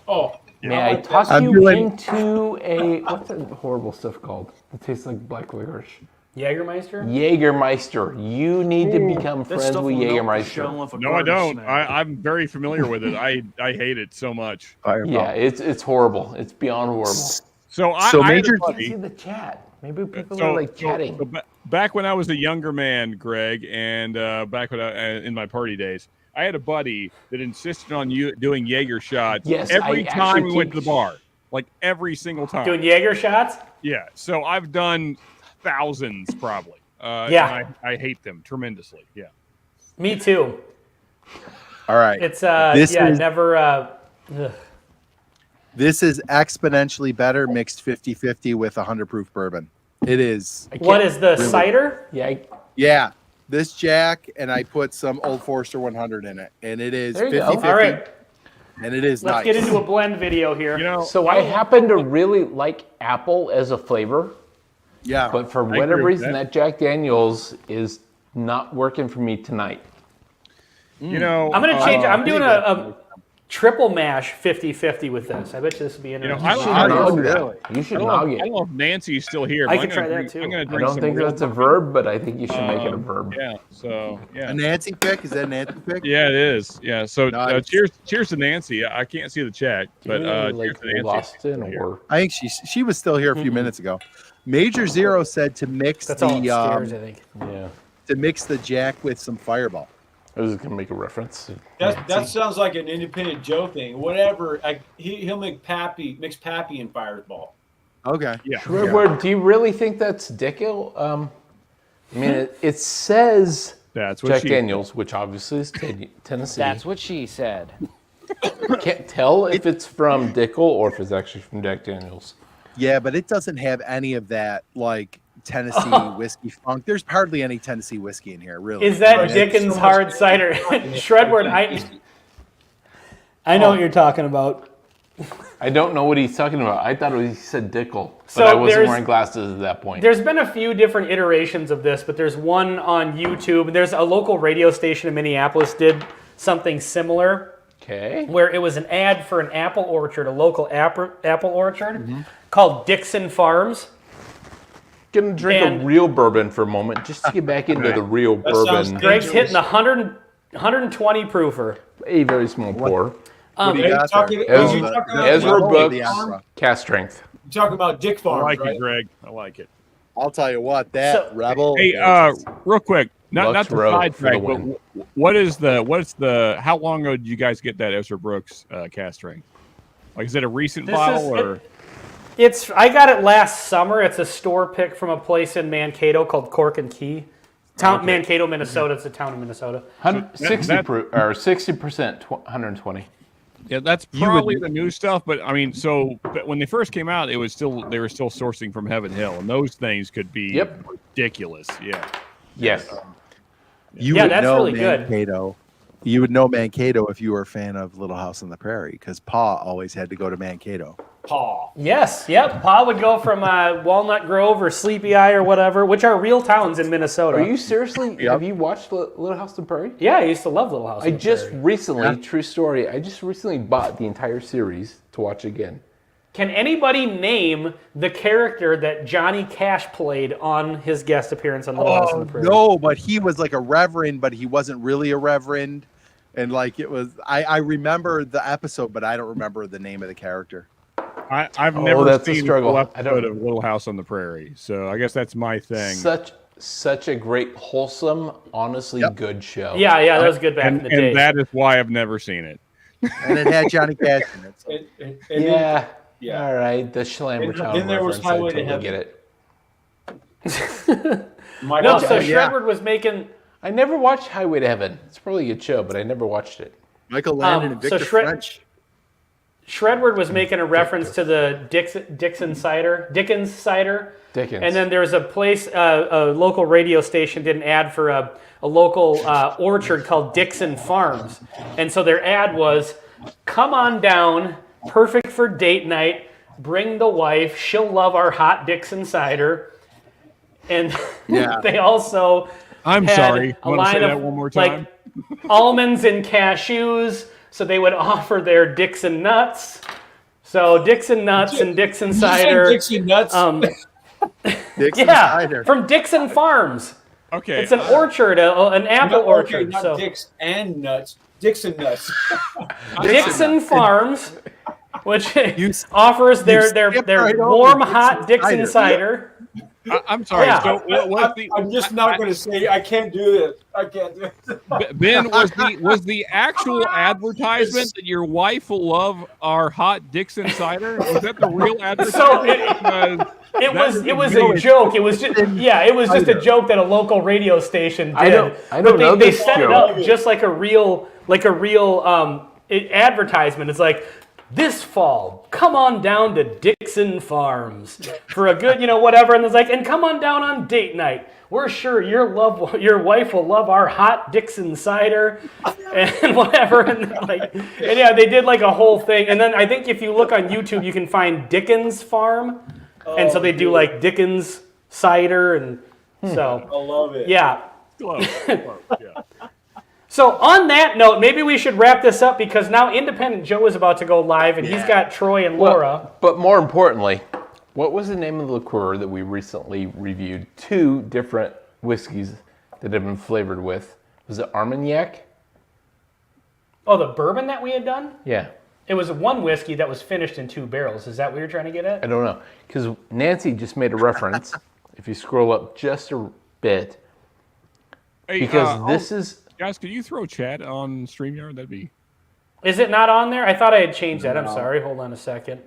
Oh, may I toss you into a what's that horrible stuff called? It tastes like black licorice. Jägermeister? Jägermeister. You need to become friends with Jägermeister. No, I don't. I'm very familiar with it. I hate it so much. Yeah, it's horrible. It's beyond horrible. So Major, see the chat. Maybe people are like chatting. So back when I was a younger man, Greg, and back when in my party days, I had a buddy that insisted on doing Jaeger shots every time we went to the bar, like every single time. Doing Jaeger shots? Yeah. So I've done thousands probably. Yeah. And I hate them tremendously. Yeah. Me too. All right. It's never. This is exponentially better mixed 50-50 with 100 proof bourbon. It is. What is the cider? Yeah. This Jack, and I put some Old Forester 100 in it, and it is 50-50. All right. And it is Let's nice. get into a blend video here. So I happen to really like apple as a flavor. Yeah. But for agree whatever with reason, that. that Jack Daniels is not working for me tonight. You know, I'm going to change it. I'm doing a triple mash 50-50 with this. I bet you this would be interesting. You should nog it. I don't know if Nancy's still here. I but can I'm try gonna that drink- too. I'm gonna I drink don't some think real that's a bourbon. verb, but I think you should make it a verb. Yeah. So yeah. A Nancy pick? Is that a Nancy pick? Yeah, it is. Yeah. So Nice. cheers to Nancy. I can't see the chat, but cheers to Nancy. Boston or I think she was still here a few minutes ago. Major Zero said to mix That's all the upstairs, I think. yeah. to mix the Jack with some Fireball. I was gonna make a reference. That sounds like an independent Joe thing. Whatever. He'll mix Pappy in Fireball. Okay. Yeah. Shrewdward, do you really think that's Dickel? I mean, it says That's what Jack she- Daniels, which obviously is Tennessee. That's what she said. Can't tell if it's from Dickel or if it's actually from Jack Daniels. Yeah, but it doesn't have any of that like Tennessee whiskey funk. There's hardly any Tennessee whiskey in here, really. Is that Right? Dickens hard cider? Shredward, I know what you're talking about. I don't know what he's talking about. I thought he said Dickel, but So I wasn't there's- wearing glasses at that point. There's been a few different iterations of this, but there's one on YouTube. There's a local radio station in Minneapolis did something similar Okay. where it was an ad for an apple orchard, a local apple orchard called Dixon Farms. Gonna drink And- a real bourbon for a moment, just to get back into the real sounds bourbon. Greg's hitting the 120 proofer. A very small pour. What do you Are you got talking- there? are Oh, you the- talking the about Ezra Rebel or Brooks, the Ezra? cast strength. You're talking about Dick I Farms, like right? it, Greg. I like it. I'll tell you what, that So- Rebel. Hey, is- real quick, not Lux to Road sidetrack, for the but win. what's the? How long ago did you guys get that Ezra Brooks cast strength? Like, is it a recent This bottle is- or? I got it last summer. It's a store pick from a place in Mankato called Cork and Key. Mankato, Minnesota. It's a town in Minnesota. 60%, 120. Yeah, that's probably the new stuff. But I mean, but when they first came out, they were still sourcing from Heaven Hill, and those things could be ridiculous. Yeah. Yes. You Yeah, would that's know really good. Mankato. You would know Mankato if you were a fan of Little House on the Prairie, because Pa always had to go to Mankato. Paw. Yes, yep. Pa would go from Walnut Grove or Sleepy Eye or whatever, which are real towns in Minnesota. Are you seriously? Have you watched Little House on the Prairie? Yeah, I used to love Little House. I on the just Prairie. recently, true story, I just recently bought the entire series to watch again. Can anybody name the character that Johnny Cash played on his guest appearance on Little House on the Prairie? No, but he was like a reverend, but he wasn't really a reverend. And like it was, I remember the episode, but I don't remember the name of the character. I've never that's a seen struggle. a full I don't- episode of Little House on the Prairie, so I guess that's my thing. Such a great, wholesome, honestly good show. Yeah, that was good back in the day. And that is why I've never seen it. And it had Johnny Cash in it. So. And then- Yeah. Yeah. All right. The Schlambertown then there was reference, I Highway to totally Heaven. get it. No, so yeah. Shredward was making. I never watched Highway to Heaven. It's probably a good show, but I never watched it. Michael Landon and so Victor Shred- French. Shredward was making a reference to the Dickens cider. And then there's a place, a local radio station did an ad for a local orchard called Dixon Farms. And so their ad was, come on down, perfect for date night, bring the wife, she'll love our hot Dixon cider. And Yeah. they also I'm had sorry. a Want to line say that of one more time? like almonds and cashews. So they would offer their Dixon nuts. So Dixon nuts and Dixon Did you say cider. Dixie nuts. Dixon Yeah, cider. from Dixon Farms. Okay. It's an orchard, an apple Okay, orchard. not So Dix and nuts. Dixon nuts. Dixon Farms, which You- offers their skipped right over warm, Dixon hot Dixon cider. cider. I'm sorry. Yeah. So what's the I'm just not going to say I can't do this. I can't do it. Ben, was the actual advertisement that your wife will love our hot Dixon cider? Was that the real advertisement? Because It was a joke. It was just a joke that a local radio station did. I don't but know they this set it joke. up just like a real advertisement. It's like this fall, come on down to Dixon Farms for a good, whatever. And it's like, and come on down on date night. We're sure your wife will love our hot Dixon cider and whatever. And yeah, they did like a whole thing. And then I think if you look on YouTube, you can find Dickens Farm. And so they do like Dickens cider. And so. I love it. Yeah. Yeah. So on that note, maybe we should wrap this up because now Independent Joe is about to go live and he's got Troy and Laura. But more importantly, what was the name of the liqueur that we recently reviewed? 2 different whiskeys that have been flavored with. Was it Armagnac? Oh, the bourbon that we had done? Yeah. It was one whiskey that was finished in 2 barrels. Is that what you're trying to get at? I don't know. Because Nancy just made a reference. If you scroll up just a bit. Hey, because this is... Guys, could you throw chat on StreamYard? That'd be... Is it not on there? I thought I had changed that. I'm sorry. Hold on a second.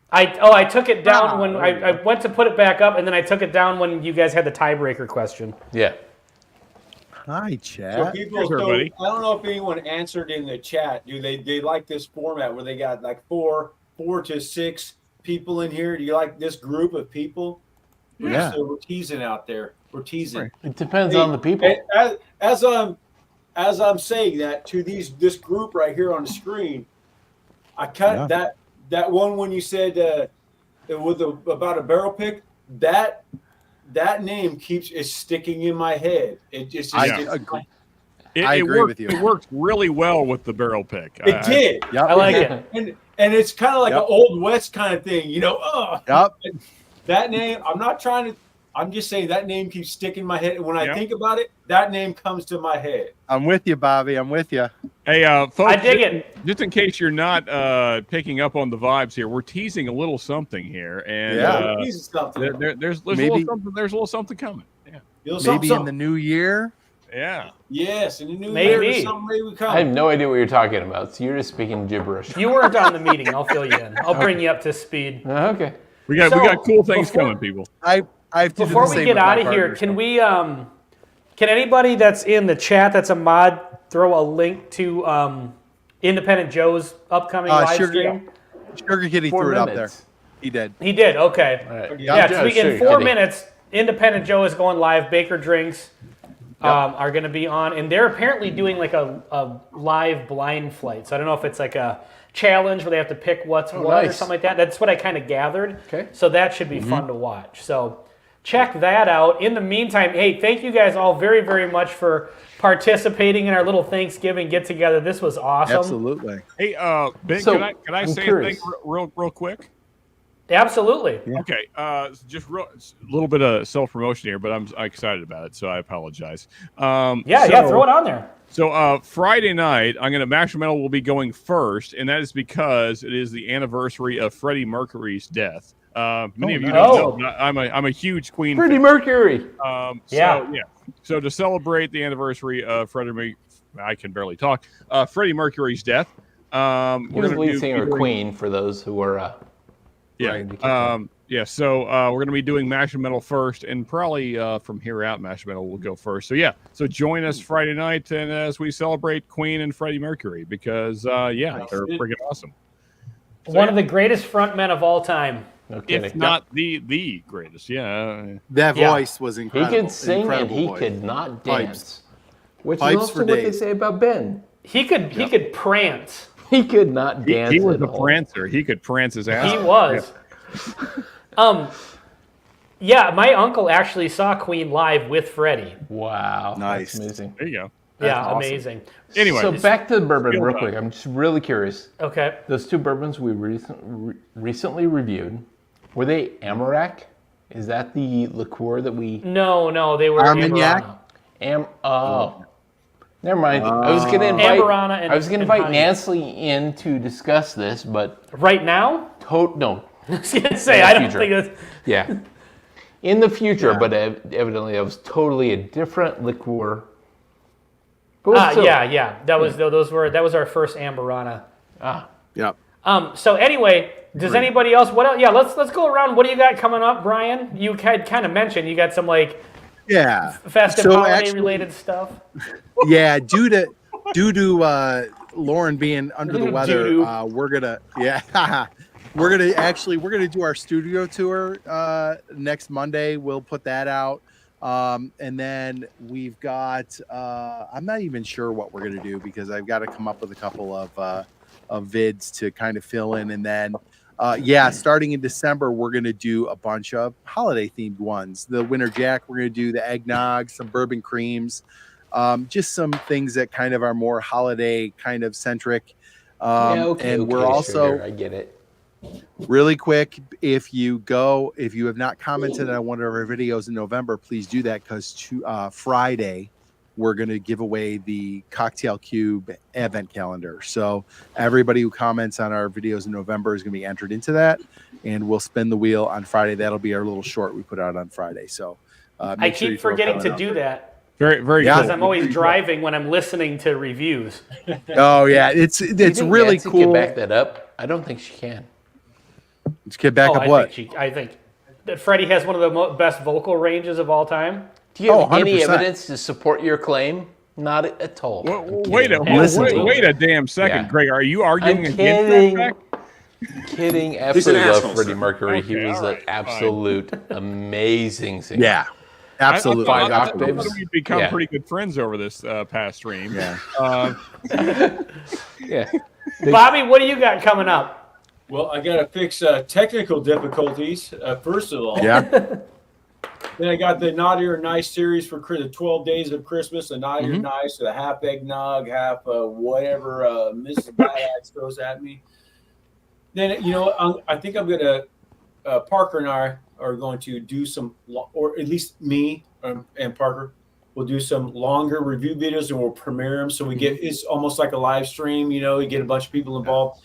I took it down when I went to put it back up, and then I took it down when you guys had the tiebreaker question. Yeah. Hi, chat. So people, Here's everybody. I don't know if anyone answered in the chat. Do they like this format where they got like four to 6 people in here? Do you like this group of people? Yeah. So we're teasing out there. We're teasing. It depends on the people. As I'm saying that to this group right here on the screen, I kind of that one when you said about a barrel pick, that name is sticking in my head. It just I agree. I agree with you. It worked really well with the barrel pick. It did. Yep. I like it. And it's kind of like an Old West kind of thing, Yep. That name, I'm just saying that name keeps sticking in my head. And when I think about it, that name comes to my head. I'm with you, Bobby. I'm with you. Hey, folks, I dig it. Just in case you're not picking up on the vibes here, we're teasing a little something here, and there's a little something coming. Yeah, maybe in the new year. Yeah. Yes, in the new Maybe. year, something may come. I have no idea what you're talking about, so you're just speaking gibberish. You weren't on the meeting. I'll fill you in. I'll bring you up to speed. Okay. We got cool things coming, people. I have to Before do the we same get with my out of here, partner, can so. we can anybody that's in the chat that's a mod throw a link to Independent Joe's upcoming live stream? Sugar Kitty 4 threw it up minutes. there. He did. He did. Okay. All right. Yeah. So in Sugar 4 Kitty. minutes, Independent Joe is going live. Baker Drinks are going to be on, and they're apparently doing like a live blind flight. So I don't know if it's like a challenge where they have to pick what's what or something like that. That's what I kind of gathered. Okay. So that should be fun to watch. So check that out. In the meantime, hey, thank you guys all very, very much for participating in our little Thanksgiving get together. This was awesome. Absolutely. Hey, Ben, So, can I I'm say curious. a thing real quick? Absolutely. Yeah. Okay, just a little bit of self-promotion here, but I'm excited about it, so I apologize. Yeah, throw it on there. So Friday night, Marshmallow will be going first, and that is because it is the anniversary of Freddie Mercury's death. Many of you don't know, but I'm a huge Queen Freddie fan. Mercury. So to celebrate the anniversary of Freddie Mercury's death, He was the lead singer of Queen, for those who were... So we're going to be doing Mash and Metal first, and probably from here out, Mash and Metal will go first. So join us Friday night, and as we celebrate Queen and Freddie Mercury, because they're freaking awesome. One of the greatest frontmen of all time. No kidding. If not the greatest, That voice was He incredible. could sing and Incredible he voice. could not Pipes. dance. Which Pipes is also for what they days. say about Ben. He could prance. He could not dance. He was at a all. prancer. He could prance his ass. He was. My uncle actually saw Queen live with Freddie. Wow. Nice. That's amazing. There you go. Yeah, awesome. amazing. Anyway, So back to the bourbon Feel real that. quick. I'm just really curious. Okay. Those 2 bourbons we recently reviewed, were they Amarac? Is that the liqueur that we... No, they were Armagnac? Amberana. Never mind. I was going to invite. Amberana and- I was going to and invite honey. Nancy in to discuss this, but Right now? no. I was gonna say, I don't think that's... Yeah. In the future, but evidently that was totally a different liqueur. But still- That was our first Amberana. Yep. So anyway, does anybody else? What else? Yeah, let's go around. What do you got coming up, Brian? You had kind of mentioned you got some like Yeah. festive So holiday actually- related stuff. Yeah, due to Lauren being under the weather, Doo-doo. we're gonna do our studio tour next Monday. We'll put that out. And then we've got I'm not even sure what we're gonna do because I've got to come up with a couple of vids to kind of fill in. And then starting in December, we're gonna do a bunch of holiday themed ones. The Winter Jack, we're gonna do the eggnog, some bourbon creams, just some things that kind of are more holiday kind of centric. We're also sure, I get it. Really quick, if you have not commented on one of our videos in November, please do that because Friday we're going to give away the Cocktail Cube advent calendar. So everybody who comments on our videos in November is going to be entered into that, and we'll spin the wheel on Friday. That'll be our little short we put out on Friday. So I keep forgetting to do that. Very, very Yeah. cool. Because I'm always driving when I'm listening to reviews. Oh yeah, it's really Nancy cool. can back that up? I don't think she can. Can back up what? I think that Freddie has one of the best vocal ranges of all time. Do you have any 100%. evidence to support your claim? Not at all. Wait a damn second, Yeah. Greg. Are you arguing I'm against kidding. that fact? Kidding. Absolutely love asshole, Freddie sir. Mercury. He Okay, was all an right, absolute amazing singer. Yeah, absolutely. I thought octaves. we'd become Yeah. pretty good friends over this past stream. Yeah. Yeah. Bobby, what do you got coming up? Well, I got to fix technical difficulties, first of all. Yeah. Then I got the Naughty or Nice series for the 12 days of Christmas, the Naughty or Nice, the half eggnog, half whatever Mrs. Badass throws at me. Then, I think I'm going to, Parker and I are going to do some, or at least me and Parker will do some longer review videos and we'll premiere them. So we get, it's almost like a live stream, you get a bunch of people involved.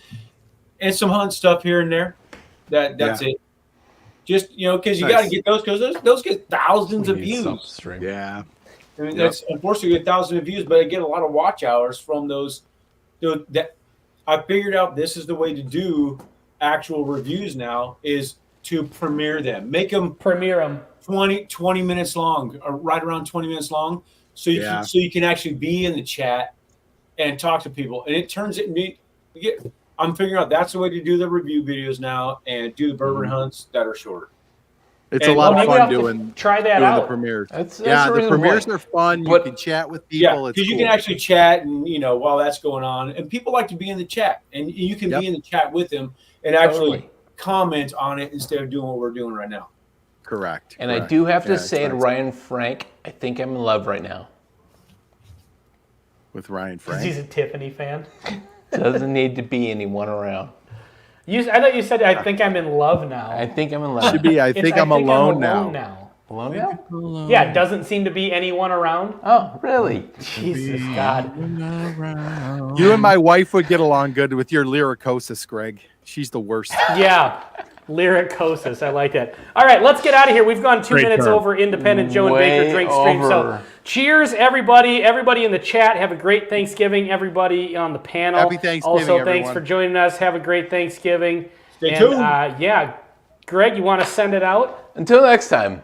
And some hunt stuff here and there. That's it. Just because you got to get those because those get thousands of views. Yeah. I mean, that's unfortunately get thousands of views, but I get a lot of watch hours from those. That I figured out this is the way to do actual reviews now is to premiere them, make them 20 minutes long, or right around 20 minutes long, so you can actually be in the chat and talk to people, and it turns it into I'm figuring out that's the way to do the review videos now and do the bourbon hunts that are shorter. It's a lot of fun doing out. the premieres. That's the premieres are fun. You can chat with people. Because you can actually chat and while that's going on, and people like to be in the chat, and you can be in the chat with them and actually comment on it instead of doing what we're doing right now. Correct. And I do have to say to Ryan Frank, I think I'm in love right now. With Ryan Frank? He's a Tiffany fan. Doesn't need to be anyone around. I thought you said, I think I'm in love now. I think I'm in love. Should be, I think I'm alone now. Alone now? Yeah, doesn't seem to be anyone around. Oh, really? Jesus, God. You and my wife would get along good with your lyricosis, Greg. She's the worst. Yeah. Lyricosis. I like that. All right, let's get out of here. We've gone 2 minutes over Independent Joe and Baker Drink Stream. So cheers, everybody. Everybody in the chat, have a great Thanksgiving. Everybody on the panel. Happy Thanksgiving, also, everyone. thanks for joining us. Have a great Thanksgiving. Stay tuned. Greg, you want to send it out? Until next time.